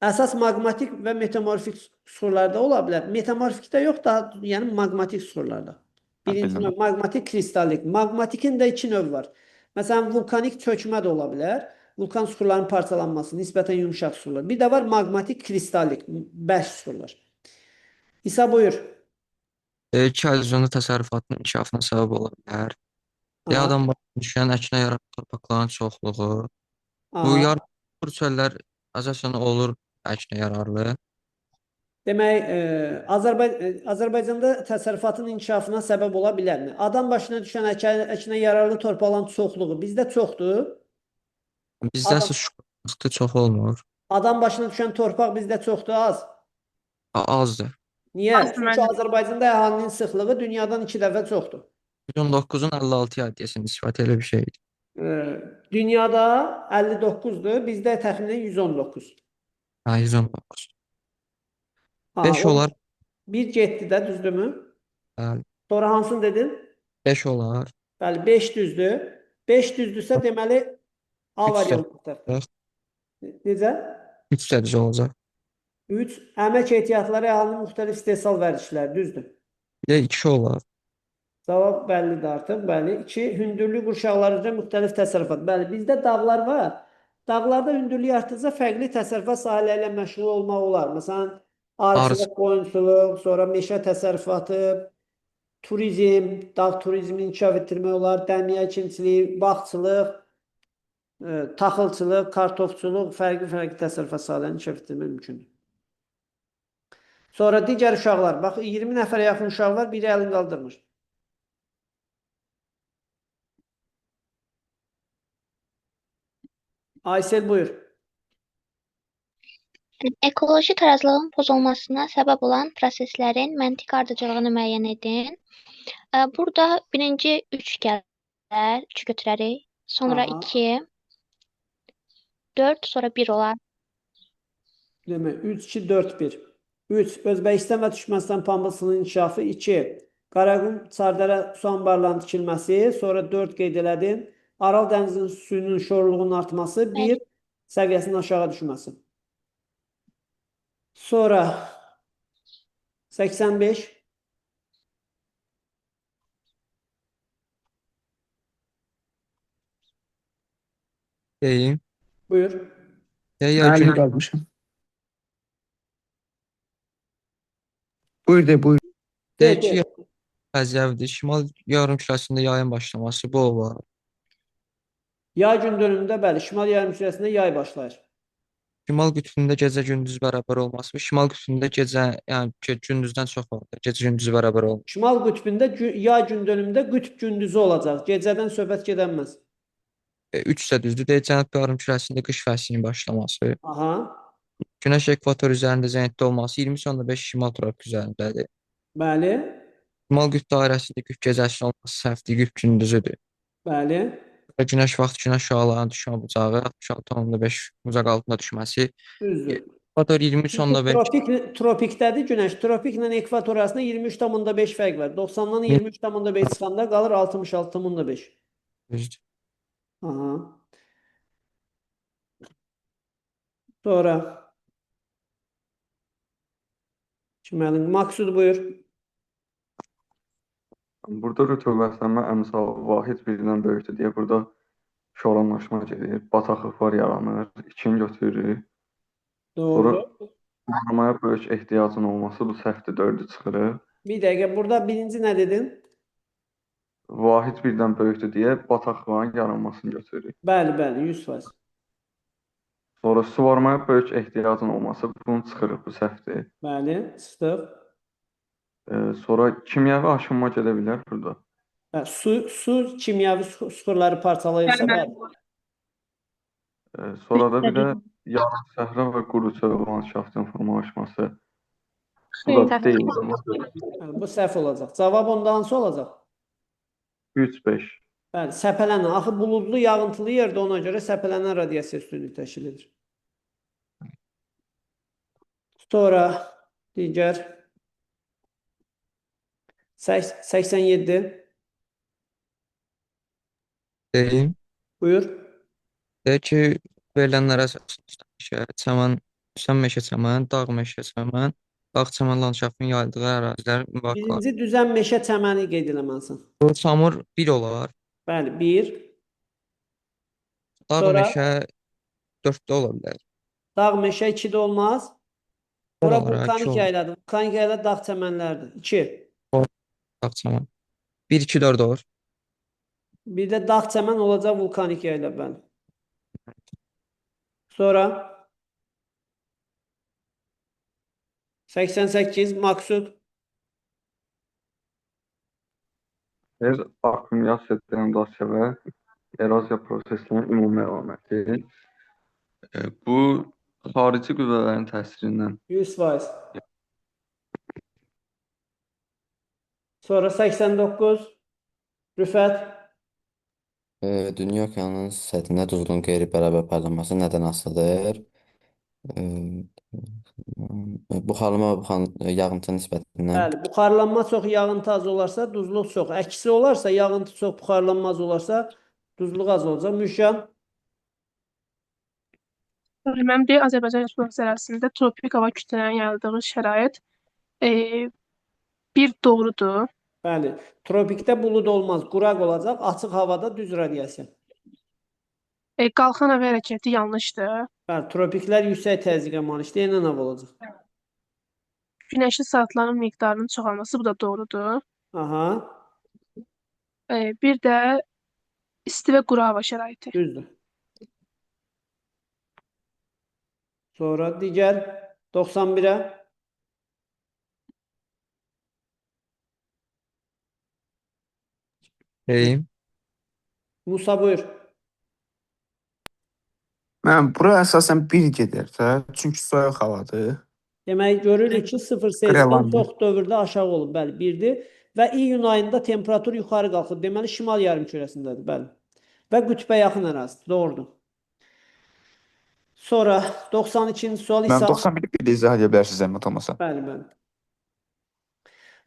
əsas magmatik və metamorfik sularda ola bilər. Metamorfikdə yox, daha yəni magmatik sularda. Birinci bildim. növ magmatik kristallik. Magmatikin də iki növ var. Məsələn, vulkanik çökmə də ola bilər. Vulkan sularının parçalanması, nisbətən yumşaq sular. Bir də var magmatik kristallik, bərk sular. İsa buyur. Kəlzonda təsərrüfatın inkişafına səbəb ola bilər. Aha, Adam başına düşən əkinə yaranan torpaqların çoxluğu. Bu aha. yarımçıq çöllər əsasən olur əkinə yararlı. Demək, Azərbaycanda təsərrüfatın inkişafına səbəb ola bilərmi? Adam başına düşən əkinə yararlı torpaqların çoxluğu bizdə çoxdur. Bizdə Adam, isə şuxluqda çox olmur. adam başına düşən torpaq bizdə çoxdur, az. Azdır. Niyə? Azdır Çünki məncə. Azərbaycanda əhalinin sıxlığı dünyadan 2 dəfə çoxdur. 119-un 56 addiyəsi nisbəti elə bir şeydir. Dünyada 59'dur, bizdə təxminən 119. 119. Ha, 5 o olar. bir getdi də, düzdürmü? Bəli. Sonra hansını dedin? 5 olar. Bəli, 5 düzdür. 5 düzdürsə deməli A 3 variantdır. Necə? 3 dərəcə olacaq. 3. Əmək ehtiyatları əhalinin müxtəlif istehsal vərdişləri, düzdür. Bir də 2 olar. Cavab bəllidir artıq, bəli. 2. Hündürlük qurşaqları üzrə müxtəlif təsərrüfat. Bəli, bizdə dağlar var. Dağlarda hündürlük artdıqca fərqli təsərrüfat sahələri ilə məşğul olmaq olar. Məsələn, arıçılıq, qoyunçuluq, sonra meşə təsərrüfatı, turizm, dağ turizmini inkişaf etdirmək olar, dəmiyə əkinçiliyi, bağçılıq, taxılçılıq, kartofçuluq, fərqli təsərrüfat sahələrini inkişaf etdirmək mümkündür. Sonra digər uşaqlar, bax 20 nəfərə yaxın uşaq var, biri əlini qaldırmır. Aysel buyur. Ekoloji tarazlığın pozulmasına səbəb olan proseslərin məntiq ardıcıllığını müəyyən edin. Burada birinci 3 gələr, 3 götürərik. Sonra Aha. 2, 4, sonra 1 olar. Demək, 3, 2, 4, 1. 3. Özbəkistan və Türkmənistan pambıqçılığının inkişafı. 2. Qaraqum, Çardara su anbarlarının tikilməsi. Sonra 4 qeyd elədin. Aral dənizinin suyunun şorluğunun artması. 1. Səviyyəsinin aşağı düşməsi. Sonra 85. Deyim. Buyur. Əlini qalmışam. Buyur. Deyək ki, Əzəvdir. Şimal yarımkürəsində yayın başlaması bu var. Yay gün dönümündə bəli, şimal yarımkürəsində yay başlayır. Şimal qütbündə gecə gündüz bərabər olması. Şimal qütbündə gecə, yəni gündüzdən çox olur. Gecə gündüz bərabər olmur. Şimal qütbündə yay gün dönümündə qütb gündüzü olacaq. Gecədən söhbət gedənməz. 3 isə düzdür. Deyək cənub yarımkürəsində qış fəslinin başlaması. Aha. Günəş ekvator üzərində zənitdə olması 20.5 şimal tropik üzərindədir. Bəli. Şimal qütb dairəsində qütb gecəsi olması səhvdir, qütb gündüzüdür. Bəli. Günəş vaxtı günəş şüalarının düşmə bucağı 66.5 bucaq altında düşməsi. Düzdür. Ekvator 23.5. Tropikdədir günəş. Tropiklə ekvator arasında 23.5 fərq var. 90-dan 23.5 çıxanda qalır 66.5. Düzdür. Aha. Sonra Kiməlin Maksud buyur. Burada rütubətlənmə əmsal vahid birdən böyükdür deyə burada şoranlaşma gedir. Bataqlıqlar yaranır. 2-ni götürürük. Sonra Doğru. suvarmaya böyük ehtiyacın olması bu səhvdir, 4-ü çıxırıq. Bir dəqiqə, burada birinci nə dedin? Vahid birdən böyükdür deyə bataqlığın yaranmasını götürürük. Bəli, 100%. Sonra suvarmaya böyük ehtiyacın olması bunu çıxırıq, bu səhvdir. Bəli, çıxdıq. Sonra kimyəvi aşınma gedə bilər burada. Su kimyəvi suxurları parçalayırsa, bəli. Sonra da bir də yarım səhra və quru çöl landşaftının formalaşması. Bu da deyil. Bu səhv olacaq. Cavab onda hansı olacaq? 3-5. Bəli, səpələnən. Axı buludlu, yağıntılı yerdə ona görə səpələnən radiasiya üstünlüyü təşkil edir. Sonra digər 87. Deyim. Buyur. Deyək ki, verilənlərə əsasən meşə, çəmən, meşə, çəmən, dağ meşə, çəmən, dağ çəmən landşaftının yayıldığı ərazilər müvafiq olaraq. Birinci düzən meşə çəməni qeyd eləməlisən. Bu Samur 1 olar. Bəli, 1. Dağ Sonra meşə 4-də ola bilər. dağ meşə 2-də olmaz. Ora Oralara 2 vulkanik olur. yayladır. Vulkanik yayla dağ çəmənlərdir. 2. Dağ çəmən. 1, 2, 4 olur. Bir də dağ çəmən olacaq vulkanik yayla, bəli. Sonra 88 Maksud. Yer akkumulasiya edən dosya və erosiya prosesinin ümumi əlaməti. Bu xarici qüvvələrin təsirindən 100%. Sonra 89 Rüfət. Dünya okeanının səthində duzluğun qeyri-bərabər paylanması nədən asılıdır? Buxarlama yağıntı nisbətindən. Bəli, buxarlanma çox, yağıntı az olarsa duzluq çox. Əksi olarsa, yağıntı çox, buxarlanma az olarsa duzluq az olacaq. Müşan. Mən bir Azərbaycan Respublikası ərazisində tropik hava kütlələrinin yayıldığı şərait bir doğrudur. Bəli, tropikdə bulud olmaz, quraq olacaq, açıq havada düz radiasiya. Qalxan hava hərəkəti yanlışdır. Bəli, tropiklər yüksək təzyiqə malikdir, yenə nə olacaq? Günəşli saatların miqdarının çoxalması, bu da doğrudur. Aha, Bir də isti və quru hava şəraiti. düzdür. Sonra digər 91-ə. Deyim. Musa buyur. Mən bura əsasən 1 gedir də, çünki soyuq havadır. Demək, görürük ki, 0 Selsidən Qrelandı. çox dövrdə aşağı olub, bəli, 1-dir. Və iyun ayında temperatur yuxarı qalxır. Deməli, şimal yarımkürəsindədir, bəli. Və qütbə yaxın ərazidir, doğrudur. Sonra 92-ci sual Mən isə... 91 bir izah edə bilərsiniz zəhmət olmasa. Bəli, bəli.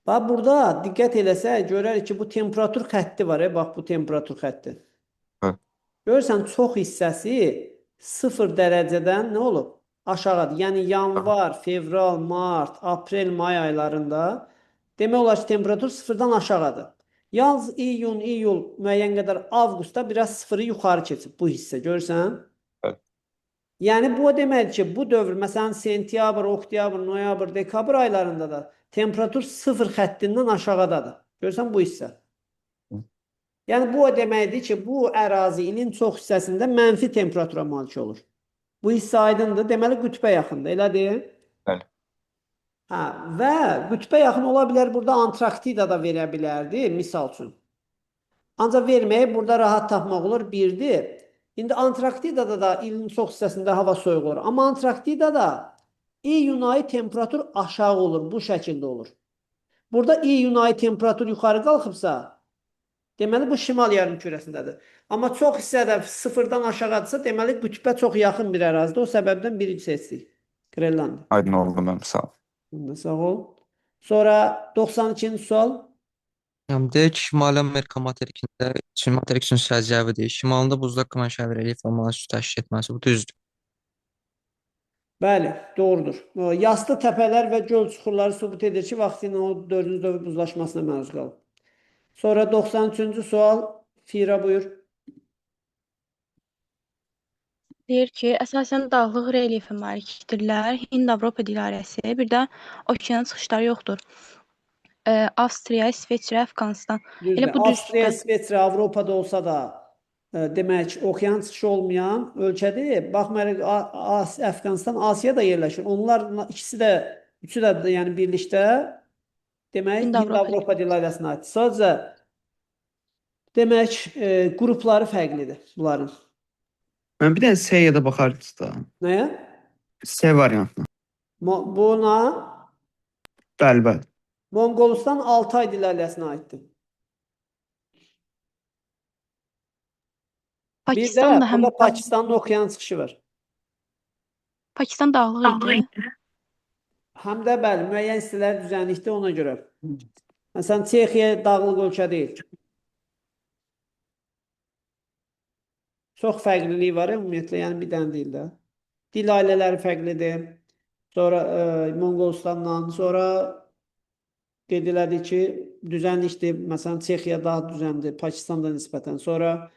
Bax, burada diqqət eləsək, görərik ki, bu temperatur xətti var, bax, bu temperatur xətti. Hə. Görürsən, çox hissəsi 0 dərəcədən nə olub? Aşağıdır. Yəni, yanvar, fevral, mart, aprel, may aylarında demək olar ki, temperatur 0-dan aşağıdır. Yalnız iyun, iyul, müəyyən qədər avqustda biraz 0-ı yuxarı keçib bu hissə, görürsən? Bəli. Yəni, bu o deməkdir ki, bu dövr, məsələn, sentyabr, oktyabr, noyabr, dekabr aylarında da temperatur 0 xəttindən aşağıdadır. Görürsən bu hissə? Yəni, bu o deməkdir ki, bu ərazi ilin çox hissəsində mənfi temperatura malik olur. Bu hissə aydındır, deməli qütbə yaxındır, elədir? Bəli. Hə, və qütbə yaxın ola bilər, burada Antarktida da verə bilərdi, misal üçün. Ancaq verməyi burada rahat tapmaq olur, birdir. İndi Antarktidada da ilin çox hissəsində hava soyuq olur. Amma Antarktidada iyun ayı temperatur aşağı olur, bu şəkildə olur. Burada iyun ayı temperatur yuxarı qalxıbsa, deməli bu şimal yarımkürəsindədir. Amma çox hissədə 0-dan aşağıdırsa, deməli qütbə çox yaxın bir ərazidir. O səbəbdən birinci seçdik. Qrellandiya. Aydın oldu mənim, sağ ol. Sağ ol. Sonra 92-ci sual. Yəni deyək ki, Şimali Amerika materikində, Çin materik üçün səciyyəvidir. Şimalında buzda qınan şəvər eləyib formalı su təşkil etməsi, bu düzdür. Bəli, doğrudur. Yastı təpələr və göl çuxurları sübut edir ki, vaxtilə o 4-cü dövr buzlaşmasına məruz qalıb. Sonra 93-cü sual. Fira buyur. Deyir ki, əsasən dağlıq relyefə malikdirlər. Hind-Avropa dilarəsi, bir də okeana çıxışları yoxdur. Avstriya, İsveçrə, Əfqanistan. Elə bu Avstriya, düzdür. İsveçrə, Avropada olsa da demək, okean çıxışı olmayan ölkədir. Baxmayaraq Əfqanistan, Asiyada yerləşir. Onlar ikisi də, üçü də yəni birlikdə demək, Hind-Avropa dilarəsinə aid. Sadəcə demək, qrupları fərqlidir bunların. Mən bir dənə S-yə də baxarıq da. Nəyə? S variantına. Buna Bəli, bəli. Monqolistan Altay dilarəsinə aiddir. Bir də Pakistan da həm burada Pakistanın okean çıxışı var. Pakistan dağlıq idi. Həm də bəli, müəyyən hissələr düzənlikdə ona görə. Məsələn, Çexiya dağlıq ölkə deyil. Çox fərqliliyi var ümumiyyətlə, yəni bir dənə deyil də. Dil ailələri fərqlidir. Sonra Monqolistandan, sonra qeyd elədik ki, düzənlikdir. Məsələn, Çexiya daha düzəndir Pakistanda nisbətən. Sonra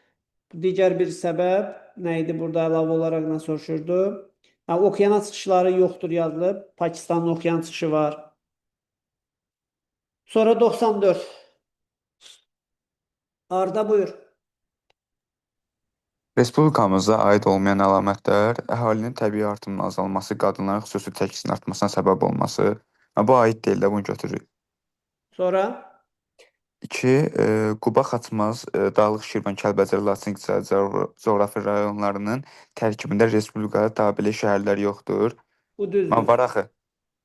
digər bir səbəb nə idi burada əlavə olaraq nə soruşurdu? Okeana çıxışları yoxdur yazılıb. Pakistanın okean çıxışı var. Sonra 94. Arda buyur. Respublikamıza aid olmayan əlamətlər əhalinin təbii artımının azalması, qadınların xüsusi çəkisinin artmasına səbəb olması. Bu aid deyil də, bunu götürürük. Sonra 2. Quba, Xaçmaz, Dağlıq Şirvan, Kəlbəcər, Laçın iqtisadi coğrafi rayonlarının tərkibində respublikaya tabeli şəhərlər yoxdur. bu düzdür. Var axı.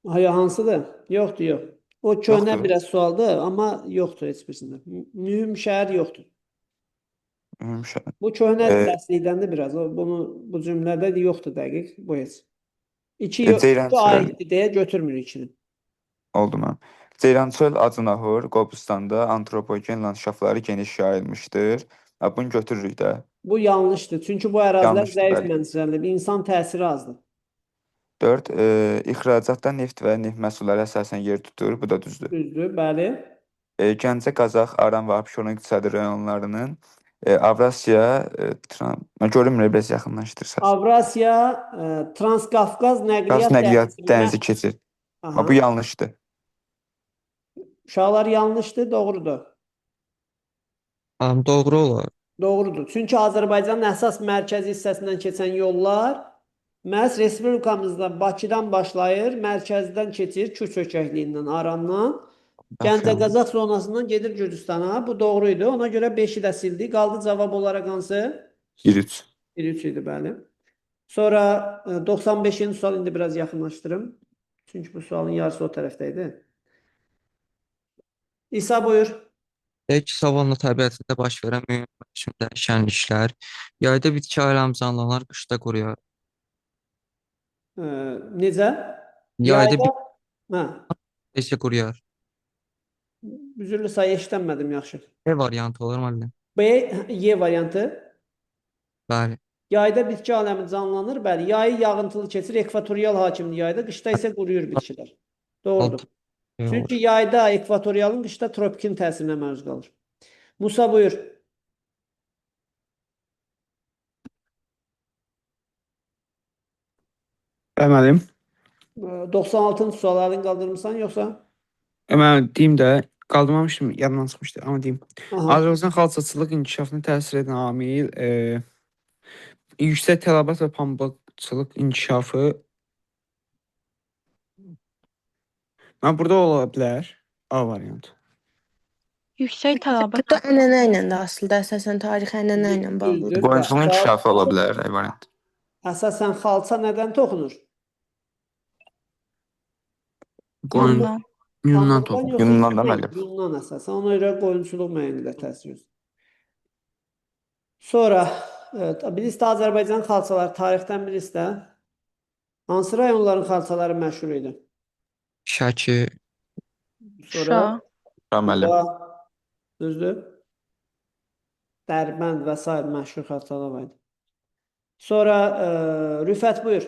Hansıdır? Yoxdur, yox. O köhnə Yoxdur. biraz sualdır, amma yoxdur heç birisində. Mühüm şəhər yoxdur. Bu köhnə dərslikdəndir biraz. Bu cümlədə yoxdur dəqiq. Bu heç. 2 Ceyrançöl aiddir deyə götürmürük ikini. oldu mənim. Ceyrançöl, Acınahur, Qobustanda antropogen landşaftları geniş yayılmışdır. Bunu götürürük də. Bu yanlışdır. Çünki bu ərazilər Yanlışdır, zəif bəli. mənzərəli. İnsan təsiri azdır. 4. İxracatda neft və neft məhsulları əsasən yer tutur. Bu da düzdür. Düzdür, bəli. Gəncə, Qazax, Aran və Abşeron iqtisadi rayonlarının Avrasiya, görünmür, biraz yaxınlaşdırırsanız. Avrasiya, Transqafqaz Qaz nəqliyyat nəqliyyat dəhlizi. dənizi keçir. Aha. Bu yanlışdır. Uşaqlar yanlışdır, doğrudur. Doğru olar. Doğrudur. Çünki Azərbaycanın əsas mərkəzi hissəsindən keçən yollar məhz Respublikamızda Bakıdan başlayır, mərkəzdən keçir, Kür çökəkliyindən, Arandan, Gəncə Qazax zonasından gedir Gürcüstana. Bu doğru idi. Ona görə 5-i də sildik. Qaldı cavab olaraq hansı? 1-3. 1-3 idi, bəli. Sonra 95-ci sual indi biraz yaxınlaşdırım. Çünki bu sualın yarısı o tərəfdə idi. İsa buyur. Deyək ki, savanna təbiətində baş verən mühüm mövsümdə şənliklər, yayda bitki ailəmi canlılar, qışda quruyar. Necə? Yayda Hə, bitki quruyar. üzrlü sayı eşitənmədim yaxşı. B variantı olur müəllim. B, Y variantı. Bəli. Yayda bitki aləmi canlanır. Bəli, yayı yağıntılı keçir, ekvatorial hakimdir yayda, qışda isə quruyur bitkilər. Doğrudur. Çünki yayda ekvatorialın, qışda tropikin təsirinə məruz qalır. Musa buyur. Müəllim, 96-cı sual əlin qaldırmısan yoxsa? mən deyim də, qaldırmamışdım, yadımdan çıxmışdı, amma deyim. Aha. Azərbaycan xalçaçılıq inkişafına təsir edən amil yüksək tələbat və pambıqçılıq inkişafı. Burada ola bilər A variantı. Yüksək tələbat. Bu da ənənə ilə də asılıdır, əsasən tarixi ənənə ilə bağlıdır. Qoyunçuluğun inkişafı ola bilər, variant. Əsasən xalça nədən toxunur? Yundan. Yundan toxunur. Yundan da müəllim. Yundan əsasən. Ona görə qoyunçuluq müəyyənlə təsir edir. Sonra, bilirsə Azərbaycan xalçaları tarixdən bilirsə, hansı rayonların xalçaları məşhur idi? Şəki, Sonra Müəllim. düzdür? Dərbənd və s. məşhur xalçalar var idi. Sonra Rüfət buyur.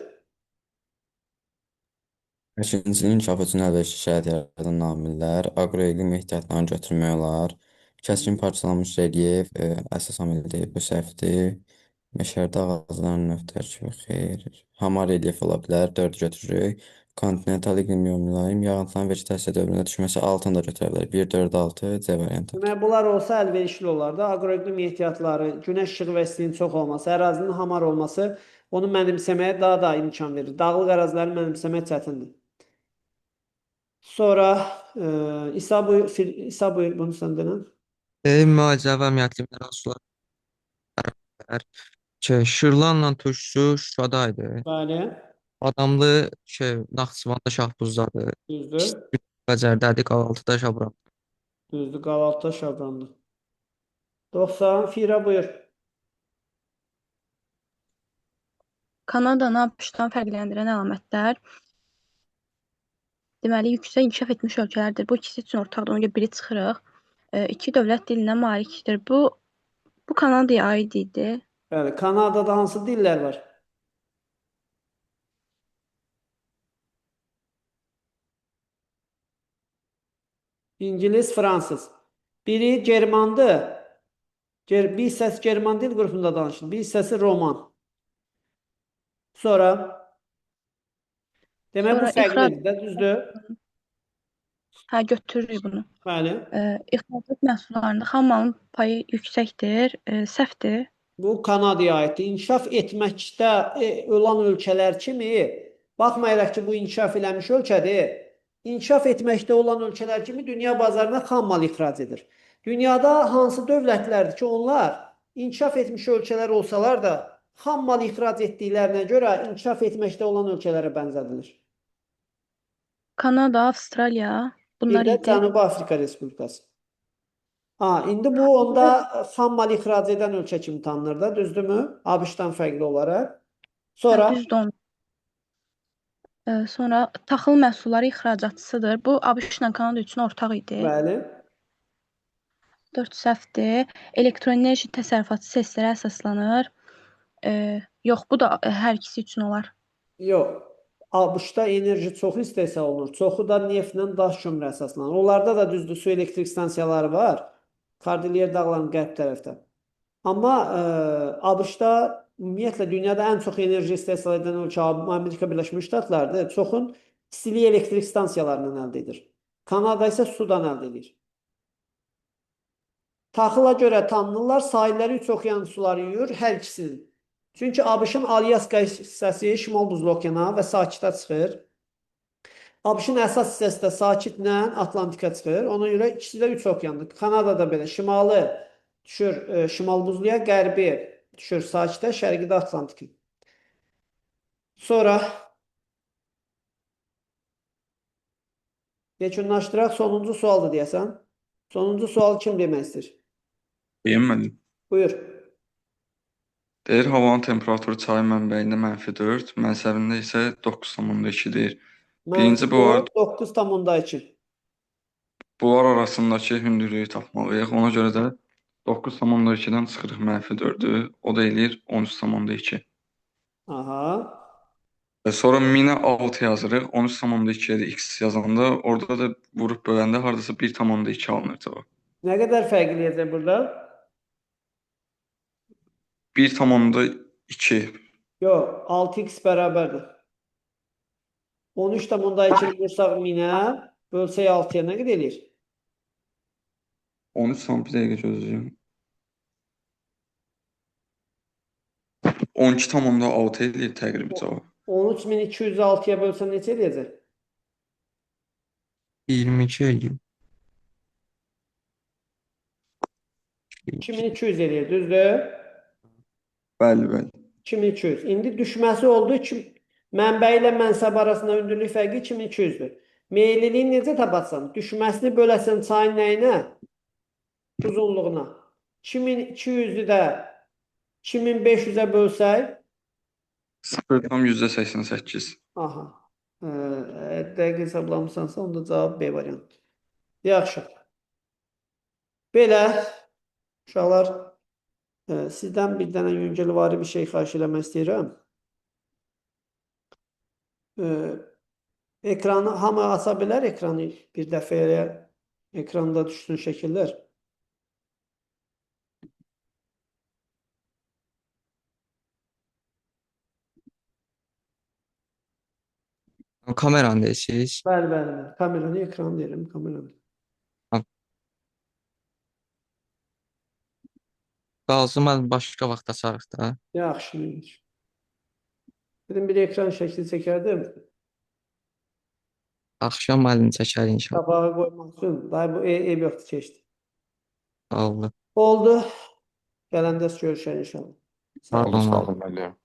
Əkinçiliyin inkişafı üçün əlverişli şərait yaradan amillər, aqroiqlim ehtiyatlarını götürmək olar. Kəskin parçalanmış relyef əsas amildir, bu səhvdir. Məşərdə ağacların növ tərkibi xeyr. Hamar relyef ola bilər, 4 götürürük. Kontinental iqlim mülayim, yağıntıların vegetasiya dövründə düşməsi 6-nı da götürə bilər. 1, 4, 6 C variantı. Demək, bunlar olsa əlverişli olardı. Aqroiqlim ehtiyatları, günəş işığı və istiliyin çox olması, ərazinin hamar olması onu mənimsəməyə daha da imkan verir. Dağlıq əraziləri mənimsəmək çətindir. Sonra İsa buyur, bunu sən denən. müalicə və əməliyyatlı mineral sular. Şırlanla turşusu Şuşadaydı. Bəli, Adamlı Naxçıvanda Şahbuzdadır. düzdür. Bəcərdədir, Qavaltıda Şabran. Düzdür, Qavaltıda Şabrandır. 90, Fira buyur. Kanadanı ABŞ-dan fərqləndirən əlamətlər deməli, yüksək inkişaf etmiş ölkələrdir. Bu ikisi üçün ortaqdır, ona görə biri çıxırıq. İki dövlət dilinə malikdir. Bu Kanadaya aid idi. Bəli, Kanadada hansı dillər var? İngilis, fransız. Biri Germandı. Bir hissəsi German dil qrupunda danışılır. Bir hissəsi Roman. Sonra demək bu Sonra ixrac fərqlidir də, düzdür? hə götürürük bunu. Bəli. İxracat məhsullarında xam malın payı yüksəkdir, səhvdir. Bu Kanadaya aiddir. İnkişaf etməkdə olan ölkələr kimi, baxmayaraq ki, bu inkişaf eləmiş ölkədir, inkişaf etməkdə olan ölkələr kimi dünya bazarına xam mal ixrac edir. Dünyada hansı dövlətlərdir ki, onlar inkişaf etmiş ölkələr olsalar da, xam mal ixrac etdiklərinə görə inkişaf etməkdə olan ölkələrə bənzədilir. Kanada, Avstraliya bunlar Bir də idi. Cənubi Afrika Respublikası. İndi bu onda xam mal ixrac edən ölkə kimi tanınır da, düzdürmü? ABŞ-dan fərqli olaraq. Sonra Düzdür onu. Sonra taxıl məhsulları ixracatçısıdır. Bu ABŞ-la Kanada üçün ortaq idi. bəli. 4 səhvdir. Elektroenerji təsərrüfatı seslərə əsaslanır. Yox, bu da hər ikisi üçün olar. Yox. ABŞ-da enerji çoxu istehsal olunur. Çoxu da neftlə daş kömürə əsaslanır. Onlarda da düzdür su elektrik stansiyaları var. Kordilyer dağlarının qərb tərəfdə. Amma ABŞ-da ümumiyyətlə dünyada ən çox enerji istehsal edən ölkə Amerika Birləşmiş Ştatlarıdır. Çoxun istilik elektrik stansiyalarından əldə edir. Kanada isə sudan əldə edir. Taxıla görə tanınırlar, sahilləri üç okean suları yuyur, hər ikisinin. Çünki ABŞ-ın Alyaska hissəsi Şimal Buzlu okeana və Sakitə çıxır. ABŞ-ın əsas hissəsi də Sakitlə Atlantika çıxır. Ona görə ikisi də üç okeandır. Kanadada belə şimalı düşür Şimal Buzluya, qərbi düşür Sakitə, şərqi də Atlantika. Sonra yekunlaşdıraq, sonuncu sualdır deyəsən. Sonuncu sual kim demək istəyir? Deyəmədim. Buyur. Deyir, havanın temperaturu çay mənbəyində -4, mənsəbində isə 9,2-dir. Birinci buhar 9,2. buhar arasındakı hündürlüyü tapmalıyıq. Ona görə də 9,2-dən çıxırıq -4-ü. O da eləyir 13,2. Aha. Sonra 1000-ə 6 yazırıq. 13,2-yə də x yazanda orada da vurub böləndə hardasa 1,2 alınır cavab. Nə qədər fərq eləyəcək burada? 1,2. Yox, 6x bərabərdir. 13,2 vursaq 1000-ə, bölsək 6-ya nə qədər eləyir? 13 bir dəqiqə gözləyim. 12,6 eləyir təqribi cavab. 13.206-ya bölsən neçə eləyəcək? 22 eləyim. 2200 eləyir, düzdür? Bəli, bəli. 2200. İndi düşməsi oldu ki, mənbə ilə mənsəb arasında hündürlük fərqi 2200-dür. Meyliliyi necə tapasan? Düşməsini böləsən çayın nəyinə? Uzunluğuna. 2200-ü də 2500-ə bölsək? 0,88. Aha. Dəqiq hesablamısansa, onda cavab B variantı. Yaxşı. Belə, uşaqlar, sizdən bir dənə yüngülvari bir şey xahiş eləmək istəyirəm. Ekranı, hamı aça bilər ekranı bir dəfəyə ekranda düşsün şəkillər. Kameranı deyirsiz? Bəli, bəli, bəli. Kameranı, ekranı deyirəm, kameranı. Qalsın, mən başqa vaxt açarıq da. Yaxşı. Dedim bir ekran şəkli çəkərdim. Axşam əlini çəkər inşallah. Qabağa qoymaq üçün. Daha bu ev yoxdur, keçdi. Sağ olun. Oldu. Gələndə görüşək inşallah. Sağ olun. Sağ olun, müəllim.